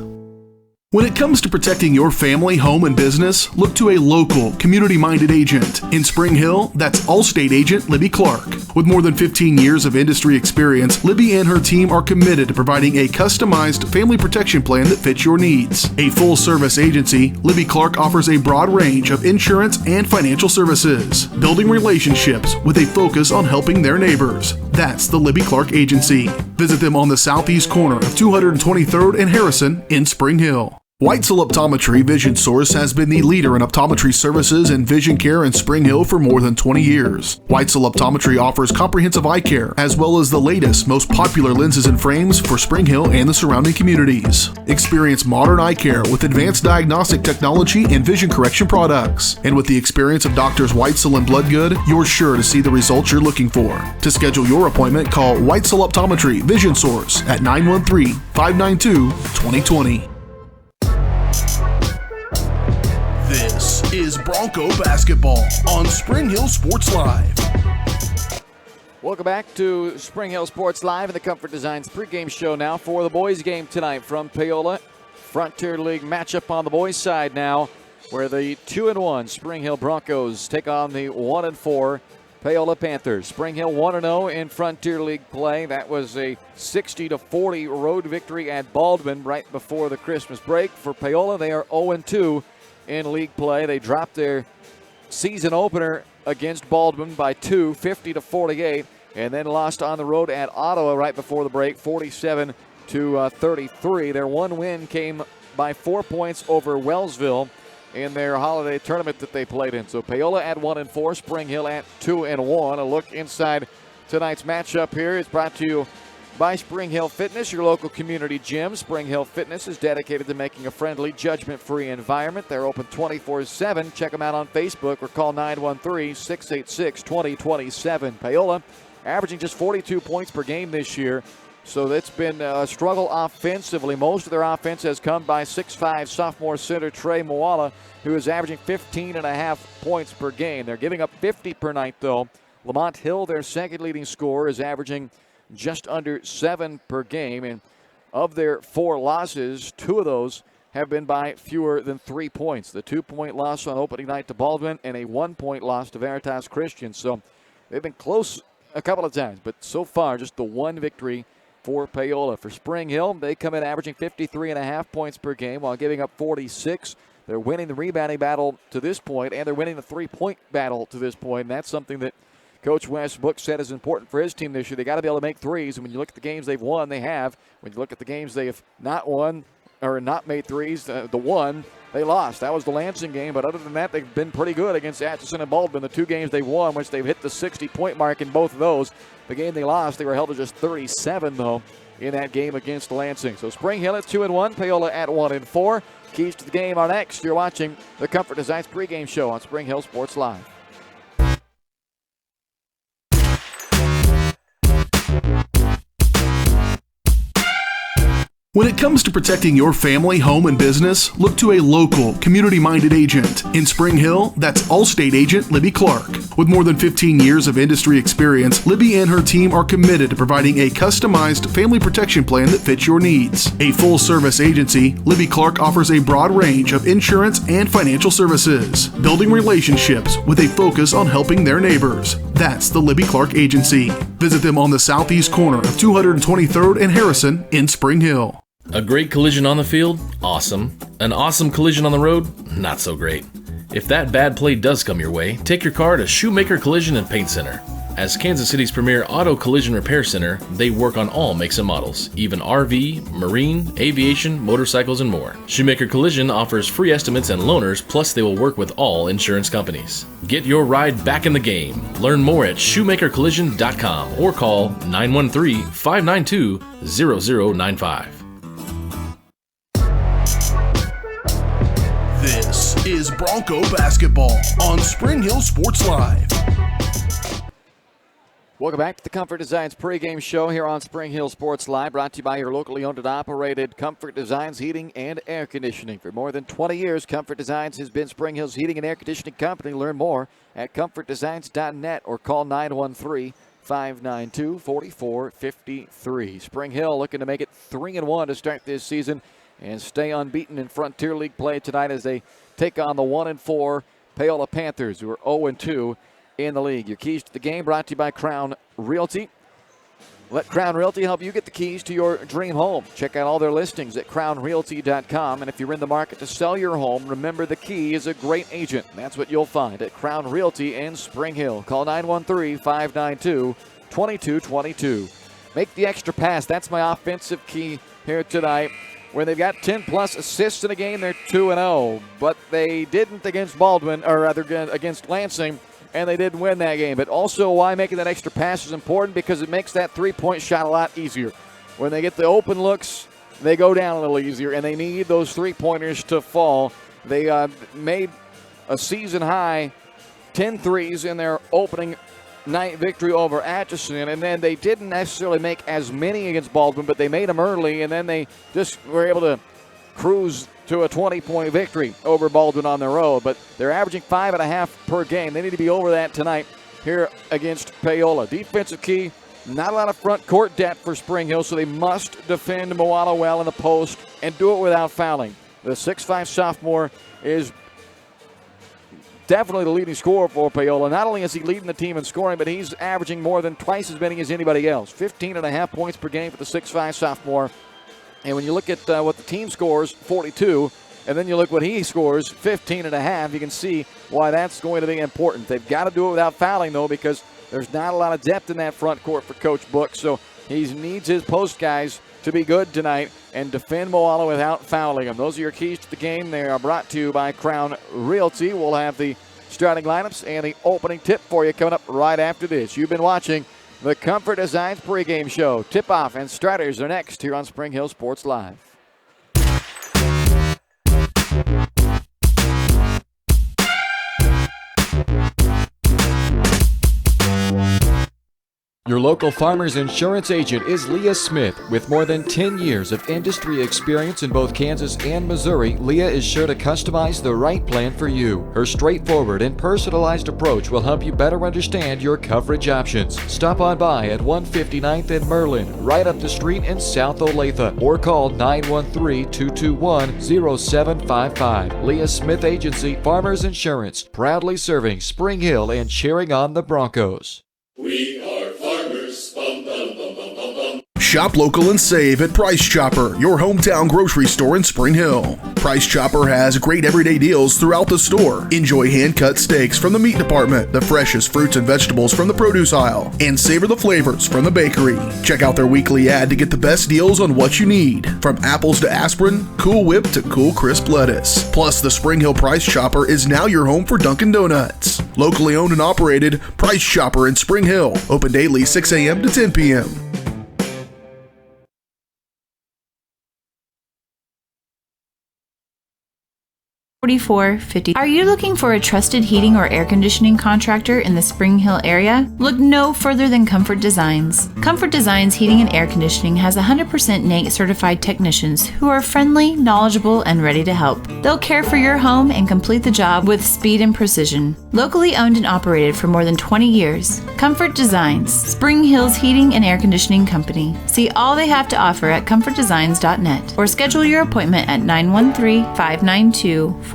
When it comes to protecting your family, home, and business, look to a local, community-minded agent. In Spring Hill, that's Allstate agent Libby Clark. With more than 15 years of industry experience, Libby and her team are committed to providing a customized family protection plan that fits your needs. A full-service agency, Libby Clark offers a broad range of insurance and financial services, building relationships with a focus on helping their neighbors. That's the Libby Clark Agency. Visit them on the southeast corner of 223rd and Harrison in Spring Hill. Weitzel Optometry Vision Source has been the leader in optometry services and vision care in Spring Hill for more than 20 years. Weitzel Optometry offers comprehensive eye care, as well as the latest, most popular lenses and frames for Spring Hill and the surrounding communities. Experience modern eye care with advanced diagnostic technology and vision correction products. And with the experience of Doctors Weitzel and Bloodgood, you're sure to see the results you're looking for. To schedule your appointment, call Weitzel Optometry Vision Source at 913-592-2020. This is Bronco basketball on Spring Hill Sports Live. Welcome back to Spring Hill Sports Live and the Comfort Designs pregame show now for the boys game tonight from Paola. Frontier League matchup on the boys side now, where the 2-1 Spring Hill Broncos take on the 1-4 Paola Panthers. Spring Hill 1-0 in Frontier League play. That was a 60-40 road victory at Baldwin right before the Christmas break. For Paola, they are 0-2 in league play. They dropped their season opener against Baldwin by 2, 50-48, and then lost on the road at Ottawa right before the break, 47-33. Their one win came by 4 points over Wellsville in their holiday tournament that they played in. So Paola at 1-4, Spring Hill at 2-1. A look inside tonight's matchup here is brought to you by Spring Hill Fitness, your local community gym. Spring Hill Fitness is dedicated to making a friendly, judgment-free environment. They're open 24/7. Check them out on Facebook or call 913-686-2027. Paola averaging just 42 points per game this year, so that's been a struggle offensively. Most of their offense has come by 6'5" sophomore center Trey Moala, who is averaging 15.5 points per game. They're giving up 50 per night, though. Lamont Hill, their second leading scorer, is averaging just under 7 per game. And of their 4 losses, 2 of those have been by fewer than 3 points. The 2-point loss on opening night to Baldwin and a 1-point loss to Veritas Christian. So they've been close a couple of times, but so far just the one victory for Paola. For Spring Hill, they come in averaging 53.5 points per game while giving up 46. They're winning the rebounding battle to this point, and they're winning the 3-point battle to this point, and that's something that Coach Wes Book said is important for his team this year. They got to be able to make threes, and when you look at the games they've won, they have. When you look at the games they have not won or not made threes, the one they lost. That was the Lansing game, but other than that, they've been pretty good against Atchison and Baldwin. The 2 games they won, which they've hit the 60-point mark in both of those. The game they lost, they were held to just 37, though, in that game against Lansing. So Spring Hill at 2-1, Paola at 1-4. Keys to the game are next. You're watching the Comfort Designs pregame show on Spring Hill Sports Live. When it comes to protecting your family, home, and business, look to a local, community-minded agent. In Spring Hill, that's Allstate agent Libby Clark. With more than 15 years of industry experience, Libby and her team are committed to providing a customized family protection plan that fits your needs. A full-service agency, Libby Clark offers a broad range of insurance and financial services, building relationships with a focus on helping their neighbors. That's the Libby Clark Agency. Visit them on the southeast corner of 223rd and Harrison in Spring Hill. A great collision on the field? Awesome. An awesome collision on the road? Not so great. If that bad play does come your way, take your car to Shoemaker Collision and Paint Center. As Kansas City's premier auto collision repair center, they work on all makes and models, even RV, marine, aviation, motorcycles, and more. Shoemaker Collision offers free estimates and loaners, plus they will work with all insurance companies. Get your ride back in the game. Learn more at shoemakercollision.com or call 913-592-0095. This is Bronco basketball on Spring Hill Sports Live. Welcome back to the Comfort Designs pregame show here on Spring Hill Sports Live, brought to you by your locally owned and operated Comfort Designs Heating and Air Conditioning. For more than 20 years, Comfort Designs has been Spring Hill's heating and air conditioning company. Learn more at comfortdesigns.net or call 913-592-4453. Spring Hill looking to make it 3-1 to start this season and stay unbeaten in Frontier League play tonight as they take on the 1-4 Paola Panthers, who are 0-2 in the league. Your keys to the game brought to you by Crown Realty. Let Crown Realty help you get the keys to your dream home. Check out all their listings at crownrealty.com. And if you're in the market to sell your home, remember the key is a great agent. That's what you'll find at Crown Realty in Spring Hill. Call 913-592-2222. Make the extra pass. That's my offensive key here tonight. When they've got 10-plus assists in a game, they're 2-0. But they didn't against Baldwin, or rather against Lansing, and they didn't win that game. But also why making that extra pass is important, because it makes that three-point shot a lot easier. When they get the open looks, they go down a little easier, and they need those three-pointers to fall. They made a season-high 10 threes in their opening night victory over Atchison, and then they didn't necessarily make as many against Baldwin, but they made them early, and then they just were able to cruise to a 20-point victory over Baldwin on the road. But they're averaging 5.5 per game. They need to be over that tonight here against Paola. Defensive key, not a lot of front court depth for Spring Hill, so they must defend Moala well in the post and do it without fouling. The 6'5 sophomore is definitely the leading scorer for Paola. Not only is he leading the team in scoring, but he's averaging more than twice as many as anybody else. 15.5 points per game for the 6'5 sophomore. And when you look at what the team scores, 42, and then you look what he scores, 15.5, you can see why that's going to be important. They've got to do it without fouling, though, because there's not a lot of depth in that front court for Coach Book. So he needs his post guys to be good tonight and defend Moala without fouling them. Those are your keys to the game. They are brought to you by Crown Realty. We'll have the starting lineups and the opening tip for you coming up right after this. You've been watching the Comfort Designs pregame show. Tip-off and starters are next here on Spring Hill Sports Live. Your local Farmers Insurance agent is Leah Smith. With more than 10 years of industry experience in both Kansas and Missouri, Leah is sure to customize the right plan for you. Her straightforward and personalized approach will help you better understand your coverage options. Stop on by at 159th and Merlin, right up the street in South Olathe, or call 913-221-0755. Leah Smith Agency, Farmers Insurance, proudly serving Spring Hill and cheering on the Broncos. We are farmers. Bum, bum, bum, bum, bum, bum. Shop local and save at Price Chopper, your hometown grocery store in Spring Hill. Price Chopper has great everyday deals throughout the store. Enjoy hand-cut steaks from the meat department, the freshest fruits and vegetables from the produce aisle, and savor the flavors from the bakery. Check out their weekly ad to get the best deals on what you need, from apples to aspirin, Cool Whip to Cool Crisp lettuce. Plus, the Spring Hill Price Chopper is now your home for Dunkin' Donuts. Locally owned and operated, Price Chopper in Spring Hill. Open daily 6 a.m. to 10 p.m. 4450. Are you looking for a trusted heating or air conditioning contractor in the Spring Hill area? Look no further than Comfort Designs. Comfort Designs Heating and Air Conditioning has 100% NATE certified technicians who are friendly, knowledgeable, and ready to help. They'll care for your home and complete the job with speed and precision. Locally owned and operated for more than 20 years, Comfort Designs, Spring Hill's heating and air conditioning company. See all they have to offer at comfortdesigns.net or schedule your appointment at 913-592-4453.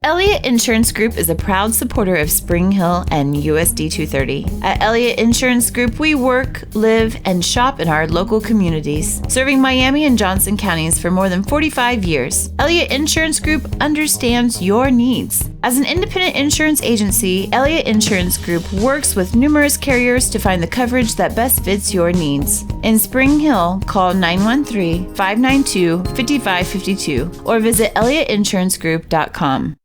Elliott Insurance Group is a proud supporter of Spring Hill and USD 230. At Elliott Insurance Group, we work, live, and shop in our local communities, serving Miami and Johnson counties for more than 45 years. Elliott Insurance Group understands your needs. As an independent insurance agency, Elliott Insurance Group works with numerous carriers to find the coverage that best fits your needs. In Spring Hill, call 913-592-5552 or visit ElliottInsuranceGroup.com.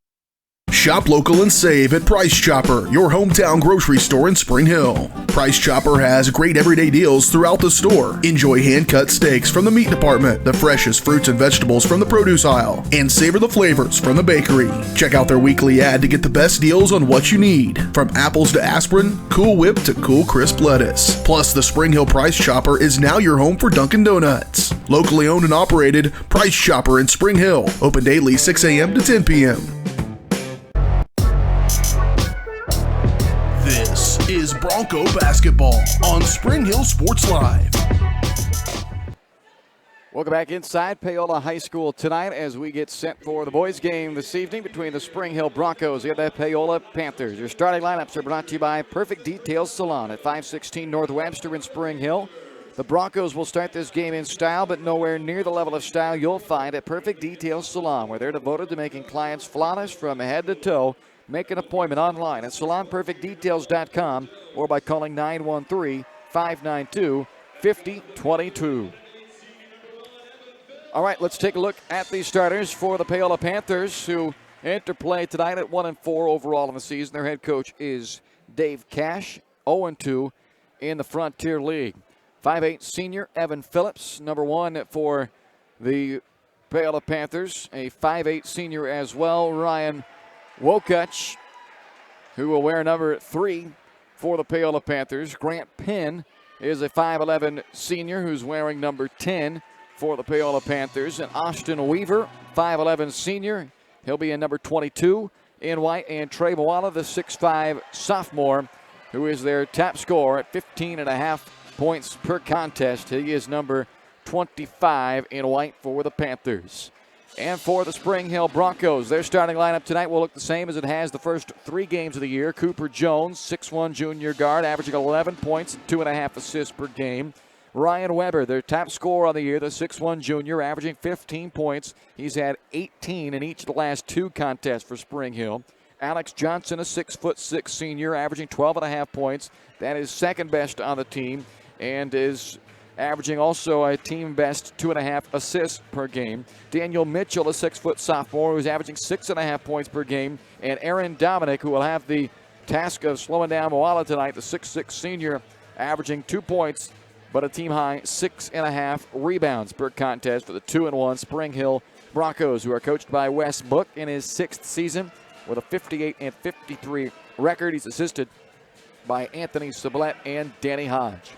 Shop local and save at Price Chopper, your hometown grocery store in Spring Hill. Price Chopper has great everyday deals throughout the store. Enjoy hand-cut steaks from the meat department, the freshest fruits and vegetables from the produce aisle, and savor the flavors from the bakery. Check out their weekly ad to get the best deals on what you need, from apples to aspirin, Cool Whip to Cool Crisp lettuce. Plus, the Spring Hill Price Chopper is now your home for Dunkin' Donuts. Locally owned and operated, Price Chopper in Spring Hill. Open daily 6 a.m. to 10 p.m. This is Bronco basketball on Spring Hill Sports Live. Welcome back inside Paola High School tonight as we get set for the boys' game this evening between the Spring Hill Broncos and the Paola Panthers. Your starting lineups are brought to you by Perfect Details Salon at 516 North Webster in Spring Hill. The Broncos will start this game in style, but nowhere near the level of style you'll find at Perfect Details Salon, where they're devoted to making clients flawless from head to toe. Make an appointment online at salonperfectdetails.com or by calling 913-592-5022. All right, let's take a look at the starters for the Paola Panthers, who enter play tonight at 1-4 overall in the season. Their head coach is Dave Cash, 0-2 in the Frontier League. 5'8" senior Evan Phillips, number one for the Paola Panthers. A 5'8" senior as well, Ryan Wokach, who will wear number 3 for the Paola Panthers. Grant Penn is a 5'11" senior who's wearing number 10 for the Paola Panthers. And Austin Weaver, 5'11" senior. He'll be in number 22 in white. And Trey Paola, the 6'5" sophomore, who is their top scorer at 15.5 points per contest. He is number 25 in white for the Panthers. And for the Spring Hill Broncos, their starting lineup tonight will look the same as it has the first 3 games of the year. Cooper Jones, 6'1" junior guard, averaging 11 points and 2.5 assists per game. Ryan Weber, their top scorer on the year, the 6'1" junior, averaging 15 points. He's had 18 in each of the last 2 contests for Spring Hill. Alex Johnson, a 6'6" senior, averaging 12.5 points. That is second best on the team and is averaging also a team best 2.5 assists per game. Daniel Mitchell, a 6' sophomore, who's averaging 6.5 points per game. And Aaron Dominic, who will have the task of slowing down Paola tonight, the 6'6" senior, averaging 2 points, but a team high 6.5 rebounds per contest for the 2-1 Spring Hill Broncos, who are coached by Wes Book in his 6th season with a 58-53 record. He's assisted by Anthony Sublette and Danny Hodge.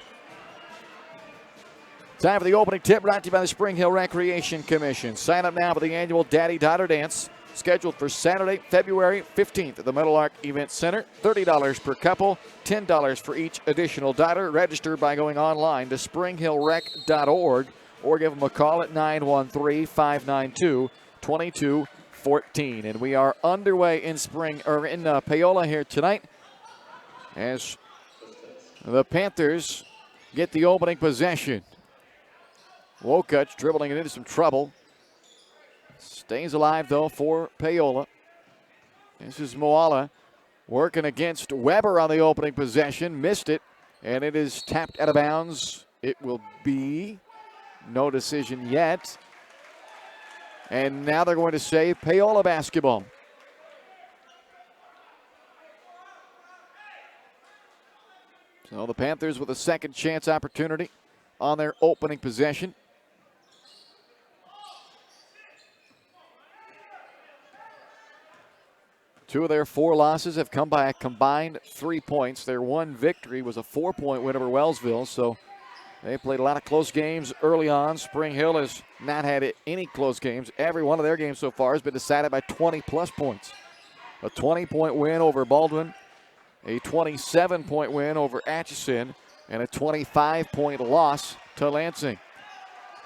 Time for the opening tip, brought to you by the Spring Hill Recreation Commission. Sign up now for the annual Daddy-Daughter Dance, scheduled for Saturday, February 15th at the Metal Arc Event Center. $30 per couple, $10 for each additional daughter. Register by going online to springhillrec.org or give them a call at 913-592-2214. And we are underway in Paola here tonight as the Panthers get the opening possession. Wokach dribbling it into some trouble. Stays alive, though, for Paola. This is Moala working against Weber on the opening possession. Missed it, and it is tapped out of bounds. It will be no decision yet. And now they're going to say Paola basketball. So the Panthers with a second chance opportunity on their opening possession. 2 of their 4 losses have come by a combined 3 points. Their one victory was a 4-point win over Wellsville, so they played a lot of close games early on. Spring Hill has not had any close games. Every one of their games so far has been decided by 20-plus points. A 20-point win over Baldwin, a 27-point win over Atchison, and a 25-point loss to Lansing.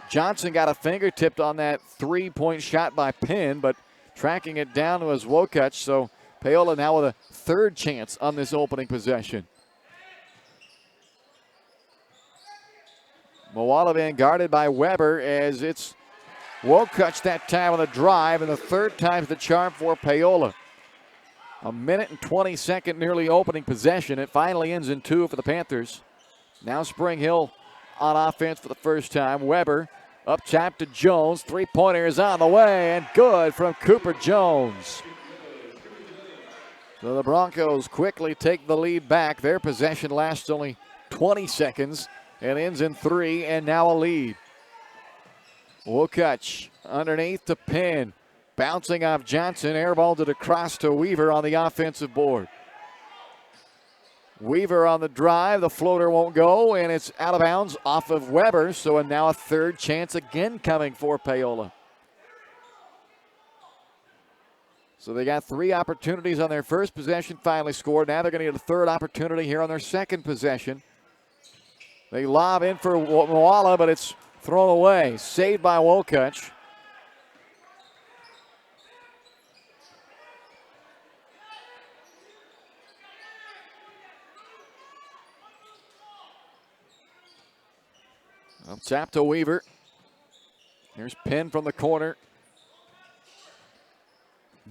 Johnson got a fingertip on that 3-point shot by Penn, but tracking it down was Wokach, so Paola now with a third chance on this opening possession. Moala being guarded by Weber as it's Wokach that time on the drive, and the third time's the charm for Paola. A minute and 20-second nearly opening possession. It finally ends in 2 for the Panthers. Now Spring Hill on offense for the first time. Weber up top to Jones. 3-pointer is on the way and good from Cooper Jones. So the Broncos quickly take the lead back. Their possession lasts only 20 seconds and ends in 3, and now a lead. Wokach underneath to Penn. Bouncing off Johnson, airballed it across to Weaver on the offensive board. Weaver on the drive, the floater won't go, and it's out of bounds off of Weber, so now a third chance again coming for Paola. So they got 3 opportunities on their first possession, finally scored. Now they're going to get a third opportunity here on their second possession. They lob in for Moala, but it's thrown away. Saved by Wokach. Up top to Weaver. Here's Penn from the corner.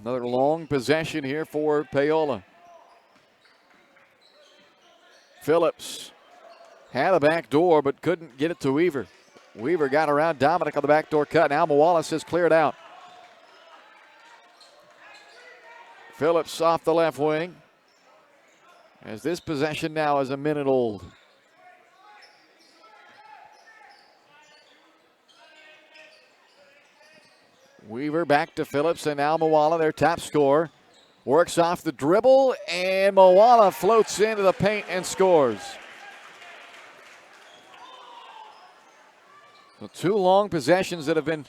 Another long possession here for Paola. Phillips had a back door but couldn't get it to Weaver. Weaver got around Dominic on the backdoor cut. Now Moala says clear it out. Phillips off the left wing. As this possession now is a minute old. Weaver back to Phillips, and now Moala, their top scorer, works off the dribble, and Moala floats into the paint and scores. So 2 long possessions that have been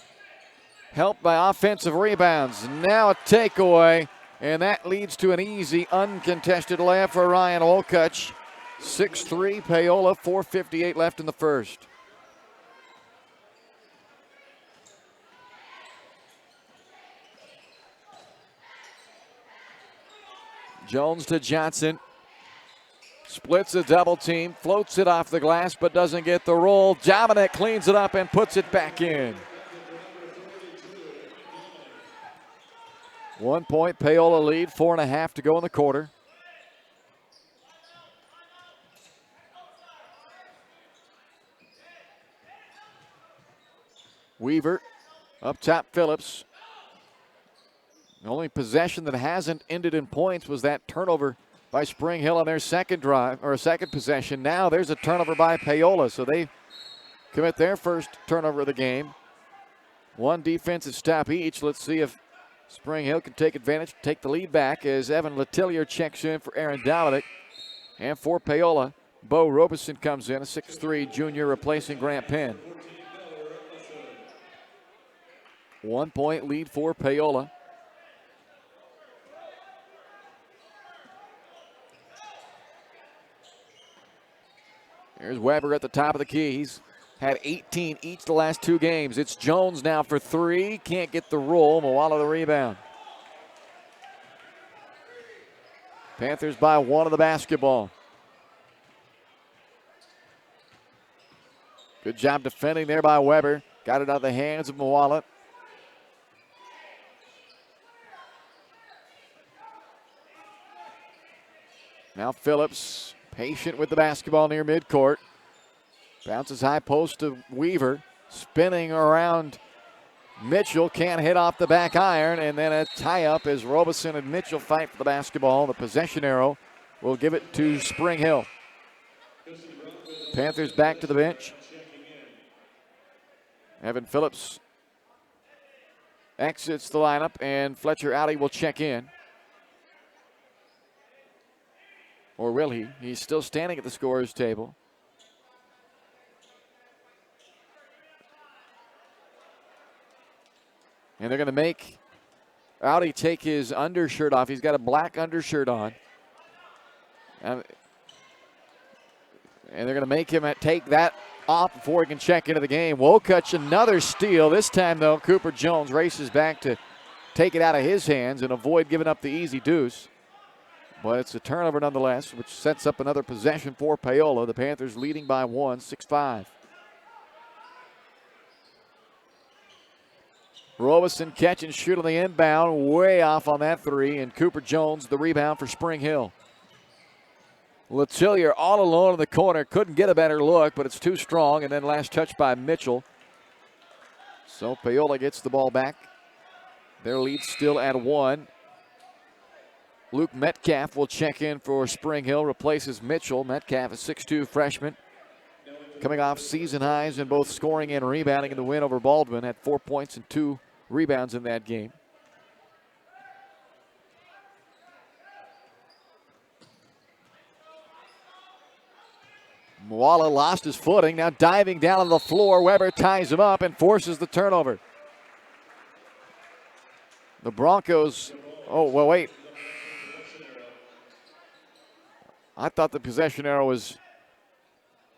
helped by offensive rebounds. Now a takeaway, and that leads to an easy, uncontested layup for Ryan Wokach. 6-3 Paola, 4:58 left in the first. Jones to Johnson. Splits a double team, floats it off the glass, but doesn't get the roll. Dominic cleans it up and puts it back in. 1 point, Paola lead, 4.5 to go in the quarter. Weaver, up top Phillips. The only possession that hasn't ended in points was that turnover by Spring Hill on their second drive, or second possession. Now there's a turnover by Paola, so they commit their first turnover of the game. 1 defensive stop each. Let's see if Spring Hill can take advantage, take the lead back as Evan Letellier checks in for Aaron Dominic. And for Paola, Bo Robeson comes in, a 6'3 junior replacing Grant Penn. 1 point lead for Paola. Here's Weber at the top of the key. He's had 18 each the last 2 games. It's Jones now for 3. Can't get the roll. Moala the rebound. Panthers by 1 of the basketball. Good job defending there by Weber. Got it out of the hands of Moala. Now Phillips, patient with the basketball near midcourt. Bounces high post to Weaver. Spinning around Mitchell. Can't hit off the back iron. And then a tie-up as Robeson and Mitchell fight for the basketball. The possession arrow will give it to Spring Hill. Panthers back to the bench. Evan Phillips exits the lineup, and Fletcher Alley will check in. Or will he? He's still standing at the scorer's table. And they're going to make Audi take his undershirt off. He's got a black undershirt on. And they're going to make him take that off before he can check into the game. Wokach, another steal. This time, though, Cooper Jones races back to take it out of his hands and avoid giving up the easy deuce. But it's a turnover nonetheless, which sets up another possession for Paola. The Panthers leading by 1, 6-5. Robeson catch and shoot on the inbound, way off on that three, and Cooper Jones the rebound for Spring Hill. Letillier all alone in the corner, couldn't get a better look, but it's too strong, and then last touch by Mitchell. So Paola gets the ball back. Their lead still at 1. Luke Metcalf will check in for Spring Hill, replaces Mitchell. Metcalf, a 6'2 freshman, coming off season highs in both scoring and rebounding in the win over Baldwin. Had 4 points and 2 rebounds in that game. Moala lost his footing, now diving down on the floor. Weber ties him up and forces the turnover. The Broncos, oh, well, wait. I thought the possession arrow was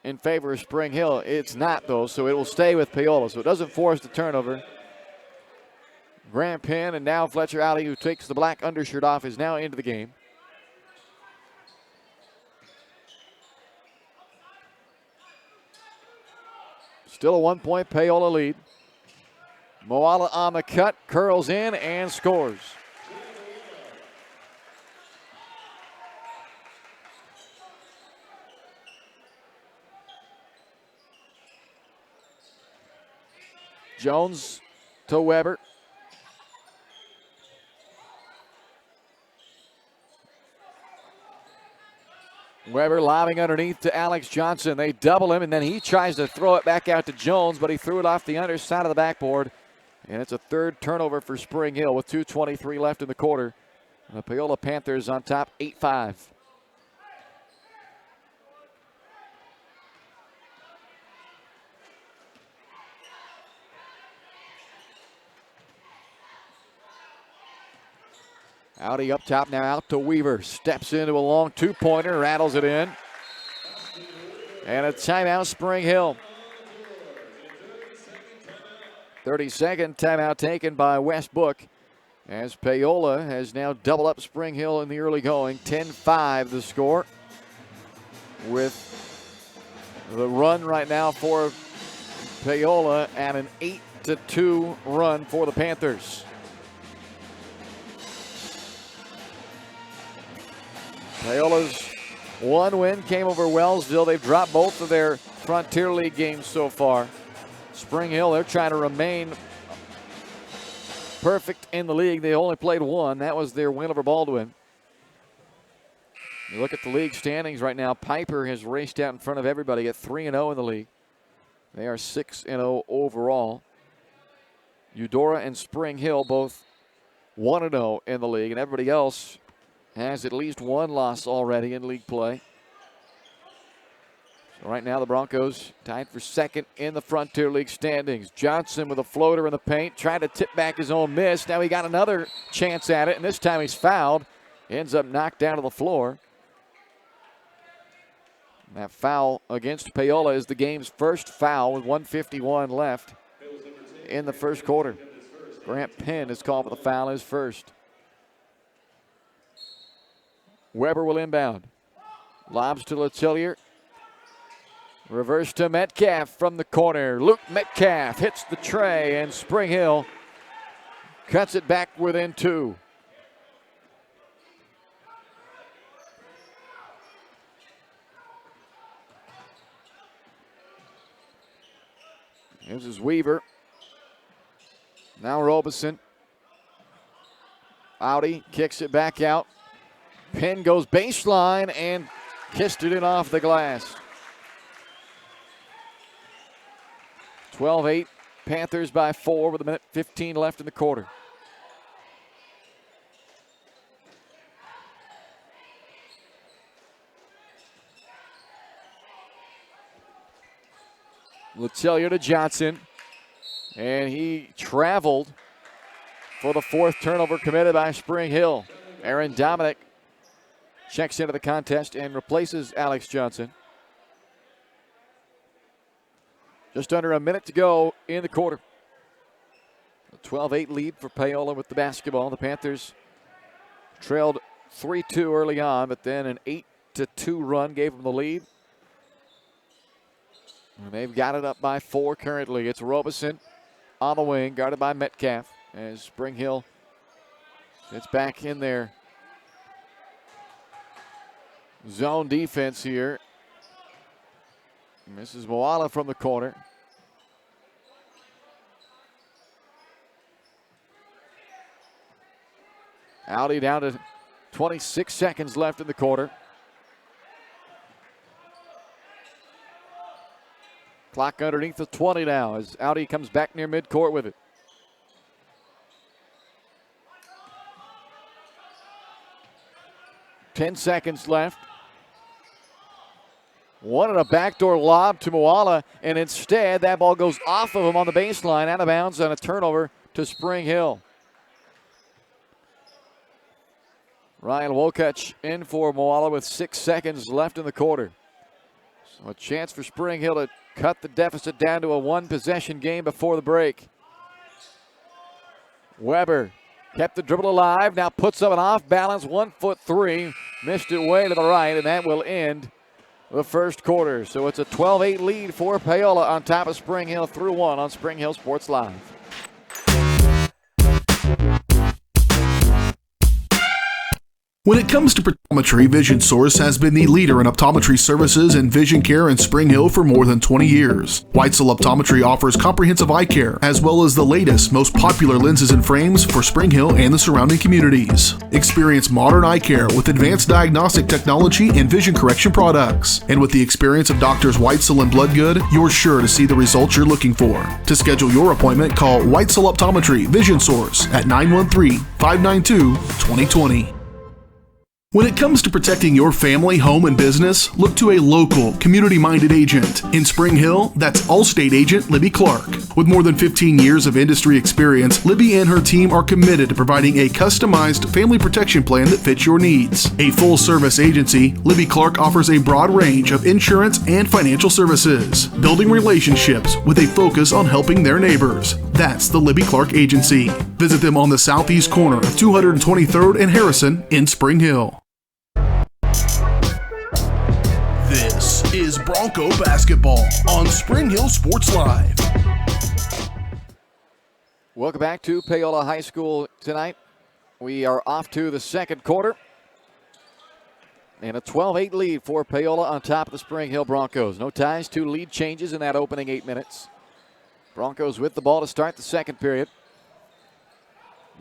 in favor of Spring Hill. It's not, though, so it will stay with Paola. So it doesn't force the turnover. Grant Penn and now Fletcher Alley, who takes the black undershirt off, is now into the game. Still a 1-point Paola lead. Moala on the cut, curls in and scores. Jones to Weber. Weber lobbing underneath to Alex Johnson. They double him, and then he tries to throw it back out to Jones, but he threw it off the underside of the backboard. And it's a third turnover for Spring Hill with 2:23 left in the quarter. The Paola Panthers on top, 8-5. Audi up top now, out to Weaver. Steps into a long two-pointer, rattles it in. And a timeout, Spring Hill. 30-second timeout taken by Westbrook, as Paola has now doubled up Spring Hill in the early going. 10-5 the score, with the run right now for Paola at an 8-2 run for the Panthers. Paola's one win came over Wellsville. They've dropped both of their Frontier League games so far. Spring Hill, they're trying to remain perfect in the league. They only played one. That was their win over Baldwin. You look at the league standings right now. Piper has raced out in front of everybody at 3-0 in the league. They are 6-0 overall. Eudora and Spring Hill both 1-0 in the league, and everybody else has at least one loss already in league play. So right now the Broncos tied for second in the Frontier League standings. Johnson with a floater in the paint, trying to tip back his own miss. Now he got another chance at it, and this time he's fouled. Ends up knocked down to the floor. And that foul against Paola is the game's first foul with 1:51 left in the first quarter. Grant Penn is called for the foul, his first. Weber will inbound. Lobs to Letillier. Reverse to Metcalf from the corner. Luke Metcalf hits the tray, and Spring Hill cuts it back within 2. This is Weaver. Now Robeson. Audi kicks it back out. Penn goes baseline and kissed it in off the glass. 12-8, Panthers by 4 with 1:15 left in the quarter. Letellier to Johnson. And he traveled for the fourth turnover committed by Spring Hill. Aaron Dominic checks into the contest and replaces Alex Johnson. Just under a minute to go in the quarter. A 12-8 lead for Paola with the basketball. The Panthers trailed 3-2 early on, but then an 8-2 run gave them the lead. And they've got it up by 4 currently. It's Robeson on the wing, guarded by Metcalf, as Spring Hill gets back in there. Zone defense here. Misses Moala from the corner. Audi down to 26 seconds left in the quarter. Clock underneath the 20 now as Audi comes back near midcourt with it. Ten seconds left. Wanted a backdoor lob to Moala, and instead that ball goes off of him on the baseline, out of bounds, on a turnover to Spring Hill. Ryan Wolkach in for Moala with 6 seconds left in the quarter. So a chance for Spring Hill to cut the deficit down to a 1-possession game before the break. Weber kept the dribble alive, now puts up an off-balance 1-foot three. Missed it way to the right, and that will end the first quarter. So it's a 12-8 lead for Paola on top of Spring Hill through 1 on Spring Hill Sports Live. When it comes to optometry, Vision Source has been the leader in optometry services and vision care in Spring Hill for more than 20 years. Weitzel Optometry offers comprehensive eye care, as well as the latest, most popular lenses and frames for Spring Hill and the surrounding communities. Experience modern eye care with advanced diagnostic technology and vision correction products. And with the experience of Doctors Weitzel and Bloodgood, you're sure to see the results you're looking for. To schedule your appointment, call Weitzel Optometry Vision Source at 913-592-2020. When it comes to protecting your family, home, and business, look to a local, community-minded agent. In Spring Hill, that's Allstate agent Libby Clark. With more than 15 years of industry experience, Libby and her team are committed to providing a customized family protection plan that fits your needs. A full-service agency, Libby Clark offers a broad range of insurance and financial services, building relationships with a focus on helping their neighbors. That's the Libby Clark Agency. Visit them on the southeast corner of 223rd and Harrison in Spring Hill. This is Bronco basketball on Spring Hill Sports Live. Welcome back to Paola High School tonight. We are off to the second quarter. And a 12-8 lead for Paola on top of the Spring Hill Broncos. No ties, 2 lead changes in that opening 8 minutes. Broncos with the ball to start the second period.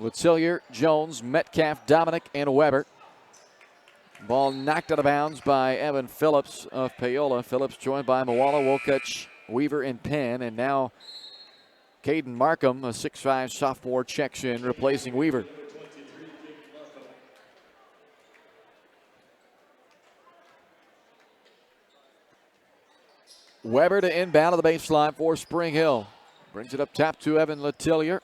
Letellier, Jones, Metcalf, Dominic, and Weber. Ball knocked out of bounds by Evan Phillips of Paola. Phillips joined by Moala, Wolkach, Weaver, and Penn. And now Caden Markham, a 6'5 sophomore, checks in, replacing Weaver. Weber to inbound to the baseline for Spring Hill. Brings it up top to Evan Letellier.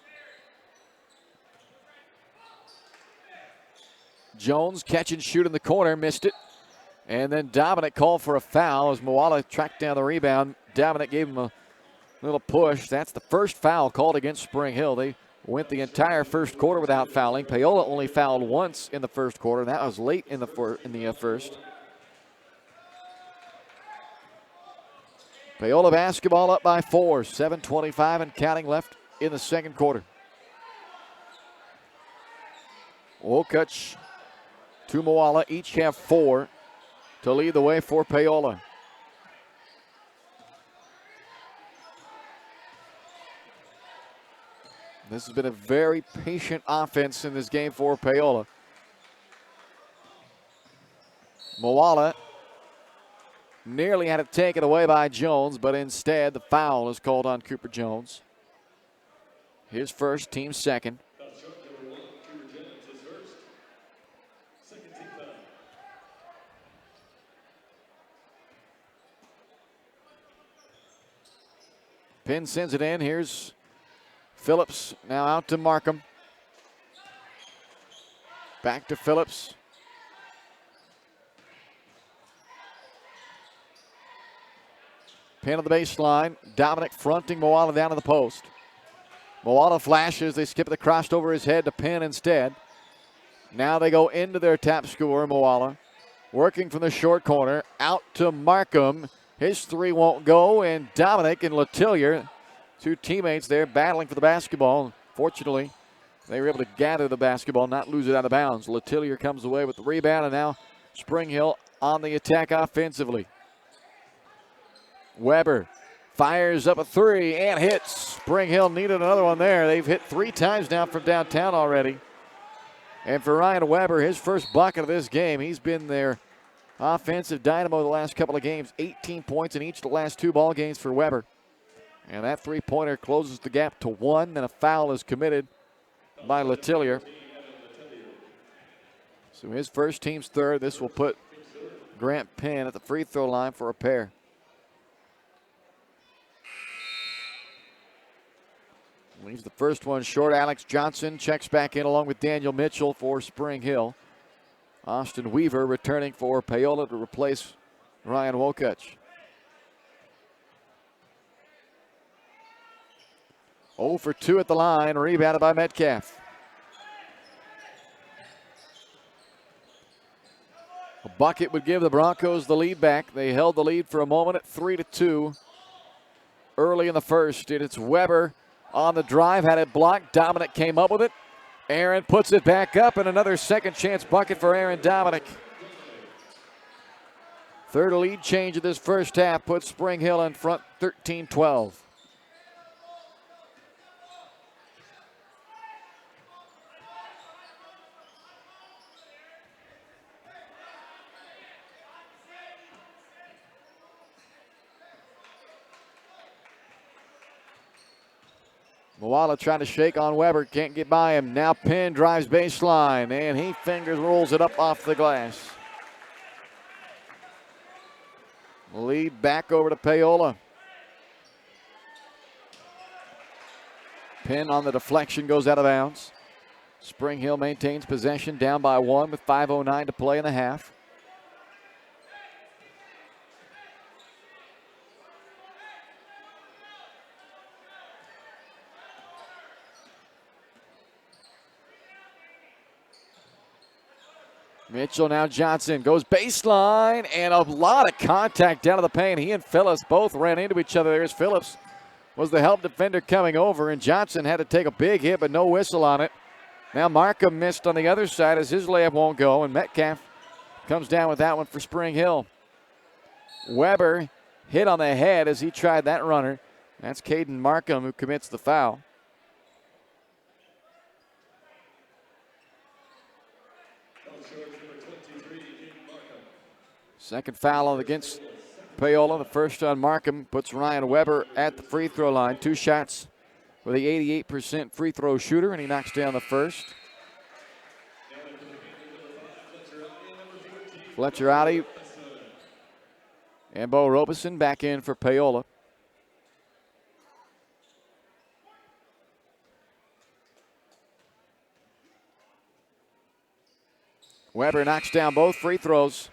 Jones catch and shoot in the corner, missed it. And then Dominic called for a foul as Moala tracked down the rebound. Dominic gave him a little push. That's the first foul called against Spring Hill. They went the entire first quarter without fouling. Paola only fouled once in the first quarter, and that was late in the first. Paola basketball up by 4, 7:25 and counting left in the second quarter. Wolkach to Moala, each have 4 to lead the way for Paola. This has been a very patient offense in this game for Paola. Moala nearly had it taken away by Jones, but instead the foul is called on Cooper Jones. His first, team second. Penn sends it in. Here's Phillips now out to Markham. Back to Phillips. Penn on the baseline. Dominic fronting Moala down to the post. Moala flashes. They skip the crossed over his head to Penn instead. Now they go into their tap scorer, Moala. Working from the short corner. Out to Markham. His three won't go. And Dominic and Letillier, two teammates there battling for the basketball. Fortunately, they were able to gather the basketball, not lose it out of bounds. Letillier comes away with the rebound, and now Spring Hill on the attack offensively. Weber fires up a three and hits. Spring Hill needed another one there. They've hit 3 times now from downtown already. And for Ryan Weber, his first bucket of this game, he's been their offensive dynamo the last couple of games. 18 points in each of the last 2 ball games for Weber. And that three-pointer closes the gap to 1. Then a foul is committed by Letillier. So his first team's third. This will put Grant Penn at the free throw line for a pair. Leaves the first one short. Alex Johnson checks back in along with Daniel Mitchell for Spring Hill. Austin Weaver returning for Paola to replace Ryan Wokuch. 0 for 2 at the line, rebounded by Metcalf. A bucket would give the Broncos the lead back. They held the lead for a moment at 3-2 early in the first. It's Weber on the drive, had it blocked. Dominic came up with it. Aaron puts it back up, and another second chance bucket for Aaron Dominic. Third lead change of this first half puts Spring Hill in front 13-12. Moala trying to shake on Weber, can't get by him. Now Penn drives baseline, and he fingers rolls it up off the glass. Lead back over to Paola. Penn on the deflection goes out of bounds. Spring Hill maintains possession, down by 1 with 5:09 to play in the half. Mitchell, now Johnson goes baseline, and a lot of contact down to the paint. He and Phillips both ran into each other. There's Phillips was the help defender coming over, and Johnson had to take a big hit, but no whistle on it. Now Markham missed on the other side as his layup won't go, and Metcalf comes down with that one for Spring Hill. Weber hit on the head as he tried that runner. That's Caden Markham who commits the foul. Second foul against Paola. The first on Markham puts Ryan Weber at the free throw line. 2 shots with the 88% free throw shooter, and he knocks down the first. Fletcher Outy and Bo Robeson back in for Paola. Weber knocks down both free throws.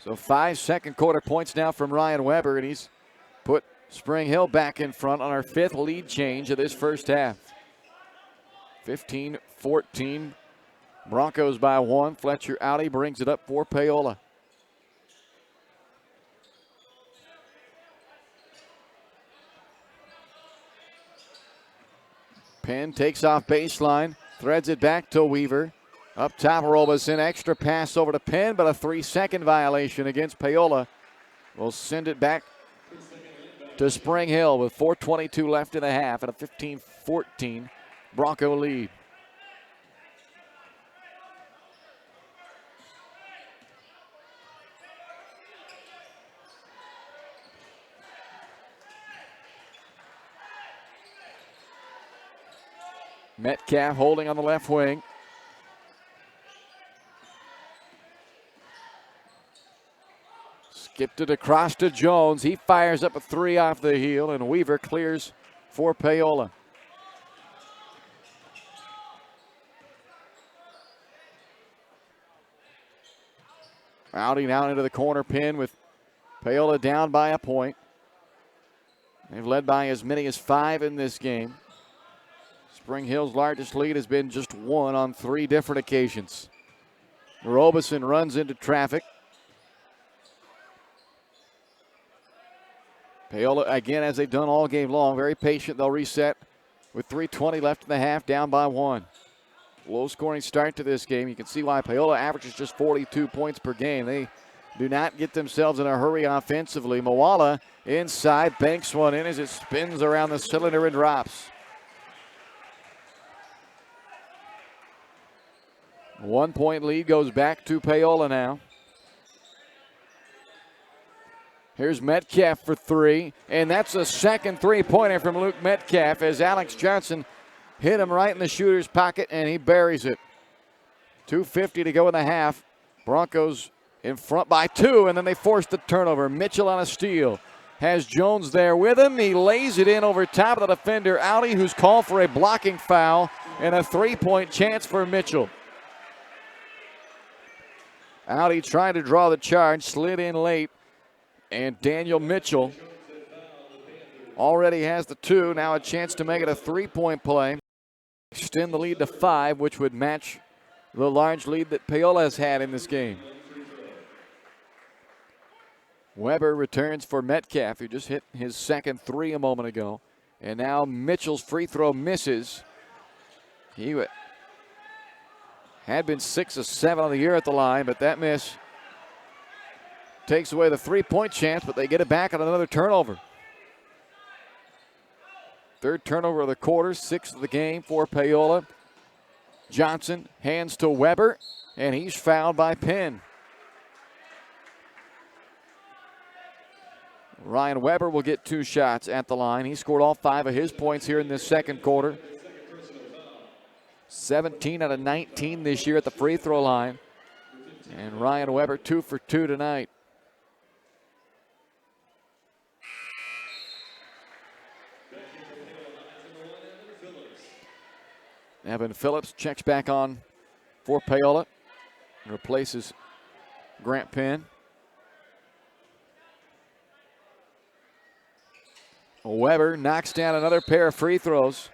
So 5 second quarter points now from Ryan Weber, and he's put Spring Hill back in front on our 5th lead change of this first half. 15-14, Broncos by 1. Fletcher Outy brings it up for Paola. Penn takes off baseline, threads it back to Weaver. Up top, Robeson, extra pass over to Penn, but a 3-second violation against Paola. We'll send it back to Spring Hill with 4:22 left in the half and a 15-14 Bronco lead. Metcalf holding on the left wing. Skipped it across to Jones. He fires up a three off the heel, and Weaver clears for Paola. Outing out into the corner pin with Paola down by a point. They've led by as many as 5 in this game. Spring Hill's largest lead has been just 1 on 3 different occasions. Robeson runs into traffic. Paola, again, as they've done all game long, very patient. They'll reset with 3:20 left in the half, down by 1. Low-scoring start to this game. You can see why Paola averages just 42 points per game. They do not get themselves in a hurry offensively. Moala inside, banks one in as it spins around the cylinder and drops. 1 point lead goes back to Paola now. Here's Metcalf for 3, and that's a second three-pointer from Luke Metcalf as Alex Johnson hit him right in the shooter's pocket, and he buries it. 2:50 to go in the half. Broncos in front by 2, and then they force the turnover. Mitchell on a steal. Has Jones there with him. He lays it in over top of the defender, Audi, who's called for a blocking foul, and a three-point chance for Mitchell. Audi trying to draw the charge, slid in late, and Daniel Mitchell already has the 2. Now a chance to make it a three-point play. Extend the lead to 5, which would match the large lead that Paola has had in this game. Weber returns for Metcalf, who just hit his second 3 a moment ago. And now Mitchell's free throw misses. He had been 6 of 7 on the year at the line, but that miss takes away the three-point chance, but they get it back on another turnover. Third turnover of the quarter, 6th of the game for Paola. Johnson hands to Weber, and he's fouled by Penn. Ryan Weber will get 2 shots at the line. He scored all 5 of his points here in this second quarter. 17 out of 19 this year at the free throw line. And Ryan Weber 2 for 2 tonight. Evan Phillips checks back on for Paola. Replaces Grant Penn. Weber knocks down another pair of free throws.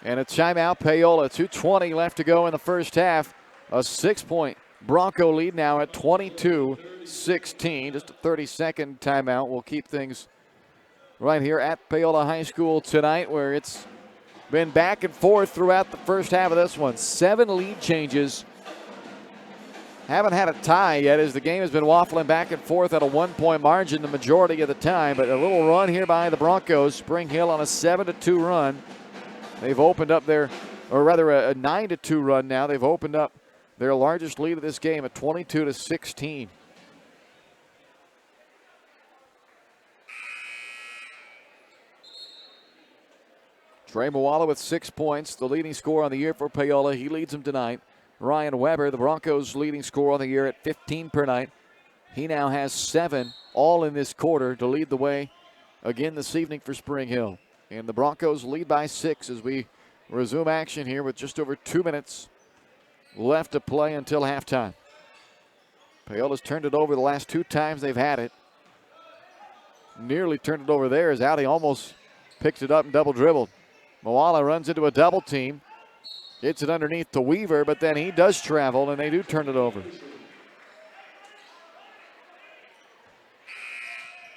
And a timeout, Paola. 2:20 left to go in the first half. A 6-point Bronco lead now at 22-16. Just a 30-second timeout. We'll keep things right here at Paola High School tonight, where it's been back and forth throughout the first half of this one. 7 lead changes. Haven't had a tie yet as the game has been waffling back and forth at a 1-point margin the majority of the time. But a little run here by the Broncos. Spring Hill on a 7-2 run. They've opened up their, or rather a 9-2 run now. They've opened up their largest lead of this game at 22-16. Trey Moala with 6 points, the leading scorer on the year for Paola. He leads them tonight. Ryan Weber, the Broncos' leading scorer on the year at 15 per night. He now has 7 all in this quarter to lead the way again this evening for Spring Hill. And the Broncos lead by 6 as we resume action here with just over 2 minutes left to play until halftime. Paola's turned it over the last 2 times they've had it. Nearly turned it over there as Audi almost picked it up and double dribbled. Moala runs into a double team. Gets it underneath to Weaver, but then he does travel and they do turn it over.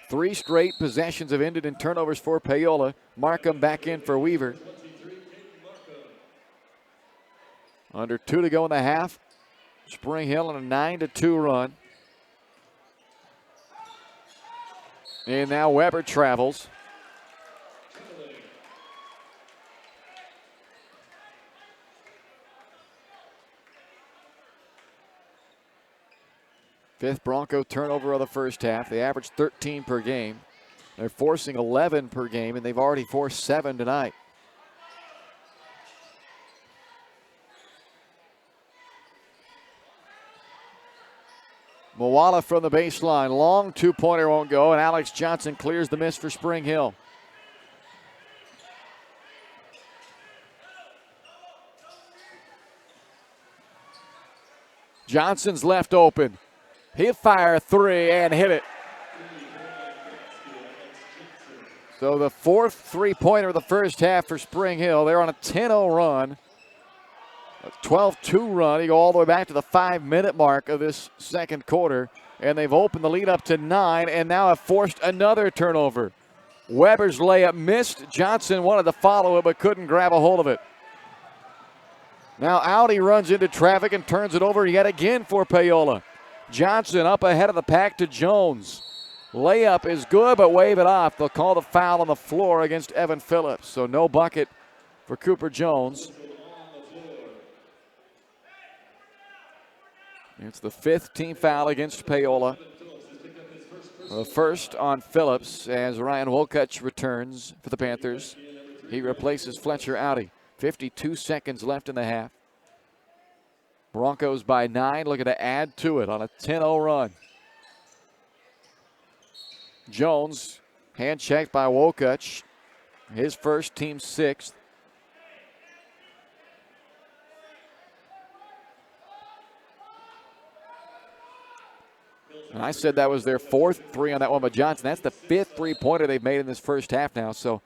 3 straight possessions have ended in turnovers for Paola. Markham back in for Weaver. Under 2 to go in the half. Spring Hill on a 9-2 run. And now Weber travels. Fifth Bronco turnover of the first half. They average 13 per game. They're forcing 11 per game, and they've already forced 7 tonight. Moala from the baseline. Long two-pointer won't go, and Alex Johnson clears the miss for Spring Hill. Johnson's left open. He'll fire a three and hit it. So the fourth three-pointer of the first half for Spring Hill. They're on a 10-0 run. A 12-2 run. You go all the way back to the 5-minute mark of this second quarter. And they've opened the lead up to 9 and now have forced another turnover. Weber's layup missed. Johnson wanted to follow it but couldn't grab a hold of it. Now out he runs into traffic and turns it over yet again for Paola. Johnson up ahead of the pack to Jones. Layup is good, but wave it off. They'll call the foul on the floor against Evan Phillips. So no bucket for Cooper Jones. It's the 5th team foul against Paola. The first on Phillips as Ryan Wolcott returns for the Panthers. He replaces Fletcher Audi. 52 seconds left in the half. Broncos by 9, looking to add to it on a 10-0 run. Jones, hand checked by Wolcott. His first, team 6th. And I said that was their 4th three on that one by Johnson. That's the 5th three-pointer they've made in this first half now. So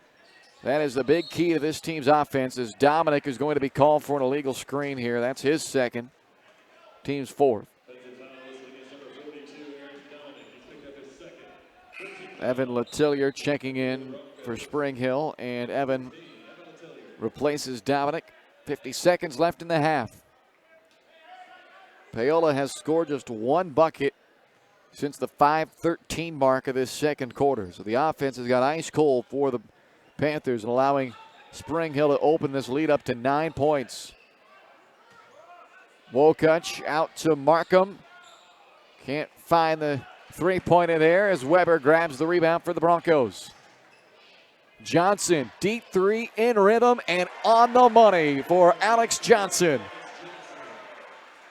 that is the big key to this team's offense is Dominic is going to be called for an illegal screen here. That's his 2nd, team's 4th. Evan Letillier checking in for Spring Hill, and Evan replaces Dominic. 50 seconds left in the half. Paola has scored just 1 bucket since the 5:13 mark of this second quarter. So the offense has got ice cold for the Panthers, allowing Spring Hill to open this lead up to 9 points. Wolcott out to Markham. Can't find the three-pointer there as Weber grabs the rebound for the Broncos. Johnson, deep three in rhythm and on the money for Alex Johnson.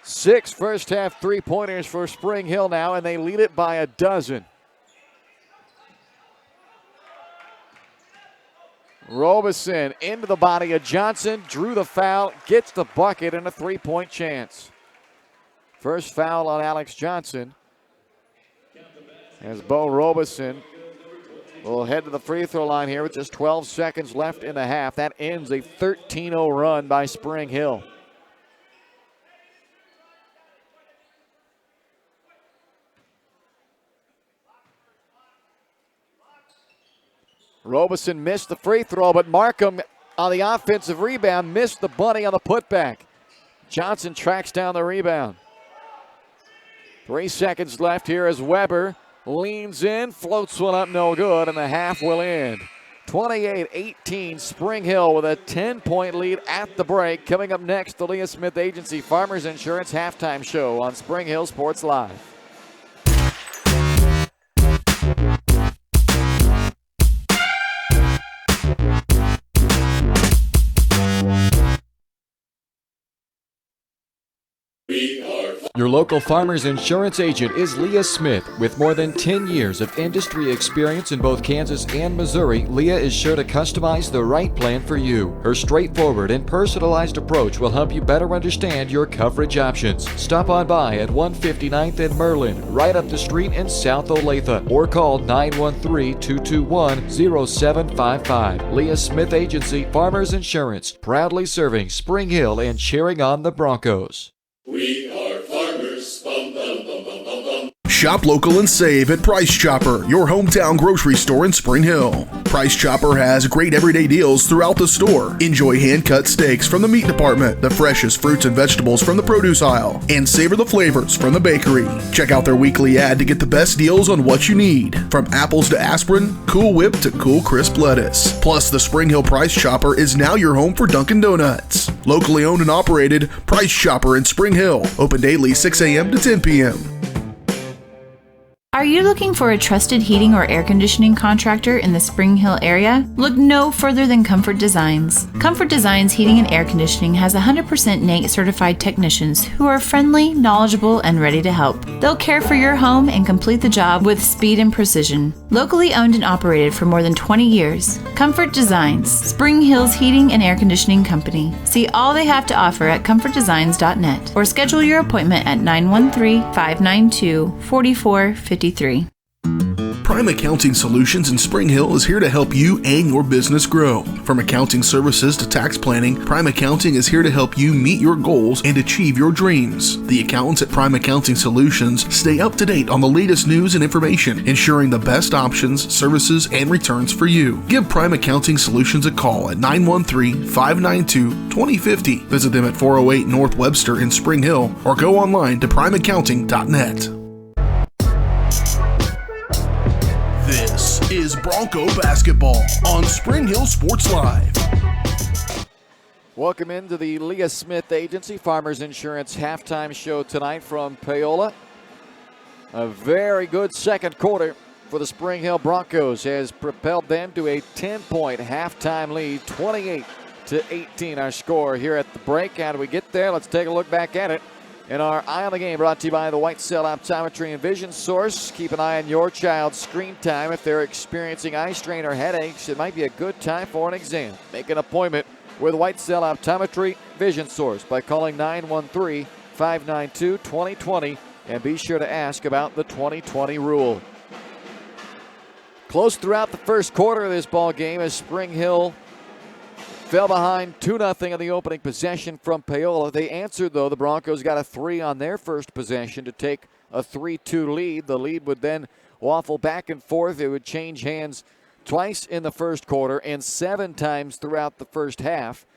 6 first-half three-pointers for Spring Hill now, and they lead it by 12. Robeson into the body of Johnson, drew the foul, gets the bucket, and a three-point chance. First foul on Alex Johnson as Bo Robeson will head to the free throw line here with just 12 seconds left in the half. That ends a 13-0 run by Spring Hill. Robeson missed the free throw, but Markham on the offensive rebound missed the bunny on the putback. Johnson tracks down the rebound. 3 seconds left here as Weber leans in, floats one up, no good, and the half will end. 28-18, Spring Hill with a 10-point lead at the break. Coming up next, the Leah Smith Agency Farmers Insurance Halftime Show on Spring Hill Sports Live. Your local farmer's insurance agent is Leah Smith. With more than 10 years of industry experience in both Kansas and Missouri, Leah is sure to customize the right plan for you. Her straightforward and personalized approach will help you better understand your coverage options. Stop on by at 159th and Merlin, right up the street in South Olathe, or call 913-221-0755. Leah Smith Agency Farmers Insurance, proudly serving Spring Hill and cheering on the Broncos. We are farmers. Bum, bum, bum, bum, bum, bum. Shop local and save at Price Chopper, your hometown grocery store in Spring Hill. Price Chopper has great everyday deals throughout the store. Enjoy hand-cut steaks from the meat department, the freshest fruits and vegetables from the produce aisle, and savor the flavors from the bakery. Check out their weekly ad to get the best deals on what you need, from apples to aspirin, Cool Whip to Cool Crisp lettuce. Plus, the Spring Hill Price Chopper is now your home for Dunkin' Donuts. Locally owned and operated, Price Chopper in Spring Hill. Open daily 6 a.m. to 10 p.m. Are you looking for a trusted heating or air conditioning contractor in the Spring Hill area? Look no further than Comfort Designs. Comfort Designs Heating and Air Conditioning has 100% NATE certified technicians who are friendly, knowledgeable, and ready to help. They'll care for your home and complete the job with speed and precision. Locally owned and operated for more than 20 years, Comfort Designs, Spring Hill's heating and air conditioning company. See all they have to offer at comfortdesigns.net or schedule your appointment at 913-592-4453. Prime Accounting Solutions in Spring Hill is here to help you and your business grow. From accounting services to tax planning, Prime Accounting is here to help you meet your goals and achieve your dreams. The accountants at Prime Accounting Solutions stay up to date on the latest news and information, ensuring the best options, services, and returns for you. Give Prime Accounting Solutions a call at 913-592-2050. Visit them at 408 North Webster in Spring Hill or go online to primeaccounting.net. This is Bronco basketball on Spring Hill Sports Live. Welcome into the Leah Smith Agency Farmers Insurance halftime show tonight from Paola. A very good second quarter for the Spring Hill Broncos has propelled them to a 10-point halftime lead, 28-18 our score here at the break. How do we get there? Let's take a look back at it. In our Eye on the Game, brought to you by the White Cell Optometry and Vision Source. Keep an eye on your child's screen time. If they're experiencing eye strain or headaches, it might be a good time for an exam. Make an appointment with White Cell Optometry Vision Source by calling 913-592-2020 and be sure to ask about the 2020 rule. Close throughout the first quarter of this ball game as Spring Hill fell behind 2-0 in the opening possession from Paola. They answered, though. The Broncos got a 3 on their first possession to take a 3-2 lead. The lead would then waffle back and forth. It would change hands twice in the first quarter and 7 times throughout the first half,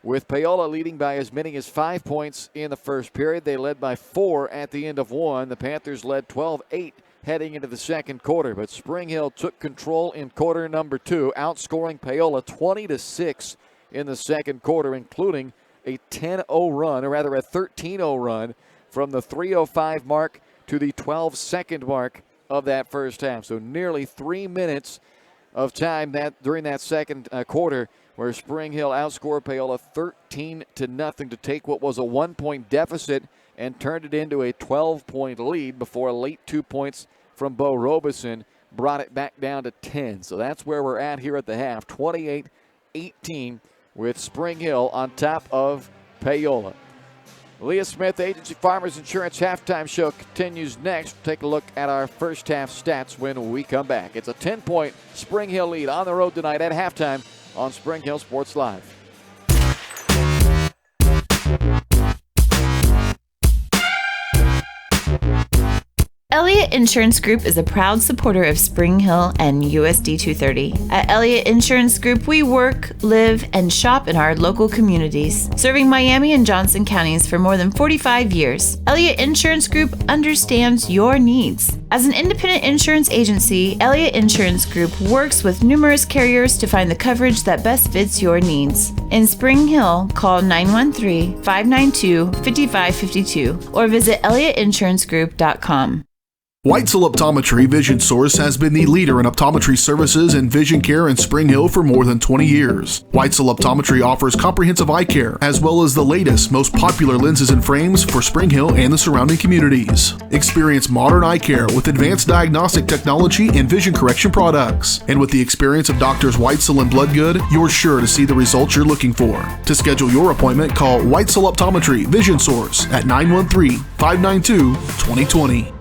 with Paola leading by as many as 5 points in the first period. They led by 4 at the end of one. The Panthers led 12-8 heading into the second quarter, but Spring Hill took control in quarter number 2, outscoring Paola 20-6 in the second quarter, including a 10-0 run, or rather a 13-0 run from the 3:05 mark to the 12-second mark of that first half. So nearly 3 minutes of time during that second quarter where Spring Hill outscored Paola 13-0 to take what was a 1-point deficit and turned it into a 12-point lead before a late 2 points from Bo Robeson brought it back down to 10. So that's where we're at here at the half, 28-18. with Spring Hill on top of Paola. Leah Smith Agency Farmers Insurance halftime show continues next. We'll take a look at our first half stats when we come back. It's a 10-point Spring Hill lead on the road tonight at halftime on Spring Hill Sports Live. Elliott Insurance Group is a proud supporter of Spring Hill and USD 230. At Elliott Insurance Group, we work, live, and shop in our local communities, serving Miami and Johnson counties for more than 45 years. Elliott Insurance Group understands your needs. As an independent insurance agency, Elliott Insurance Group works with numerous carriers to find the coverage that best fits your needs. In Spring Hill, call 913-592-5552 or visit elliottInsurancegroup.com. White Cell Optometry Vision Source has been the leader in optometry services and vision care in Spring Hill for more than 20 years. White Cell Optometry offers comprehensive eye care, as well as the latest, most popular lenses and frames for Spring Hill and the surrounding communities. Experience modern eye care with advanced diagnostic technology and vision correction products. And with the experience of Doctors Whitesell and Bloodgood, you're sure to see the results you're looking for. To schedule your appointment, call White Cell Optometry Vision Source at 913-592-2020.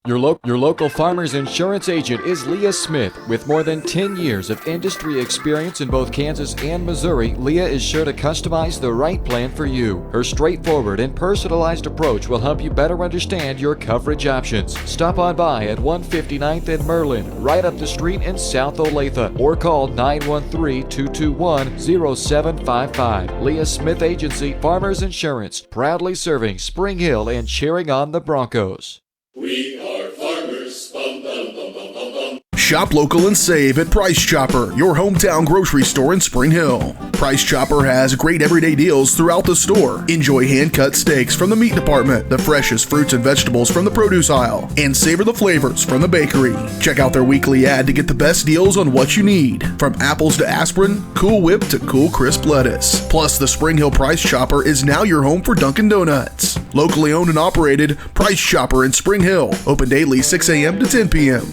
Your local farmer's insurance agent is Leah Smith. With more than 10 years of industry experience in both Kansas and Missouri, Leah is sure to customize the right plan for you. Her straightforward and personalized approach will help you better understand your coverage options. Stop on by at 159th and Merlin, right up the street in South Olathe, or call 913-221-0755. Leah Smith Agency, Farmers Insurance, proudly serving Spring Hill and cheering on the Broncos. We are farmers. Bum, bum, bum, bum, bum, bum. Shop local and save at Price Chopper, your hometown grocery store in Spring Hill. Price Chopper has great everyday deals throughout the store. Enjoy hand-cut steaks from the meat department, the freshest fruits and vegetables from the produce aisle, and savor the flavors from the bakery. Check out their weekly ad to get the best deals on what you need, from apples to aspirin, Cool Whip to Cool Crisp lettuce. Plus, the Spring Hill Price Chopper is now your home for Dunkin' Donuts. Locally owned and operated, Price Chopper in Spring Hill. Open daily 6 a.m. to 10 p.m.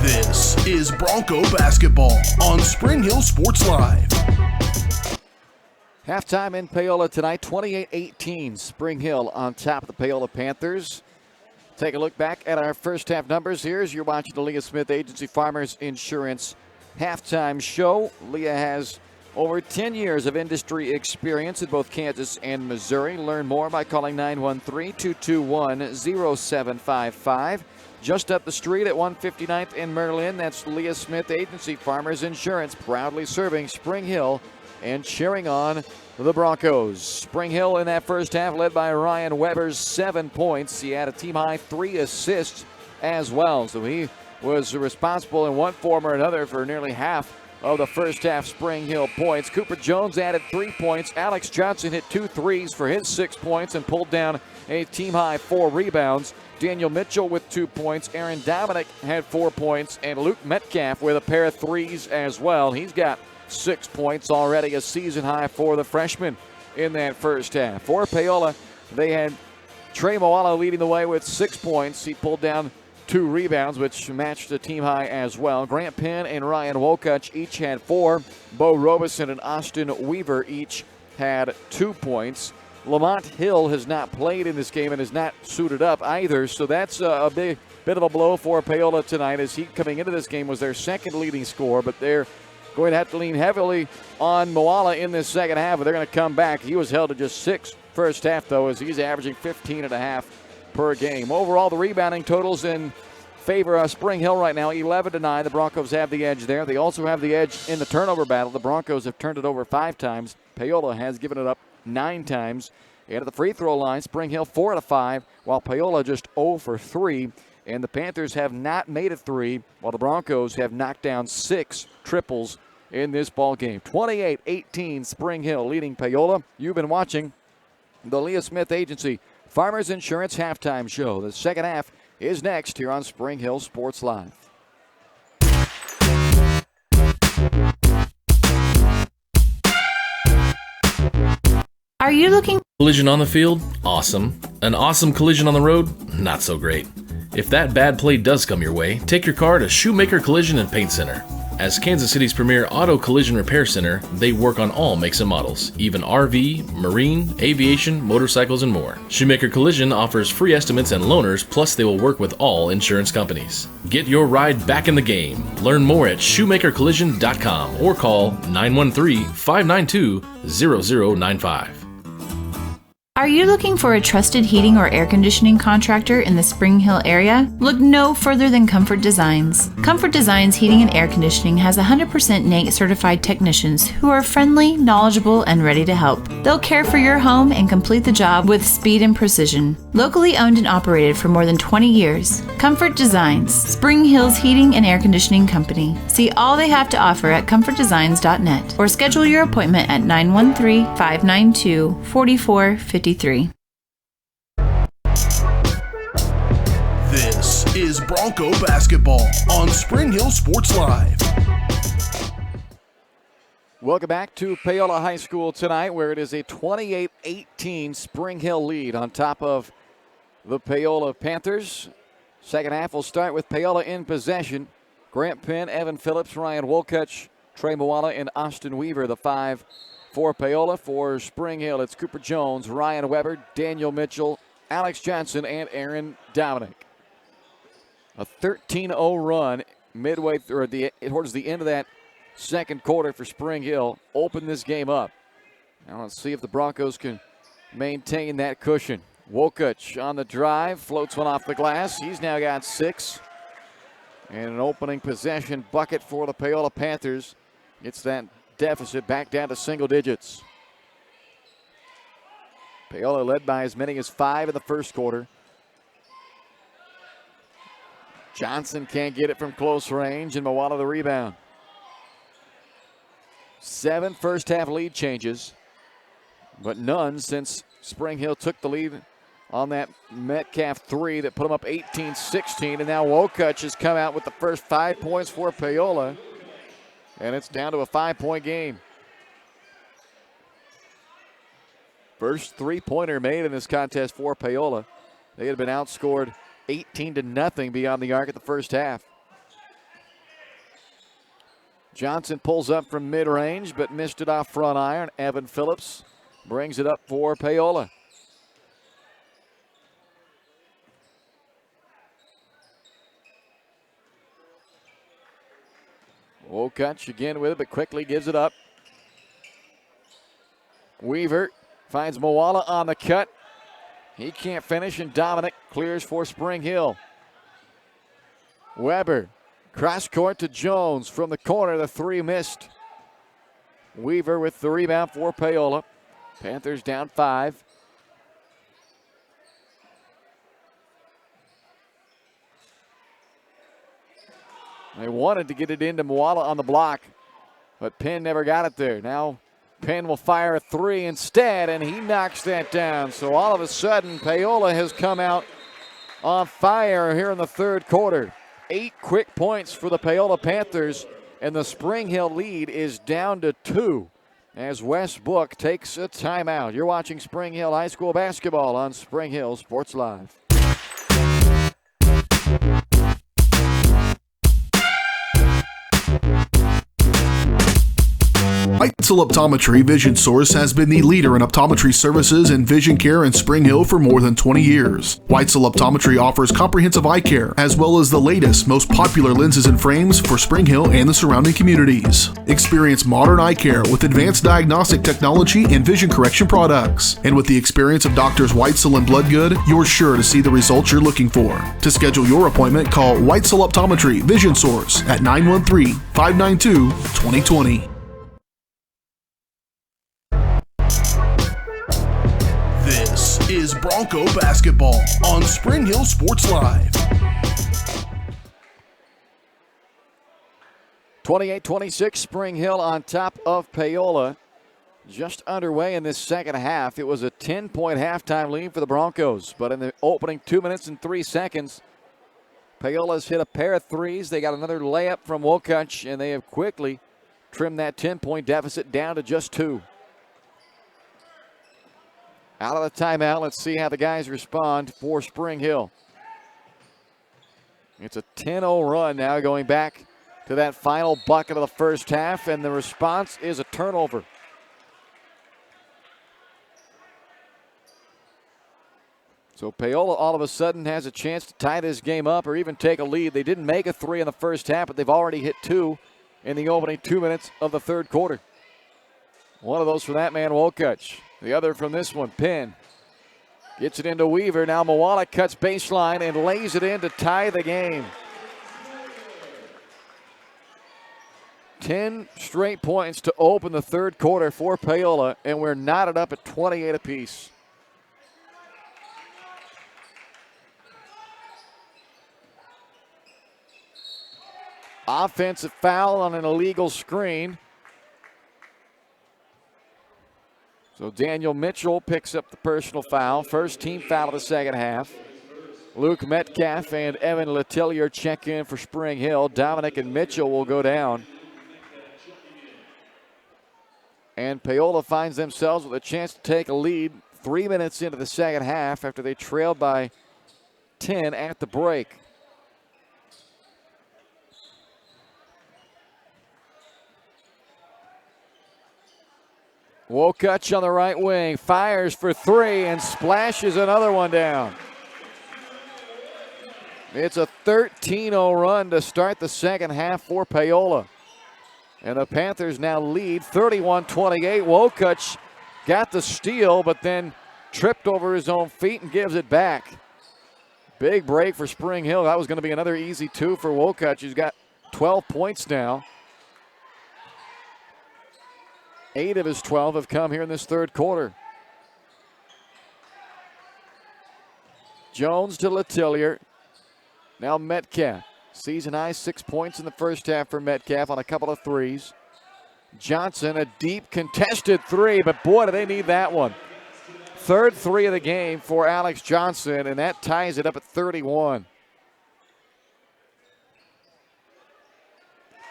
This is Bronco basketball on Spring Hill Sports Live. Halftime in Paola tonight, 28-18. Spring Hill on top of the Paola Panthers. Take a look back at our first half numbers here as you're watching the Leah Smith Agency Farmers Insurance halftime show. Leah has over 10 years of industry experience in both Kansas and Missouri. Learn more by calling 913-221-0755. Just up the street at 159th in Merlin, that's Leah Smith Agency Farmers Insurance, proudly serving Spring Hill and cheering on the Broncos. Spring Hill in that first half led by Ryan Weber's 7 points. He had a team-high 3 assists as well, so he was responsible in one form or another for nearly half of the first half Spring Hill points. Cooper Jones added 3 points. Alex Johnson hit 2 threes for his 6 points and pulled down a team-high 4 rebounds. Daniel Mitchell with 2 points. Aaron Dominic had 4 points. And Luke Metcalf with a pair of threes as well. He's got 6 points already, a season high for the freshman in that first half. For Paola, they had Trey Moala leading the way with 6 points. He pulled down 2 rebounds, which matched the team high as well. Grant Penn and Ryan Wokuch each had 4. Bo Robeson and Austin Weaver each had 2 points. Lamont Hill has not played in this game and is not suited up either, so that's a bit of a blow for Paola tonight, as he, coming into this game, was their second leading scorer, but they're going to have to lean heavily on Moala in this second half, but they're going to come back. He was held to just 6 first half, though, as he's averaging 15.5 per game. Overall, the rebounding totals in favor of Spring Hill right now, 11-9. The Broncos have the edge there. They also have the edge in the turnover battle. The Broncos have turned it over 5 times. Paola has given it up 9 times. And at the free throw line, Spring Hill 4 out of 5, while Paola just 0 for 3. And the Panthers have not made a 3, while the Broncos have knocked down 6 triples in this ball game. 28-18, Spring Hill leading Paola. You've been watching the Leah Smith Agency Farmers Insurance halftime show. The second half is next here on Spring Hill Sports Live. Are you looking? Collision on the field? Awesome. An awesome collision on the road? Not so great. If that bad play does come your way, take your car to Shoemaker Collision and Paint Center. As Kansas City's premier auto collision repair center, they work on all makes and models, even RV, marine, aviation, motorcycles, and more. Shoemaker Collision offers free estimates and loaners, plus they will work with all insurance companies. Get your ride back in the game. Learn more at shoemakercollision.com or call 913-592-0095. Are you looking for a trusted heating or air conditioning contractor in the Spring Hill area? Look no further than Comfort Designs. Comfort Designs Heating and Air Conditioning has 100% NATE certified technicians who are friendly, knowledgeable, and ready to help. They'll care for your home and complete the job with speed and precision. Locally owned and operated for more than 20 years, Comfort Designs, Spring Hill's heating and air conditioning company. See all they have to offer at comfortdesigns.net or schedule your appointment at 913-592-4453. This is Bronco basketball on Spring Hill Sports Live. Welcome back to Paola High School tonight, where it is a 28-18 Spring Hill lead on top of the Paola Panthers. Second half will start with Paola in possession. Grant Penn, Evan Phillips, Ryan Wokuch, Trey Moala, and Austin Weaver, the 5 for Paola. For Spring Hill, it's Cooper Jones, Ryan Weber, Daniel Mitchell, Alex Johnson, and Aaron Dominic. A 13-0 run midway through, towards the end of that second quarter for Spring Hill. Open this game up. Now let's see if the Broncos can maintain that cushion. Wokuch on the drive, floats one off the glass. He's now got 6. And an opening possession bucket for the Paola Panthers. It's that deficit back down to single digits. Paola led by as many as 5 in the first quarter. Johnson can't get it from close range, and Moala the rebound. 7 first half lead changes, but none since Spring Hill took the lead on that Metcalf 3 that put them up 18-16. And now Wokuch has come out with the first 5 points for Paola, and it's down to a 5-point game. First three-pointer made in this contest for Paola. They had been outscored 18-0 beyond the arc at the first half. Johnson pulls up from mid-range, but missed it off front iron. Evan Phillips brings it up for Paola. Wokuch again with it, but quickly gives it up. Weaver finds Moala on the cut. He can't finish, and Dominic clears for Spring Hill. Weber, cross court to Jones from the corner. The 3 missed. Weaver with the rebound for Paola. Panthers down 5. They wanted to get it into Moala on the block, but Penn never got it there. Now Penn will fire a 3 instead, and he knocks that down. So all of a sudden, Paola has come out on fire here in the third quarter. 8 quick points for the Paola Panthers, and the Spring Hill lead is down to 2 as Wes Book takes a timeout. You're watching Spring Hill High School basketball on Spring Hill Sports Live. Weitzel Optometry Vision Source has been the leader in optometry services and vision care in Spring Hill for more than 20 years. Weitzel Optometry offers comprehensive eye care, as well as the latest, most popular lenses and frames for Spring Hill and the surrounding communities. Experience modern eye care with advanced diagnostic technology and vision correction products. And with the experience of Doctors Weitzel and Bloodgood, you're sure to see the results you're looking for. To schedule your appointment, call Weitzel Optometry Vision Source at 913-592-2020. This is Bronco basketball on Spring Hill Sports Live. 28-26, Spring Hill on top of Paola. Just underway in this second half. It was a 10-point halftime lead for the Broncos, but in the opening 2 minutes and 3 seconds, Paola's hit a pair of threes. They got another layup from Wokuch, and they have quickly trimmed that 10-point deficit down to just 2. Out of the timeout, let's see how the guys respond for Spring Hill. It's a 10-0 run now, going back to that final bucket of the first half, and the response is a turnover. So Paola all of a sudden has a chance to tie this game up or even take a lead. They didn't make a 3 in the first half, but they've already hit 2 in the opening 2 minutes of the third quarter. One of those from that man, Wokuch. The other from this one, Penn. Gets it into Weaver. Now Moala cuts baseline and lays it in to tie the game. 10 straight points to open the third quarter for Paola, and we're knotted up at 28 apiece. Offensive foul on an illegal screen. So Daniel Mitchell picks up the personal foul. First team foul of the second half. Luke Metcalf and Evan Letellier check in for Spring Hill. Dominic and Mitchell will go down. And Paola finds themselves with a chance to take a lead 3 minutes into the second half after they trailed by 10 at the break. Wokuch on the right wing, fires for 3 and splashes another one down. It's a 13-0 run to start the second half for Paola. And the Panthers now lead 31-28. Wokuch got the steal, but then tripped over his own feet and gives it back. Big break for Spring Hill. That was going to be another easy 2 for Wokuch. He's got 12 points now. 8 of his 12 have come here in this third quarter. Jones to Letellier. Now Metcalf. Season high 6 points in the first half for Metcalf on a couple of threes. Johnson, a deep contested three, but boy, do they need that one. Third three of the game for Alex Johnson, and that ties it up at 31.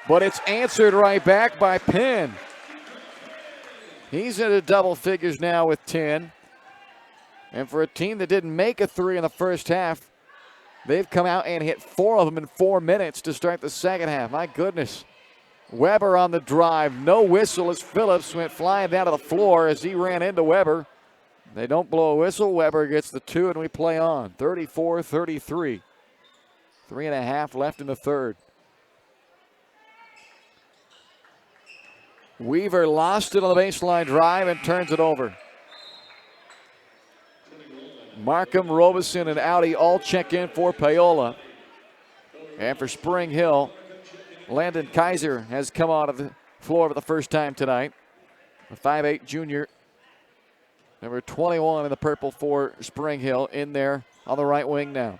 But it's answered right back by Penn. He's into double figures now with 10. And for a team that didn't make a three in the first half, they've come out and hit 4 of them in 4 minutes to start the second half. My goodness. Weber on the drive. No whistle as Phillips went flying down to the floor as he ran into Weber. They don't blow a whistle. Weber gets the 2, and we play on. 34-33. 3.5 left in the third. Weaver lost it on the baseline drive and turns it over. Markham, Robeson, and Audi all check in for Paola. And for Spring Hill, Landon Kaiser has come out of the floor for the first time tonight. A 5'8 junior, number 21 in the purple for Spring Hill, in there on the right wing now.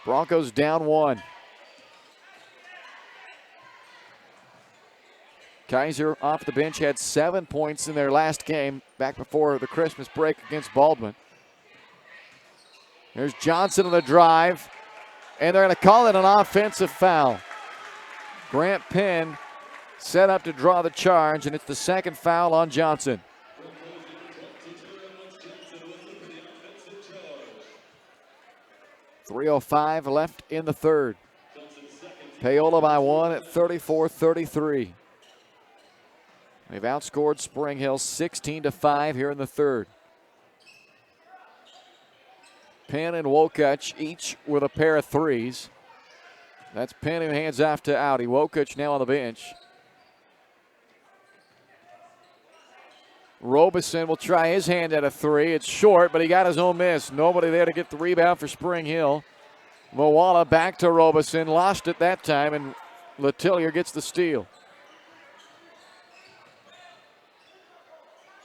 Broncos down 1. Kaiser off the bench had 7 points in their last game back before the Christmas break against Baldwin. There's Johnson on the drive, and they're going to call it an offensive foul. Grant Penn set up to draw the charge, and it's the second foul on Johnson. .305 left in the third. Paola by 1 at 34-33. They've outscored Spring Hill 16-5 here in the third. Penn and Wokuch each with a pair of threes. That's Penn who hands off to Audi. Wokuch now on the bench. Robeson will try his hand at a three. It's short, but he got his own miss. Nobody there to get the rebound for Spring Hill. Moala back to Robeson. Lost it that time, and Letillier gets the steal.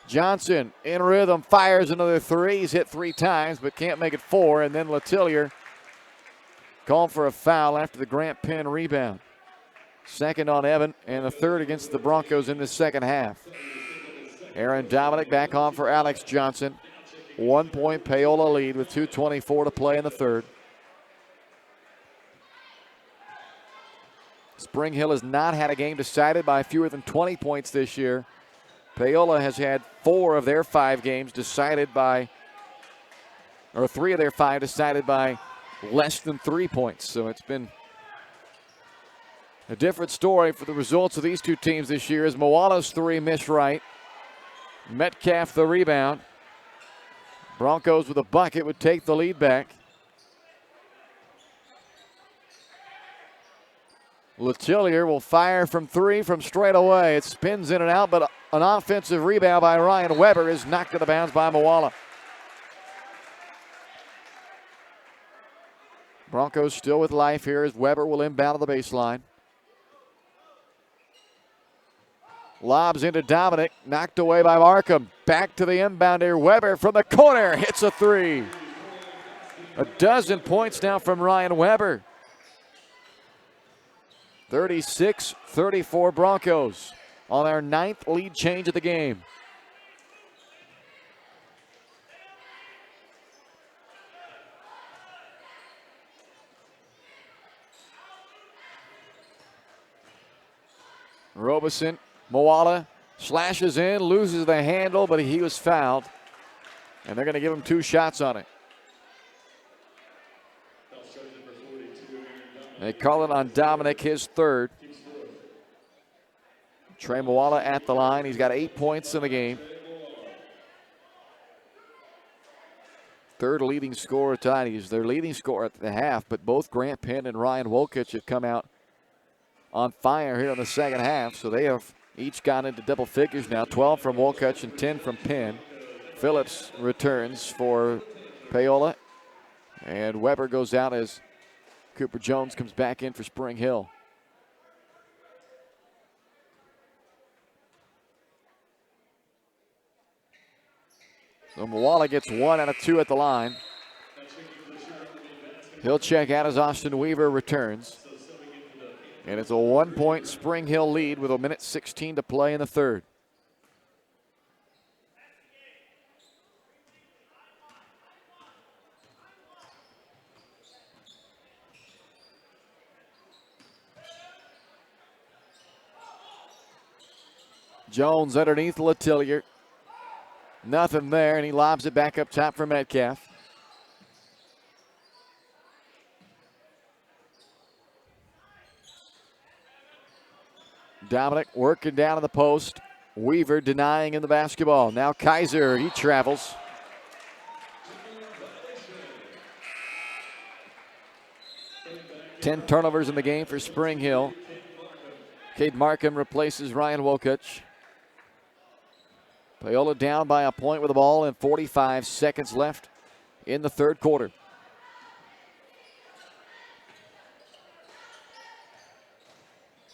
Johnson in rhythm, fires another three. He's hit 3 times, but can't make it 4. And then Letillier called for a foul after the Grant Penn rebound. Second on Evan, and the third against the Broncos in the second half. Aaron Dominic back on for Alex Johnson. 1 point Paola lead with 2:24 to play in the third. Spring Hill has not had a game decided by fewer than 20 points this year. Paola has had 4 of their 5 games decided by, or 3 of their 5 decided by less than 3 points. So it's been a different story for the results of these two teams this year as Moala's 3 missed right. Metcalf the rebound. Broncos with a bucket would take the lead back. Letillier will fire from 3 from straight away. It spins in and out, but an offensive rebound by Ryan Weber is knocked out of bounds by Moala. Broncos still with life here as Weber will inbound to the baseline. Lobs into Dominic, knocked away by Markham. Back to the inbound here. Weber from the corner hits a 3. A dozen points now from Ryan Weber. 36-34 Broncos on their 9th lead change of the game. Robeson, Moala slashes in, loses the handle, but he was fouled. And they're going to give him 2 shots on it. They call it on Dominic, his 3rd. Trey Moala at the line. He's got 8 points in the game. 3rd leading scorer tonight. He's their leading scorer at the half, but both Grant Penn and Ryan Wokuch have come out on fire here in the second half. So they have each gone into double figures now. 12 from Wokuch and 10 from Penn. Phillips returns for Paola. And Weber goes out as Cooper Jones comes back in for Spring Hill. So Moala gets 1 out of 2 at the line. He'll check out as Austin Weaver returns. And it's a 1-point Spring Hill lead with 1:16 to play in the third. Jones underneath Letillier. Nothing there, and he lobs it back up top for Metcalf. Dominic working down in the post. Weaver denying in the basketball. Now Kaiser, he travels. Ten turnovers in the game for Spring Hill. Cade Markham replaces Ryan Wokuch. Paola down by a point with the ball and 45 seconds left in the third quarter.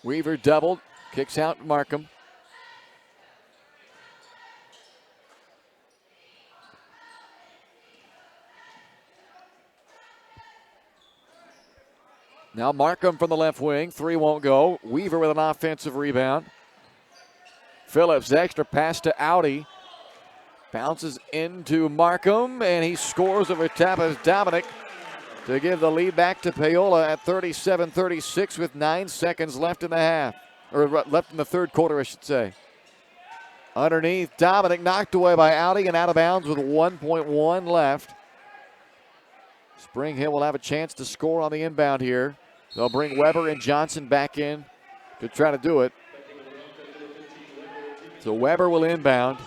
Weaver doubled, kicks out Markham. Now Markham from the left wing, three won't go. Weaver with an offensive rebound. Phillips, extra pass to Audi. Bounces into Markham, and he scores over top of Dominic to give the lead back to Paola at 37-36 with 9 seconds left in the half. Or left in the third quarter, I should say. Underneath, Dominic knocked away by Audi and out of bounds with 1.1 left. Spring Hill will have a chance to score on the inbound here. They'll bring Weber and Johnson back in to try to do it. So Weber will inbound.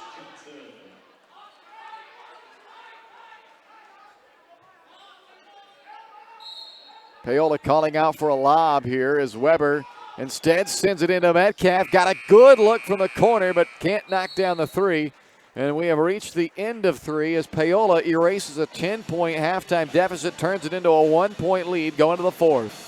Paola calling out for a lob here as Weber instead sends it into Metcalf. Got a good look from the corner, but can't knock down the three. And we have reached the end of three as Paola erases a 10-point halftime deficit, turns it into a 1-point lead going to the fourth.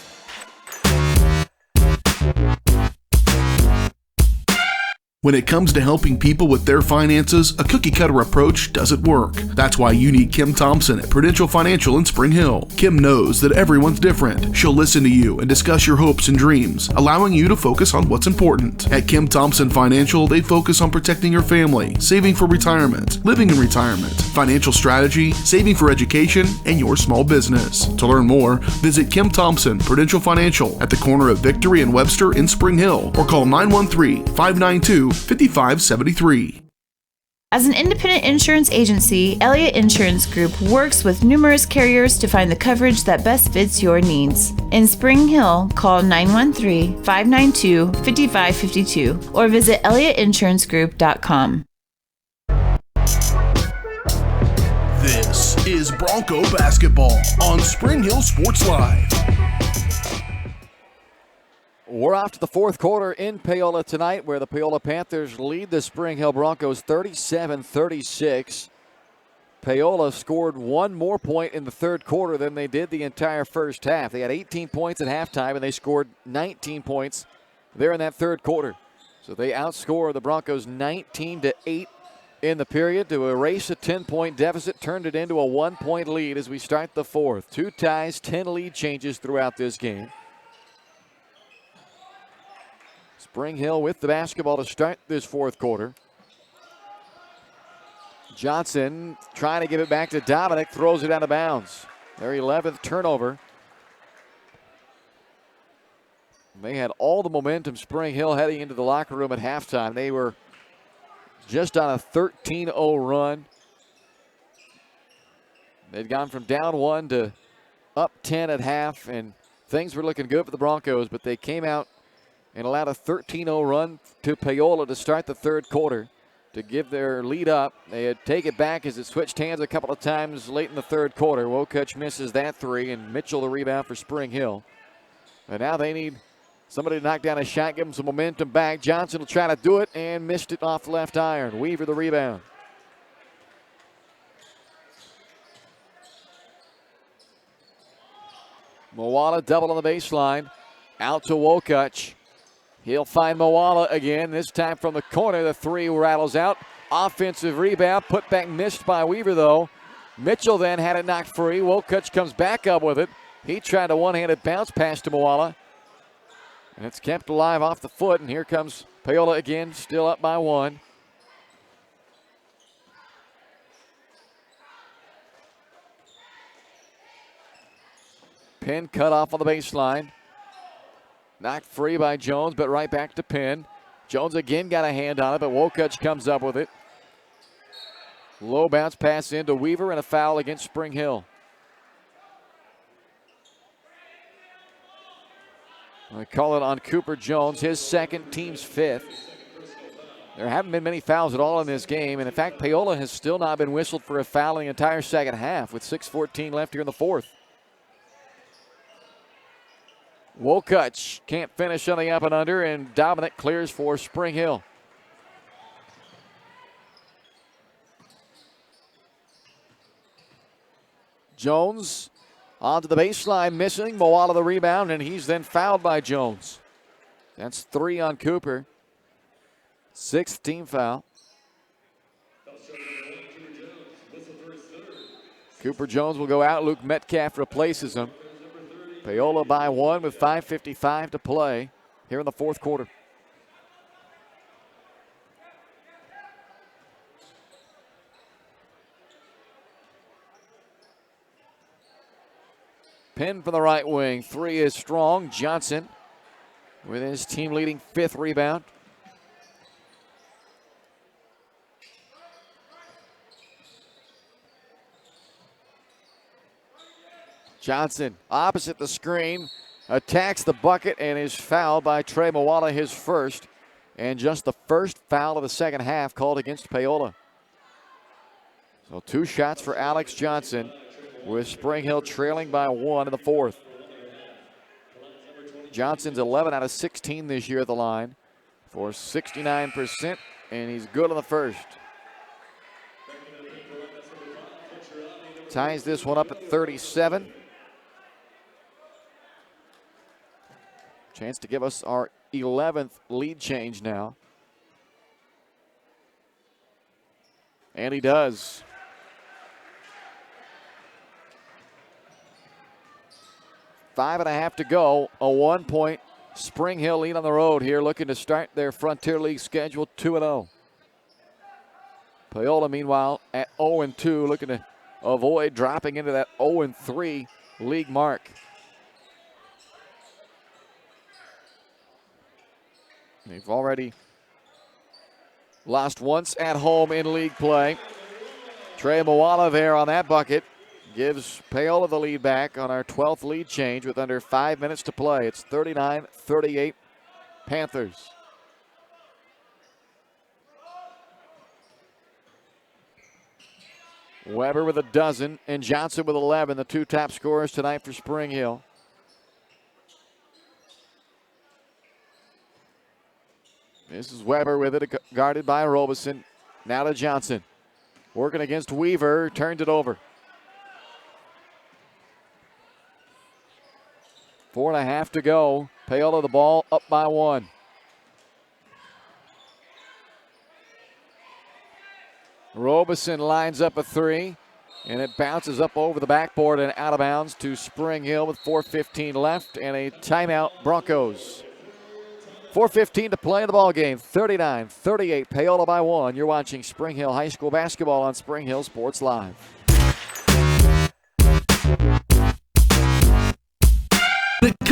When it comes to helping people with their finances, a cookie-cutter approach doesn't work. That's why you need Kim Thompson at Prudential Financial in Spring Hill. Kim knows that everyone's different. She'll listen to you and discuss your hopes and dreams, allowing you to focus on what's important. At Kim Thompson Financial, they focus on protecting your family, saving for retirement, living in retirement, financial strategy, saving for education, and your small business. To learn more, visit Kim Thompson Prudential Financial at the corner of Victory and Webster in Spring Hill, or call 913-592-5573. As an independent insurance agency, Elliott Insurance Group works with numerous carriers to find the coverage that best fits your needs. In Spring Hill, call 913-592-5552 or visit elliottInsuranceGroup.com. This is Bronco basketball on Spring Hill Sports Live. We're off to the fourth quarter in Paola tonight, where the Paola Panthers lead the Spring Hill Broncos 37-36. Paola scored one more point in the third quarter than they did the entire first half. They had 18 points at halftime, and they scored 19 points there in that third quarter. So they outscored the Broncos 19-8 in the period to erase a 10-point deficit, turned it into a 1-point lead as we start the fourth. 2 ties, 10 lead changes throughout this game. Spring Hill with the basketball to start this fourth quarter. Johnson trying to give it back to Dominic, throws it out of bounds. Their 11th turnover. They had all the momentum, Spring Hill, heading into the locker room at halftime. They were just on a 13-0 run. They'd gone from down 1 to up 10 at half, and things were looking good for the Broncos, but they came out and allowed a 13-0 run to Paola to start the third quarter to give their lead up. They had take it back as it switched hands a couple of times late in the third quarter. Wokuch misses that three, and Mitchell the rebound for Spring Hill. And now they need somebody to knock down a shot, give them some momentum back. Johnson will try to do it and missed it off the left iron. Weaver the rebound. Moala double on the baseline. Out to Wokuch. He'll find Moala again, this time from the corner. The three rattles out. Offensive rebound. Put back missed by Weaver, though. Mitchell then had it knocked free. Wokuch comes back up with it. He tried a one-handed bounce pass to Paola. And it's kept alive off the foot. And here comes Paola again, still up by 1. Penn cut off on the baseline. Knocked free by Jones, but right back to Penn. Jones again got a hand on it, but Wokuch comes up with it. Low bounce pass into Weaver and a foul against Spring Hill. I call it on Cooper Jones, his second, team's 5th. There haven't been many fouls at all in this game, and in fact, Paola has still not been whistled for a foul in the entire second half with 6:14 left here in the 4th. Wokuch can't finish on the up and under, and Dominic clears for Spring Hill. Jones onto the baseline, missing. Moala the rebound, and he's then fouled by Jones. That's 3 on Cooper. 6th team foul. Cooper Jones will go out. Luke Metcalf replaces him. Paola by 1 with 5:55 to play here in the 4th quarter. Penn from the right wing. 3 is strong. Johnson with his team leading 5th rebound. Johnson opposite the screen, attacks the bucket and is fouled by Trey Moala, his first, and just the first foul of the second half called against Paola. So 2 shots for Alex Johnson, with Spring Hill trailing by 1 in the 4th. Johnson's 11 out of 16 this year at the line for 69%, and he's good on the first. Ties this one up at 37. Chance to give us our 11th lead change now. And he does. Five and a half to go. A 1-point Spring Hill lead on the road here, looking to start their Frontier League schedule 2-0. Paola, meanwhile, at 0-2, looking to avoid dropping into that 0-3 league mark. They've already lost once at home in league play. Trey Moala there on that bucket gives Paola the lead back on our 12th lead change with under 5 minutes to play. It's 39-38 Panthers. Weber with a dozen and Johnson with 11, the 2 top scorers tonight for Spring Hill. This is Weber with it, guarded by Robeson. Now to Johnson. Working against Weaver, turned it over. 4.5 to go. Paola the ball up by 1. Robeson lines up a 3, and it bounces up over the backboard and out of bounds to Spring Hill with 4:15 left and a timeout, Broncos. 4:15 to play in the ball game. 39-38, Paola by 1. You're watching Spring Hill High School basketball on Spring Hill Sports Live.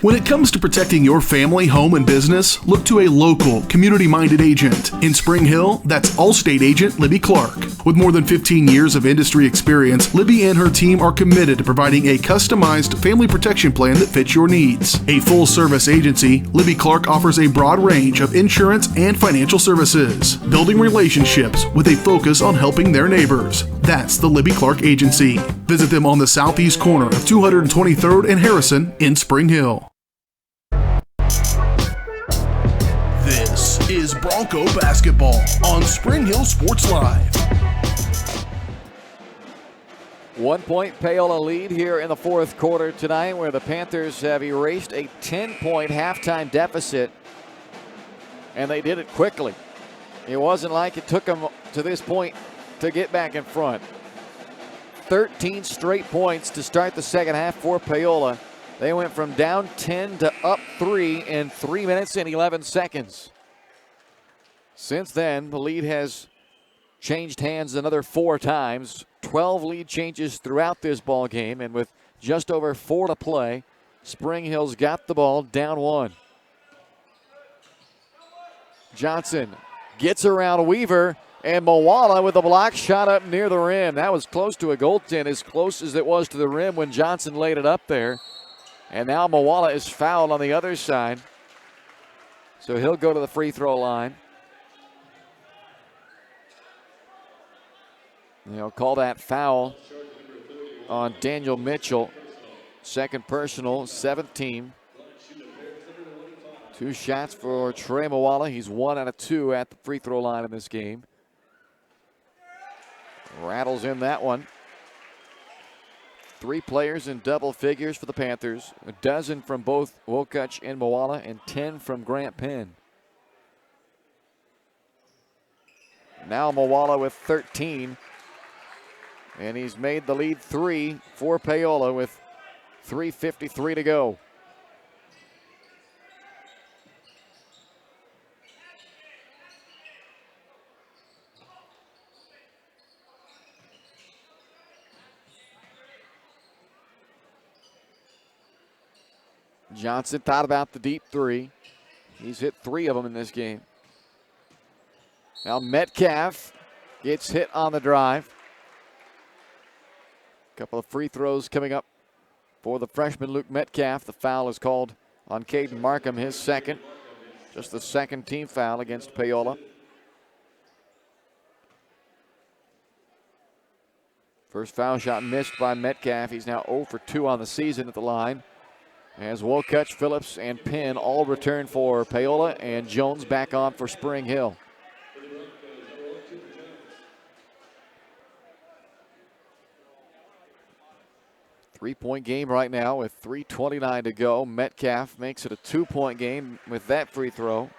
When it comes to protecting your family, home, and business, look to a local, community-minded agent. In Spring Hill, that's Allstate agent Libby Clark. With more than 15 years of industry experience, Libby and her team are committed to providing a customized family protection plan that fits your needs. A full-service agency, Libby Clark offers a broad range of insurance and financial services, building relationships with a focus on helping their neighbors. That's the Libby Clark Agency. Visit them on the southeast corner of 223rd and Harrison in Spring Hill. This is Bronco basketball on Spring Hill Sports Live. 1-point Paola lead here in the 4th quarter tonight, where the Panthers have erased a 10-point halftime deficit, and they did it quickly. It wasn't like it took them to this point to get back in front. 13 straight points to start the second half for Paola, They went from down 10 to up 3 in 3 minutes and 11 seconds. Since then, the lead has changed hands another 4 times. 12 lead changes throughout this ball game, and with just over 4 to play, Spring Hill's got the ball down 1. Johnson gets around Weaver, and Moala with a block shot up near the rim. That was close to a goaltend, as close as it was to the rim when Johnson laid it up there. And now Moala is fouled on the other side. So he'll go to the free throw line. They'll call that foul on Daniel Mitchell. Second personal, 7th team. 2 shots for Trey Moala. He's 1 out of 2 at the free throw line in this game. Rattles in that one. 3 players in double figures for the Panthers. 12 from both Wokach and Moala, and 10 from Grant Penn. Now Moala with 13. And he's made the lead 3 for Paola with 3:53 to go. Johnson thought about the deep 3. He's hit 3 of them in this game. Now Metcalf gets hit on the drive. Couple of free throws coming up for the freshman Luke Metcalf. The foul is called on Caden Markham, his second. Just the second team foul against Paola. First foul shot missed by Metcalf. He's now 0 for 2 on the season at the line. As Wokach, Phillips, and Penn all return for Paola, and Jones back on for Spring Hill. Three-point game right now with 3:29 to go. Metcalf makes it a 2-point game with that free throw.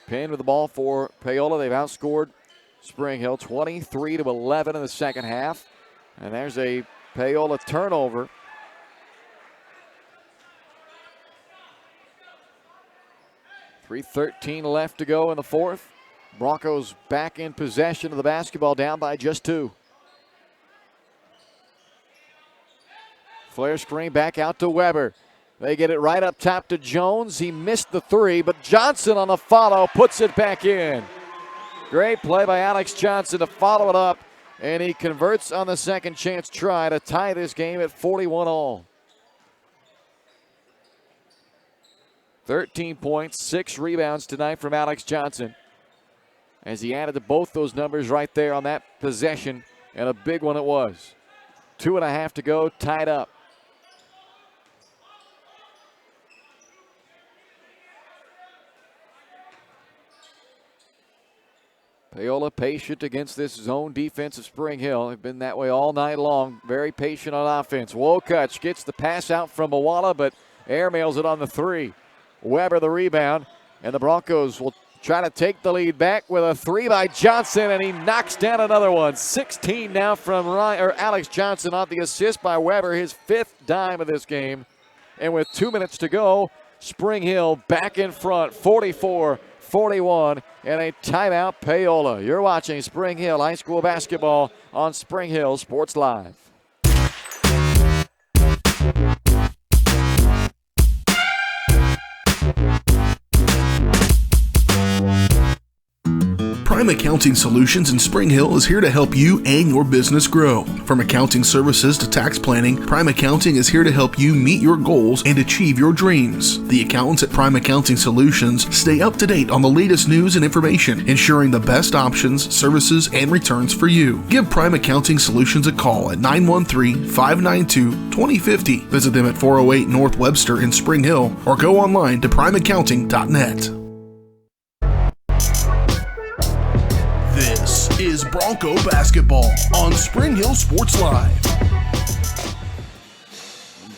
Penn with the ball for Paola. They've outscored Spring Hill 23-11 in the second half. And there's a Paola turnover. .313 left to go in the fourth. Broncos back in possession of the basketball, down by just 2. Flare screen back out to Weber. They get it right up top to Jones. He missed the 3, but Johnson on the follow puts it back in. Great play by Alex Johnson to follow it up, and he converts on the second chance try to tie this game at 41 all. 13 points, 6 rebounds tonight from Alex Johnson, as he added to both those numbers right there on that possession, and a big one it was. 2.5 to go, tied up. Paola patient against this zone defense of Spring Hill. They've been that way all night long. Very patient on offense. Wokach gets the pass out from Moala, but airmails it on the 3. Weber the rebound, and the Broncos will try to take the lead back with a 3 by Johnson, and he knocks down another one. 16 now from Alex Johnson on the assist by Weber, his 5th dime of this game. And with 2 minutes to go, Spring Hill back in front, 44-41, and a timeout Paola. You're watching Spring Hill High School basketball on Spring Hill Sports Live. Prime Accounting Solutions in Spring Hill is here to help you and your business grow. From accounting services to tax planning, Prime Accounting is here to help you meet your goals and achieve your dreams. The accountants at Prime Accounting Solutions stay up to date on the latest news and information, ensuring the best options, services, and returns for you. Give Prime Accounting Solutions a call at 913-592-2050. Visit them at 408 North Webster in Spring Hill, or go online to primeaccounting.net. This is Bronco basketball on Spring Hill Sports Live.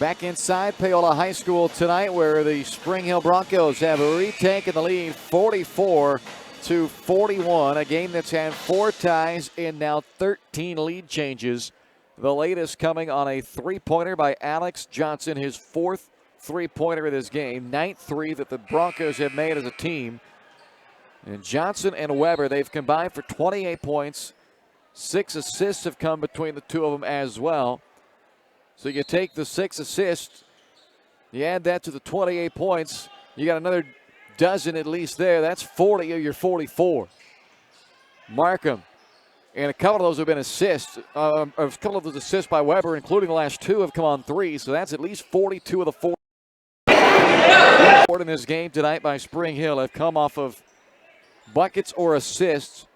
Back inside Paola High School tonight, where the Spring Hill Broncos have retaken the lead 44-41, a game that's had 4 ties and now 13 lead changes. The latest coming on a three-pointer by Alex Johnson, his 4th three-pointer of this game, 9th three that the Broncos have made as a team. And Johnson and Weber, they've combined for 28 points. 6 assists have come between the two of them as well. So you take the 6 assists, you add that to the 28 points, you got another dozen at least there. That's 40 of your 44. Markham. And a couple of those have been assists. A couple of those assists by Weber, including the last 2, have come on 3. So that's at least 42 of the 40 in this game tonight by Spring Hill have come off of buckets or assists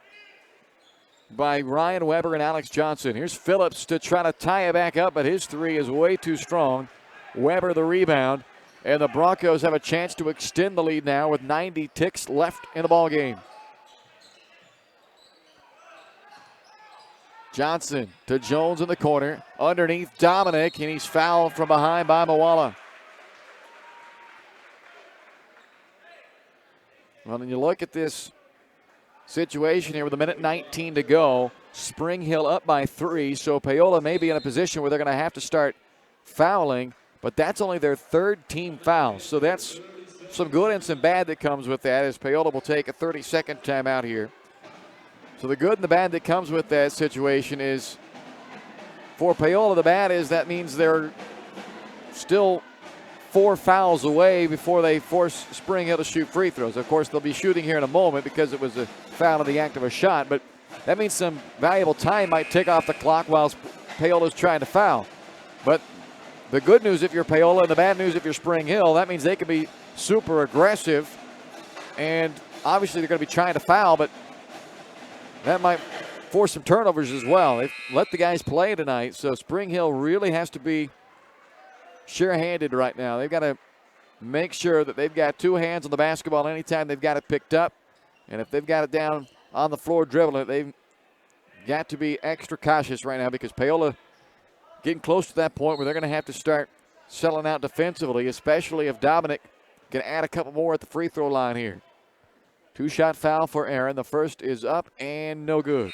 by Ryan Weber and Alex Johnson. Here's Phillips to try to tie it back up, but his 3 is way too strong. Weber the rebound, and the Broncos have a chance to extend the lead now with 90 ticks left in the ball game. Johnson to Jones in the corner, underneath Dominic, and he's fouled from behind by Moala. Well, when you look at this situation here with a minute 19 to go, Spring Hill up by 3, so Paola may be in a position where they're going to have to start fouling, but that's only their 3rd team foul. So that's some good and some bad that comes with that, as Paola will take a 30-second timeout here. So the good and the bad that comes with that situation is, for Paola, the bad is that means they're still 4 fouls away before they force Spring Hill to shoot free throws. Of course, they'll be shooting here in a moment because it was a foul in the act of a shot, but that means some valuable time might tick off the clock while Paola's trying to foul. But the good news if you're Paola and the bad news if you're Spring Hill, that means they can be super aggressive, and obviously they're going to be trying to foul, but that might force some turnovers as well. They've let the guys play tonight, so Spring Hill really has to be sure-handed right now. They've got to make sure that they've got 2 hands on the basketball anytime they've got it picked up. And if they've got it down on the floor dribbling it, they've got to be extra cautious right now, because Paola getting close to that point where they're going to have to start selling out defensively, especially if Dominic can add a couple more at the free throw line here. 2-shot foul for Aaron. The first is up and no good.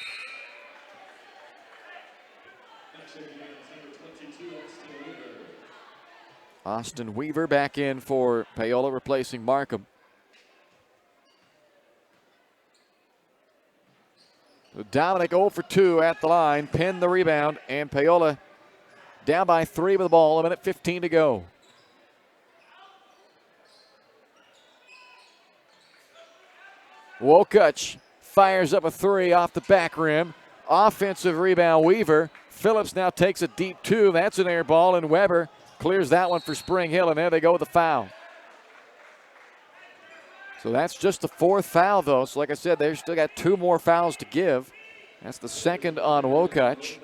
Austin Weaver back in for Paola, replacing Markham. So Dominic 0 for 2 at the line, pinned the rebound, and Paola down by 3 with the ball, a minute 15 to go. Wokuch fires up a 3 off the back rim. Offensive rebound, Weaver. Phillips now takes a deep 2. That's an air ball, and Weber clears that one for Spring Hill, and there they go with the foul. So that's just the 4th foul, though. So like I said, they've still got 2 more fouls to give. That's the 2nd on Wokuch.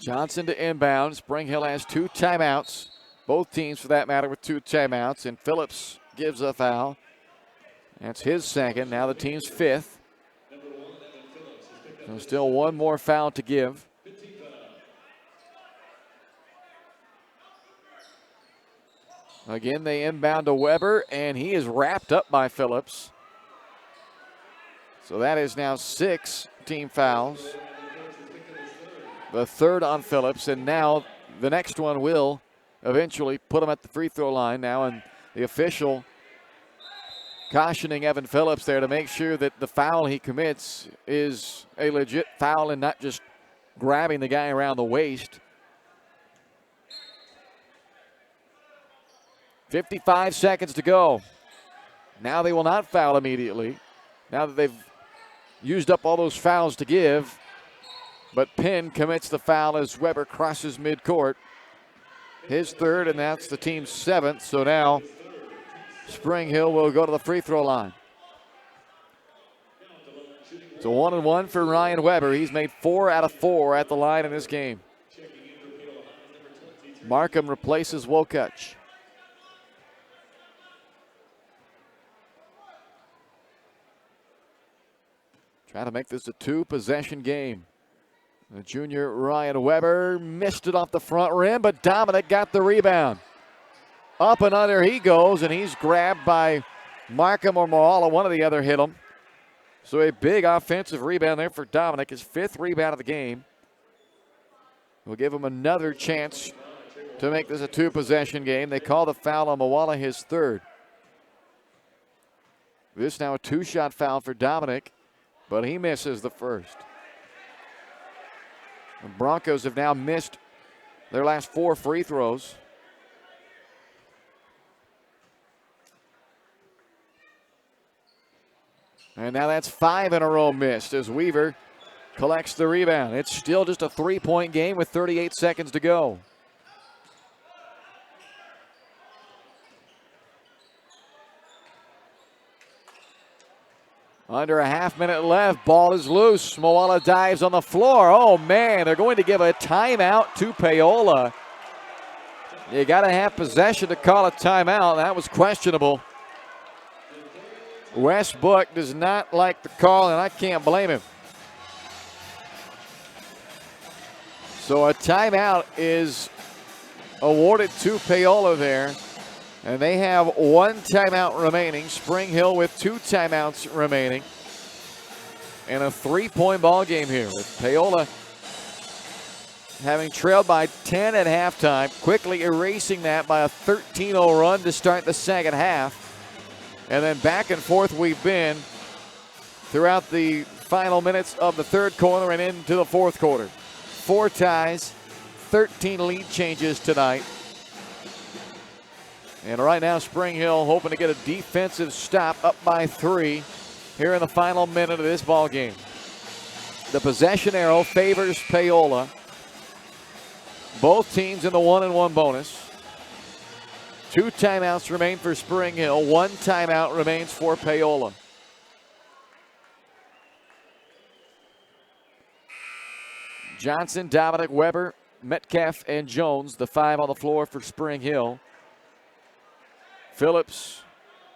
Johnson to inbound. Spring Hill has 2 timeouts. Both teams, for that matter, with 2 timeouts. And Phillips gives a foul. That's his 2nd. Now the team's 5th. So still 1 more foul to give. Again, they inbound to Weber, and he is wrapped up by Phillips. So that is now 6 team fouls. The 3rd on Phillips, and now the next one will eventually put him at the free throw line now, and the official cautioning Evan Phillips there to make sure that the foul he commits is a legit foul and not just grabbing the guy around the waist. 55 seconds to go. Now they will not foul immediately, now that they've used up all those fouls to give. But Penn commits the foul as Weber crosses midcourt. His 3rd, and that's the team's 7th. So now Spring Hill will go to the free throw line. It's a 1-and-1 for Ryan Weber. He's made 4 out of 4 at the line in this game. Markham replaces Wokuch. Trying to make this a 2-possession game. The junior Ryan Weber missed it off the front rim, but Dominic got the rebound. Up and under he goes, and he's grabbed by Markham or Moala. One or the other hit him. So a big offensive rebound there for Dominic, his 5th rebound of the game. We'll give him another chance to make this a 2-possession game. They call the foul on Moala, his 3rd. This now a 2-shot foul for Dominic, but he misses the first. The Broncos have now missed their last 4 free throws. And now that's 5 in a row missed as Weaver collects the rebound. It's still just a 3-point game with 38 seconds to go. Under a half-minute left, ball is loose. Moala dives on the floor. Oh, man, they're going to give a timeout to Paola. You got to have possession to call a timeout. That was questionable. Wes Book does not like the call, and I can't blame him. So a timeout is awarded to Paola there. And they have 1 timeout remaining. Spring Hill with 2 timeouts remaining. And a 3-point ball game here with Paola having trailed by 10 at halftime, quickly erasing that by a 13-0 run to start the second half. And then back and forth we've been throughout the final minutes of the third quarter and into the fourth quarter. 4 ties, 13 lead changes tonight. And right now, Spring Hill hoping to get a defensive stop up by 3 here in the final minute of this ball game. The possession arrow favors Paola. Both teams in the 1-and-1 bonus. 2 timeouts remain for Spring Hill. 1 timeout remains for Paola. Johnson, Dominic, Weber, Metcalf, and Jones, the 5 on the floor for Spring Hill. Phillips,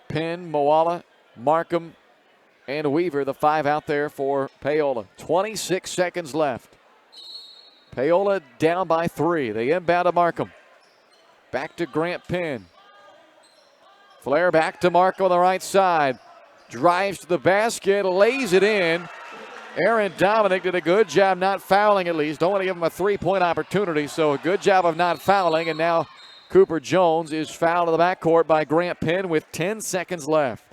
Penn, Moala, Markham, and Weaver, the 5 out there for Paola. 26 seconds left. Paola down by 3. They inbound to Markham. Back to Grant Penn. Flair back to Markham on the right side. Drives to the basket, lays it in. Aaron Dominic did a good job not fouling at least. Don't want to give him a 3-point opportunity, so a good job of not fouling, and now Cooper Jones is fouled in the backcourt by Grant Penn with 10 seconds left.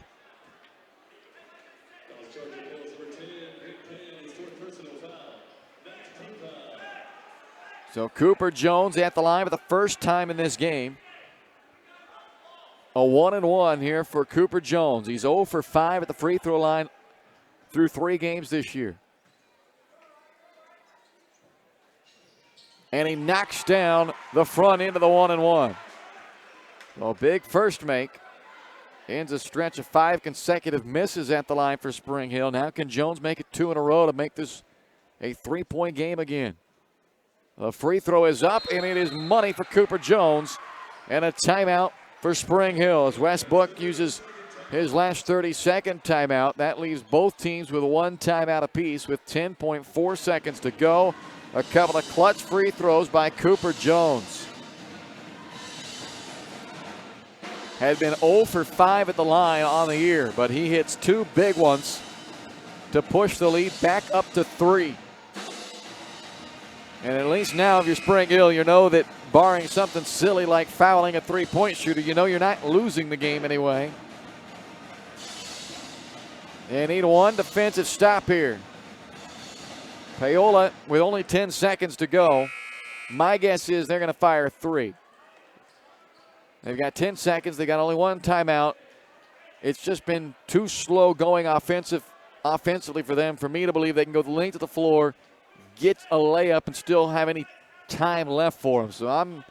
So Cooper Jones at the line for the first time in this game. A 1-and-1 here for Cooper Jones. He's 0 for 5 at the free throw line through 3 games this year. And he knocks down the front end of the 1-and-1. Well, big first make. Ends a stretch of 5 consecutive misses at the line for Spring Hill. Now can Jones make it 2 in a row to make this a 3-point game again? The free throw is up, and it is money for Cooper Jones. And a timeout for Spring Hill as Wes Book uses his last 32nd timeout. That leaves both teams with 1 timeout apiece with 10.4 seconds to go. A couple of clutch free throws by Cooper Jones. Had been 0 for 5 at the line on the year, but he hits 2 big ones to push the lead back up to 3. And at least now, if you're Spring Hill, you know that barring something silly like fouling a 3-point shooter, you know you're not losing the game anyway. They need 1 defensive stop here. Paola with only 10 seconds to go. My guess is they're going to fire 3. They've got 10 seconds. They got only 1 timeout. It's just been too slow going offensively for them for me to believe they can go the length of the floor, get a layup, and still have any time left for them. So I'm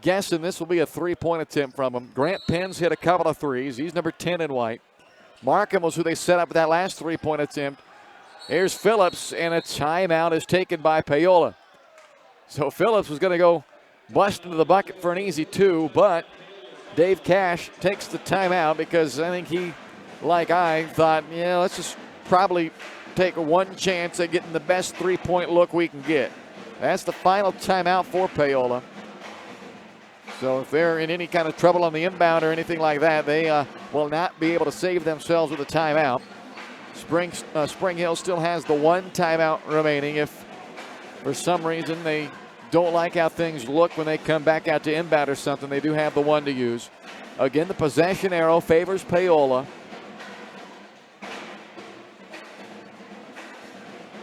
guessing this will be a 3-point attempt from them. Grant Penn's hit a couple of threes. He's number 10 in white. Markham was who they set up with that last 3-point attempt. Here's Phillips, and a timeout is taken by Paola. So Phillips was going to go bust into the bucket for an easy 2, but Dave Cash takes the timeout because I think he, like I, thought, yeah, let's just probably take one chance at getting the best three-point look we can get. That's the final timeout for Paola. So if they're in any kind of trouble on the inbound or anything like that, they will not be able to save themselves with a timeout. Spring Hill still has the one timeout remaining if for some reason they don't like how things look when they come back out to inbound or something. They do have the one to use. Again, the possession arrow favors Paola.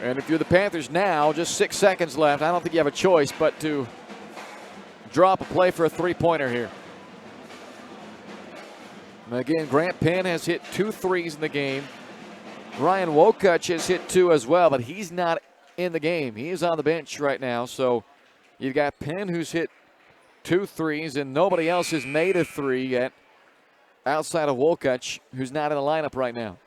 And if you're the Panthers now, just 6 seconds left, I don't think you have a choice but to drop a play for a three-pointer here. And again, Grant Penn has hit 2 threes in the game. Ryan Wokach has hit 2 as well, but he's not in the game. He is on the bench right now. So you've got Penn, who's hit 2 threes, and nobody else has made a 3 yet outside of Wokach, who's not in the lineup right now.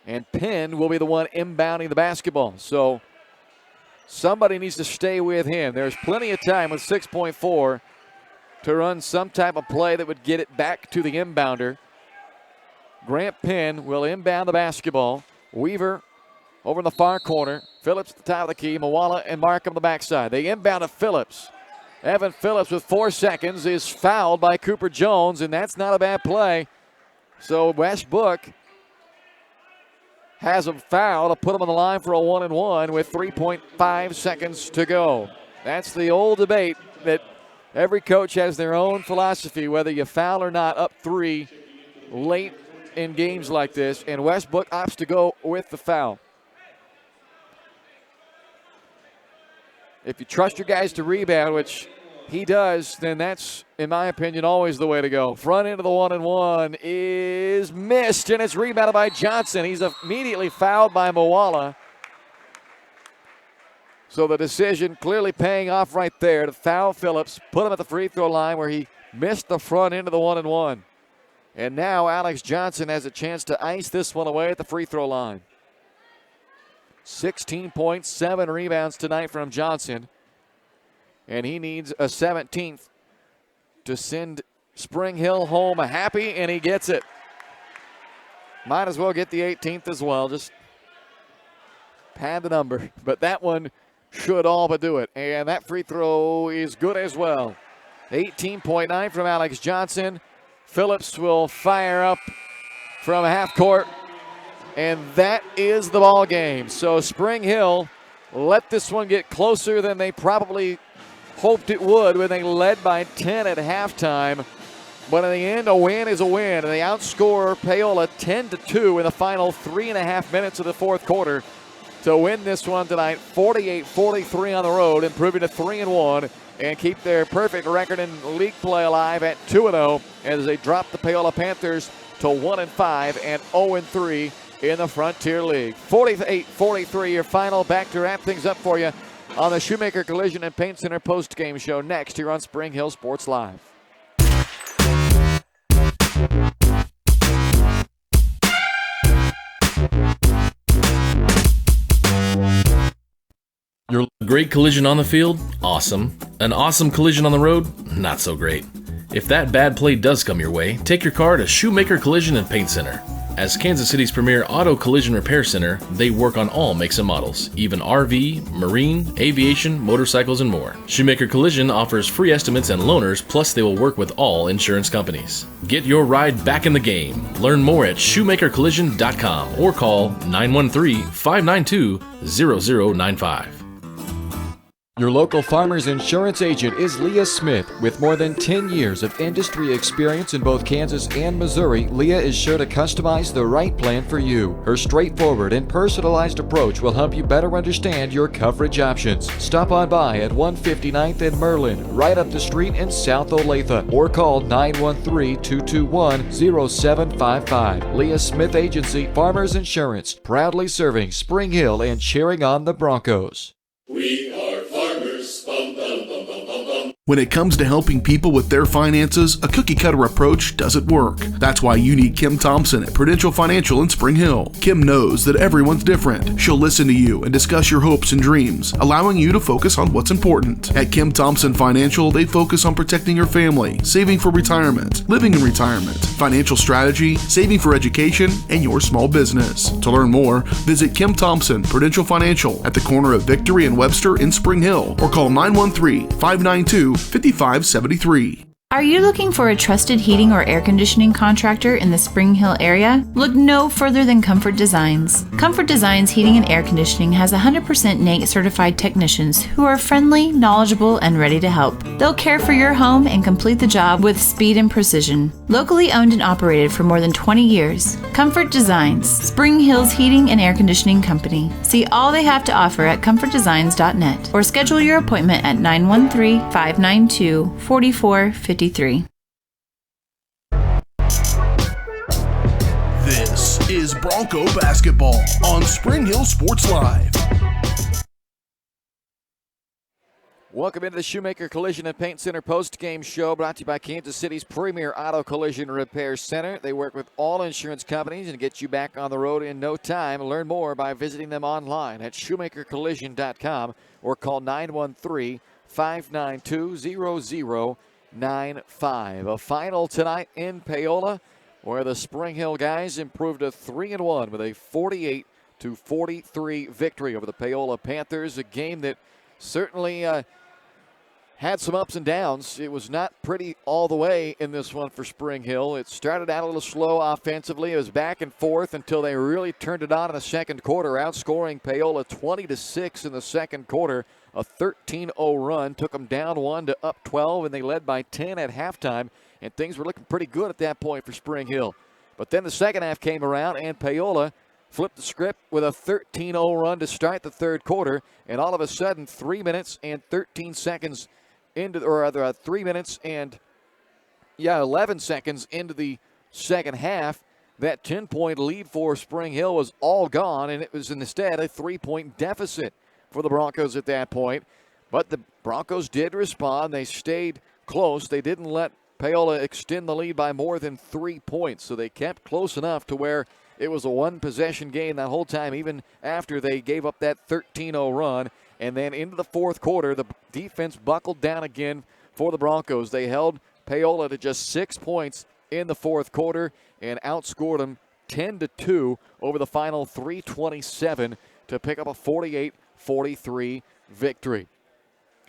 And Penn will be the one inbounding the basketball. So somebody needs to stay with him. There's plenty of time with 6.4 to run some type of play that would get it back to the inbounder. Grant Penn will inbound the basketball. Weaver over in the far corner. Phillips at the top of the key. Mawala and Markham the backside. They inbound to Phillips. Evan Phillips with 4 seconds is fouled by Cooper Jones, and that's not a bad play. So Westbrook has him fouled to put him on the line for a 1-and-1 with 3.5 seconds to go. That's the old debate that every coach has their own philosophy, whether you foul or not up 3 late in games like this, and Westbrook opts to go with the foul. If you trust your guys to rebound, which he does, then that's, in my opinion, always the way to go. Front end of the 1-and-1 is missed, and it's rebounded by Johnson. He's immediately fouled by Mawala. So the decision clearly paying off right there to foul Phillips, put him at the free throw line where he missed the front end of the 1-and-1. And now Alex Johnson has a chance to ice this one away at the free throw line. 16 points, 7 rebounds tonight from Johnson. And he needs a 17th to send Spring Hill home happy, and he gets it. Might as well get the 18th as well. Just pad the number. But that one should all but do it. And that free throw is good as well. 18.9 from Alex Johnson. Phillips will fire up from half court. And that is the ball game. So Spring Hill let this one get closer than they probably hoped it would when they led by 10 at halftime. But in the end, a win is a win. And they outscore Paola 10-2 in the final 3.5 minutes of the fourth quarter to win this one tonight, 48-43 on the road, improving to 3-1 and keep their perfect record in league play alive at 2-0 as they drop the Paola Panthers to 1-5 and 0-3 in the Frontier League. 48-43 your final. Back to wrap things up for you on the Shoemaker Collision and Paint Center post-game show next here on Spring Hill Sports Live. Your great collision on the field? Awesome. An awesome collision on the road? Not so great. If that bad play does come your way, take your car to Shoemaker Collision and Paint Center. As Kansas City's premier auto collision repair center, they work on all makes and models, even RV, marine, aviation, motorcycles, and more. Shoemaker Collision offers free estimates and loaners, plus they will work with all insurance companies. Get your ride back in the game. Learn more at shoemakercollision.com or call 913-592-0095. Your local Farmers Insurance agent is Leah Smith. With more than 10 years of industry experience in both Kansas and Missouri, Leah is sure to customize the right plan for you. Her straightforward and personalized approach will help you better understand your coverage options. Stop on by at 159th and Merlin, right up the street in South Olathe, or call 913-221-0755. Leah Smith Agency, Farmers Insurance, proudly serving Spring Hill and cheering on the Broncos. We are farmers. Bum, bum, bum, bum, bum, bum. When it comes to helping people with their finances, a cookie-cutter approach doesn't work. That's why you need Kim Thompson at Prudential Financial in Spring Hill. Kim knows that everyone's different. She'll listen to you and discuss your hopes and dreams, allowing you to focus on what's important. At Kim Thompson Financial, they focus on protecting your family, saving for retirement, living in retirement, financial strategy, saving for education, and your small business. To learn more, visit Kim Thompson Prudential Financial at the corner of Victory and Webster in Spring Hill, or call 913-592-5573. Are you looking for a trusted heating or air conditioning contractor in the Spring Hill area? Look no further than Comfort Designs. Comfort Designs Heating and Air Conditioning has 100% NATE certified technicians who are friendly, knowledgeable, and ready to help. They'll care for your home and complete the job with speed and precision. Locally owned and operated for more than 20 years, Comfort Designs, Spring Hill's heating and air conditioning company. See all they have to offer at comfortdesigns.net or schedule your appointment at 913-592-4453. This is Bronco basketball on Spring Hill Sports Live. Welcome into the Shoemaker Collision and Paint Center post-game show, brought to you by Kansas City's premier auto collision repair center. They work with all insurance companies and get you back on the road in no time. Learn more by visiting them online at shoemakercollision.com or call 913-592-0095. A final tonight in Paola, where the Spring Hill guys improved to 3-1 with a 48-43 victory over the Paola Panthers. A game that certainly had some ups and downs. It was not pretty all the way in this one for Spring Hill. It started out a little slow offensively. It was back and forth until they really turned it on in the second quarter, outscoring Paola 20-6 in the second quarter. A 13-0 run took them down 1 to up 12, and they led by 10 at halftime, and things were looking pretty good at that point for Spring Hill. But then the second half came around, and Paola flipped the script with a 13-0 run to start the third quarter, and all of a sudden 3 minutes and 13 seconds into, or rather 3 minutes and 11 seconds into the second half, that 10-point lead for Spring Hill was all gone, and it was instead a 3-point deficit for the Broncos at that point. But the Broncos did respond. They stayed close. They didn't let Paola extend the lead by more than 3 points, so they kept close enough to where it was a one-possession game that whole time, even after they gave up that 13-0 run. And then into the fourth quarter, the defense buckled down again for the Broncos. They held Paola to just 6 points in the fourth quarter and outscored them 10-2 over the final 3:27 to pick up a 48-43 victory.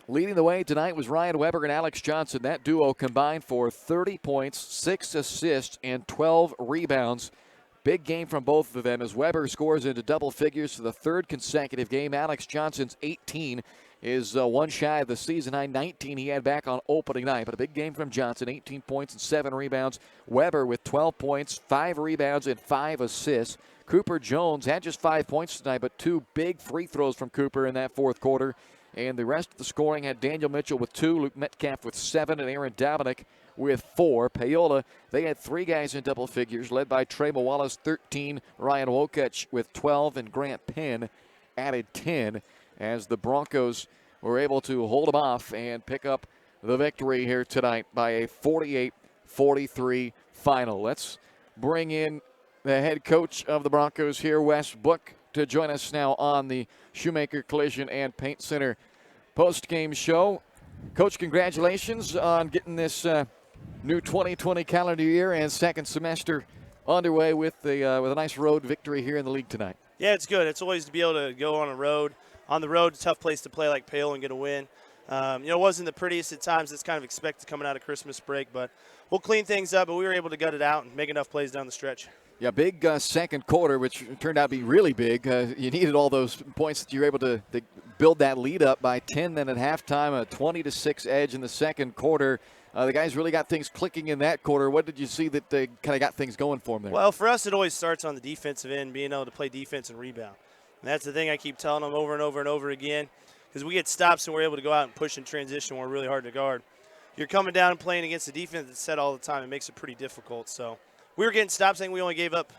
Leading the way tonight was Ryan Weber and Alex Johnson. That duo combined for 30 points, 6 assists, and 12 rebounds. Big game from both of them as Weber scores into double figures for the third consecutive game. Alex Johnson's 18 is one shy of the season high 19 he had back on opening night. But a big game from Johnson, 18 points and 7 rebounds. Weber with 12 points, 5 rebounds, and 5 assists. Cooper Jones had just 5 points tonight, but 2 big free throws from Cooper in that fourth quarter. And the rest of the scoring had Daniel Mitchell with 2, Luke Metcalf with 7, and Aaron Dominic with 4. Paola, they had 3 guys in double figures, led by Trey Wallace, 13, Ryan Wokach with 12, and Grant Penn added 10, as the Broncos were able to hold them off and pick up the victory here tonight by a 48-43 final. Let's bring in the head coach of the Broncos here, Wes Book, to join us now on the Shoemaker Collision and Paint Center post-game show. Coach, congratulations on getting this new 2020 calendar year and second semester underway with a nice road victory here in the league tonight. Yeah, it's good. It's always to be able to go on a road. On the road, a tough place to play like Paola and get a win. It wasn't the prettiest at times. It's kind of expected coming out of Christmas break, but we'll clean things up. But we were able to gut it out and make enough plays down the stretch. Yeah, big second quarter, which turned out to be really big. You needed all those points that you were able to build that lead up by 10. Then at halftime, a 20-6 edge in the second quarter. The guys really got things clicking in that quarter. What did you see that kind of got things going for them there? Well, for us, it always starts on the defensive end, being able to play defense and rebound. And that's the thing I keep telling them over and over and over again, because we get stops and we're able to go out and push in transition. We're really hard to guard. You're coming down and playing against a defense that's set all the time. It makes it pretty difficult. So we were getting stops. I think we only gave up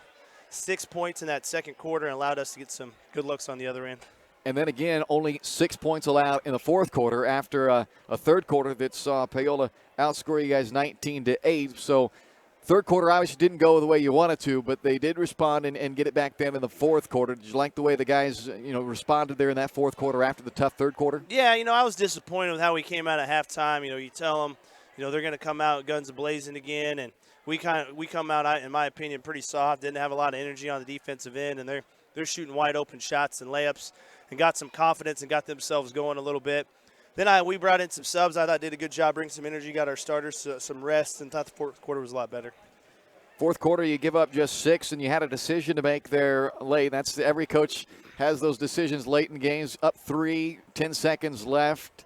6 points in that second quarter and allowed us to get some good looks on the other end. And then again, only 6 points allowed in the fourth quarter after a third quarter that saw Paola outscore you guys 19-8. So third quarter obviously didn't go the way you wanted to, but they did respond and get it back then in the fourth quarter. Did you like the way the guys, responded there in that fourth quarter after the tough third quarter? Yeah, I was disappointed with how we came out at halftime. You tell them, they're going to come out guns a-blazing again, and we come out, in my opinion, pretty soft. Didn't have a lot of energy on the defensive end, and they're shooting wide open shots and layups, and got some confidence and got themselves going a little bit. Then we brought in some subs. I thought did a good job, bringing some energy, got our starters some rest, and thought the fourth quarter was a lot better. Fourth quarter, you give up just 6, and you had a decision to make there late. Every coach has those decisions late in games. Up 3, 10 seconds left.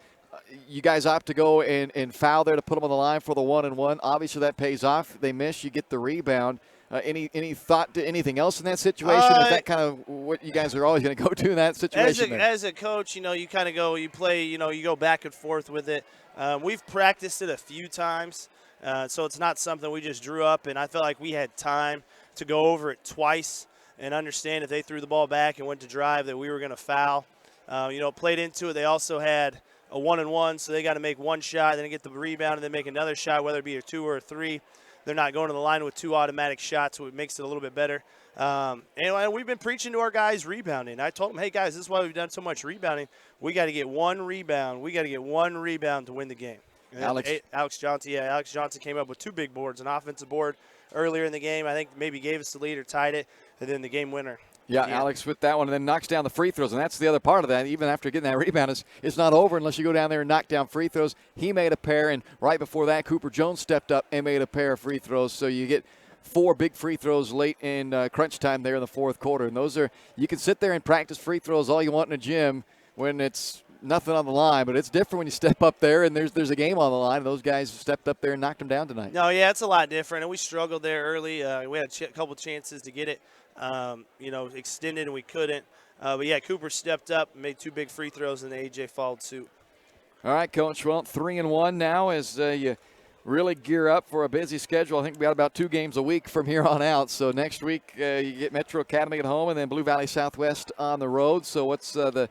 You guys opt to go and foul there to put them on the line for the 1-and-1. Obviously, that pays off. They miss. You get the rebound. Any thought to anything else in that situation? Is that kind of what you guys are always going to go to in that situation? As a coach, you kind of go, you play, you go back and forth with it. We've practiced it a few times, so it's not something we just drew up, and I felt like we had time to go over it twice and understand if they threw the ball back and went to drive that we were going to foul. Played into it. They also had a 1-and-1, so they got to make one shot, then get the rebound, and then make another shot, whether it be a 2 or a 3. They're not going to the line with 2 automatic shots, so it makes it a little bit better. And we've been preaching to our guys rebounding. I told them, hey, guys, this is why we've done so much rebounding. We got to get one rebound. We got to get one rebound to win the game. Alex Johnson came up with 2 big boards, an offensive board earlier in the game. I think maybe gave us the lead or tied it, and then the game winner. Yeah, Alex with that one, and then knocks down the free throws, and that's the other part of that. Even after getting that rebound, it's not over unless you go down there and knock down free throws. He made a pair, and right before that, Cooper Jones stepped up and made a pair of free throws. So you get 4 big free throws late in crunch time there in the fourth quarter. And those are – you can sit there and practice free throws all you want in a gym when it's nothing on the line, but it's different when you step up there and there's a game on the line. Those guys stepped up there and knocked them down tonight. No, yeah, it's a lot different, and we struggled there early. We had a couple chances to get it. Extended and we couldn't. But yeah, Cooper stepped up and made 2 big free throws, and AJ followed suit. All right, Coach. Well, 3-1 now as you really gear up for a busy schedule. I think we got about 2 games a week from here on out. So next week you get Metro Academy at home and then Blue Valley Southwest on the road. So what's the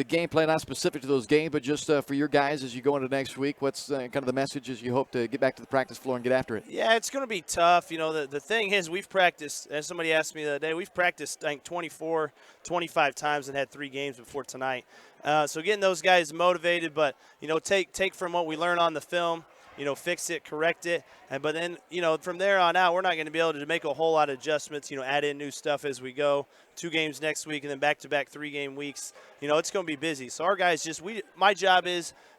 game plan, not specific to those games, but just for your guys as you go into next week? What's kind of the messages you hope to get back to the practice floor and get after it? Yeah, it's going to be tough. The thing is we've practiced, as somebody asked me the other day, we've practiced, I think, 24, 25 times and had 3 games before tonight. So getting those guys motivated, but, take from what we learn on the film, fix it, correct it. But then, from there on out, we're not going to be able to make a whole lot of adjustments, add in new stuff as we go. 2 games next week and then back-to-back 3-game weeks. It's going to be busy. So our guys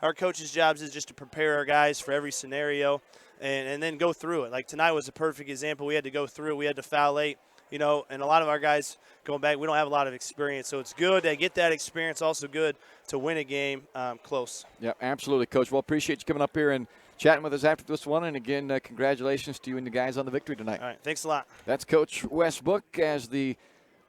our coach's jobs is just to prepare our guys for every scenario and then go through it. Like tonight was a perfect example. We had to go through it. We had to foul late. And a lot of our guys going back, we don't have a lot of experience. So it's good to get that experience, also good to win a game close. Yeah, absolutely, Coach. Well, appreciate you coming up here and chatting with us after this one. And, again, congratulations to you and the guys on the victory tonight. All right, thanks a lot. That's Coach Wes Book as the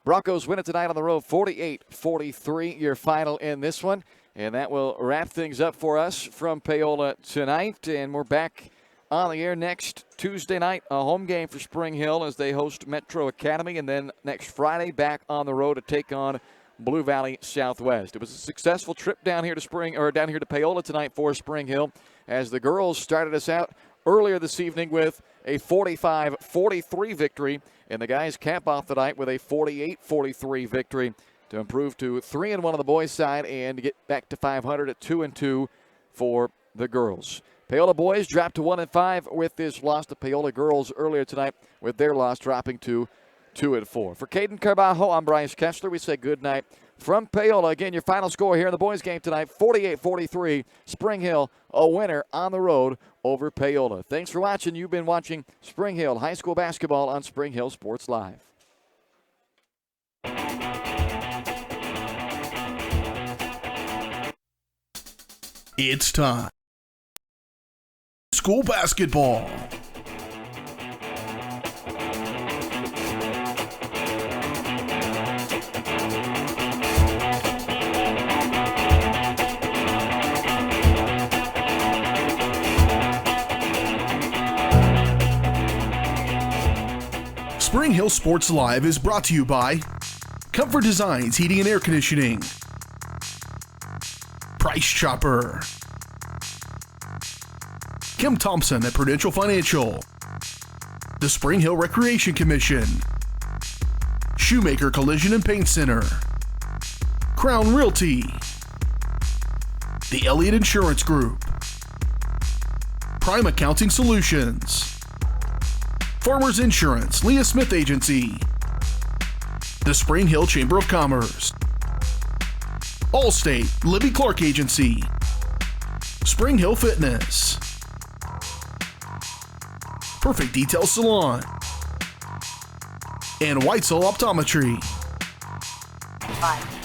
Broncos win it tonight on the road, 48-43, your final in this one. And that will wrap things up for us from Paola tonight. And we're back on the air next Tuesday night, a home game for Spring Hill as they host Metro Academy. And then next Friday, back on the road to take on Blue Valley Southwest. It was a successful trip down here to Paola tonight for Spring Hill as the girls started us out earlier this evening with a 45-43 victory, and the guys cap off the night with a 48-43 victory to improve to 3-1 on the boys' side and get back to 500 at 2-2 for the girls. Paola boys dropped to 1-5 with this loss. The Paola girls earlier tonight with their loss dropping to 2-4. For Caden Carbajo, I'm Bryce Kessler. We say good night from Paola. Again, your final score here in the boys' game tonight, 48-43. Spring Hill, a winner on the road over Paola. Thanks for watching. You've been watching Spring Hill High School Basketball on Spring Hill Sports Live. It's time. School basketball. Spring Hill Sports Live is brought to you by Comfort Designs Heating and Air Conditioning, Price Chopper. Kim Thompson at Prudential Financial. The Spring Hill Recreation Commission. Shoemaker Collision and Paint Center. Crown Realty. The Elliott Insurance Group. Prime Accounting Solutions. Farmers Insurance, Leah Smith Agency. The Spring Hill Chamber of Commerce. Allstate, Libby Clark Agency. Spring Hill Fitness. Perfect Detail Salon. And Whitesell Optometry. 5.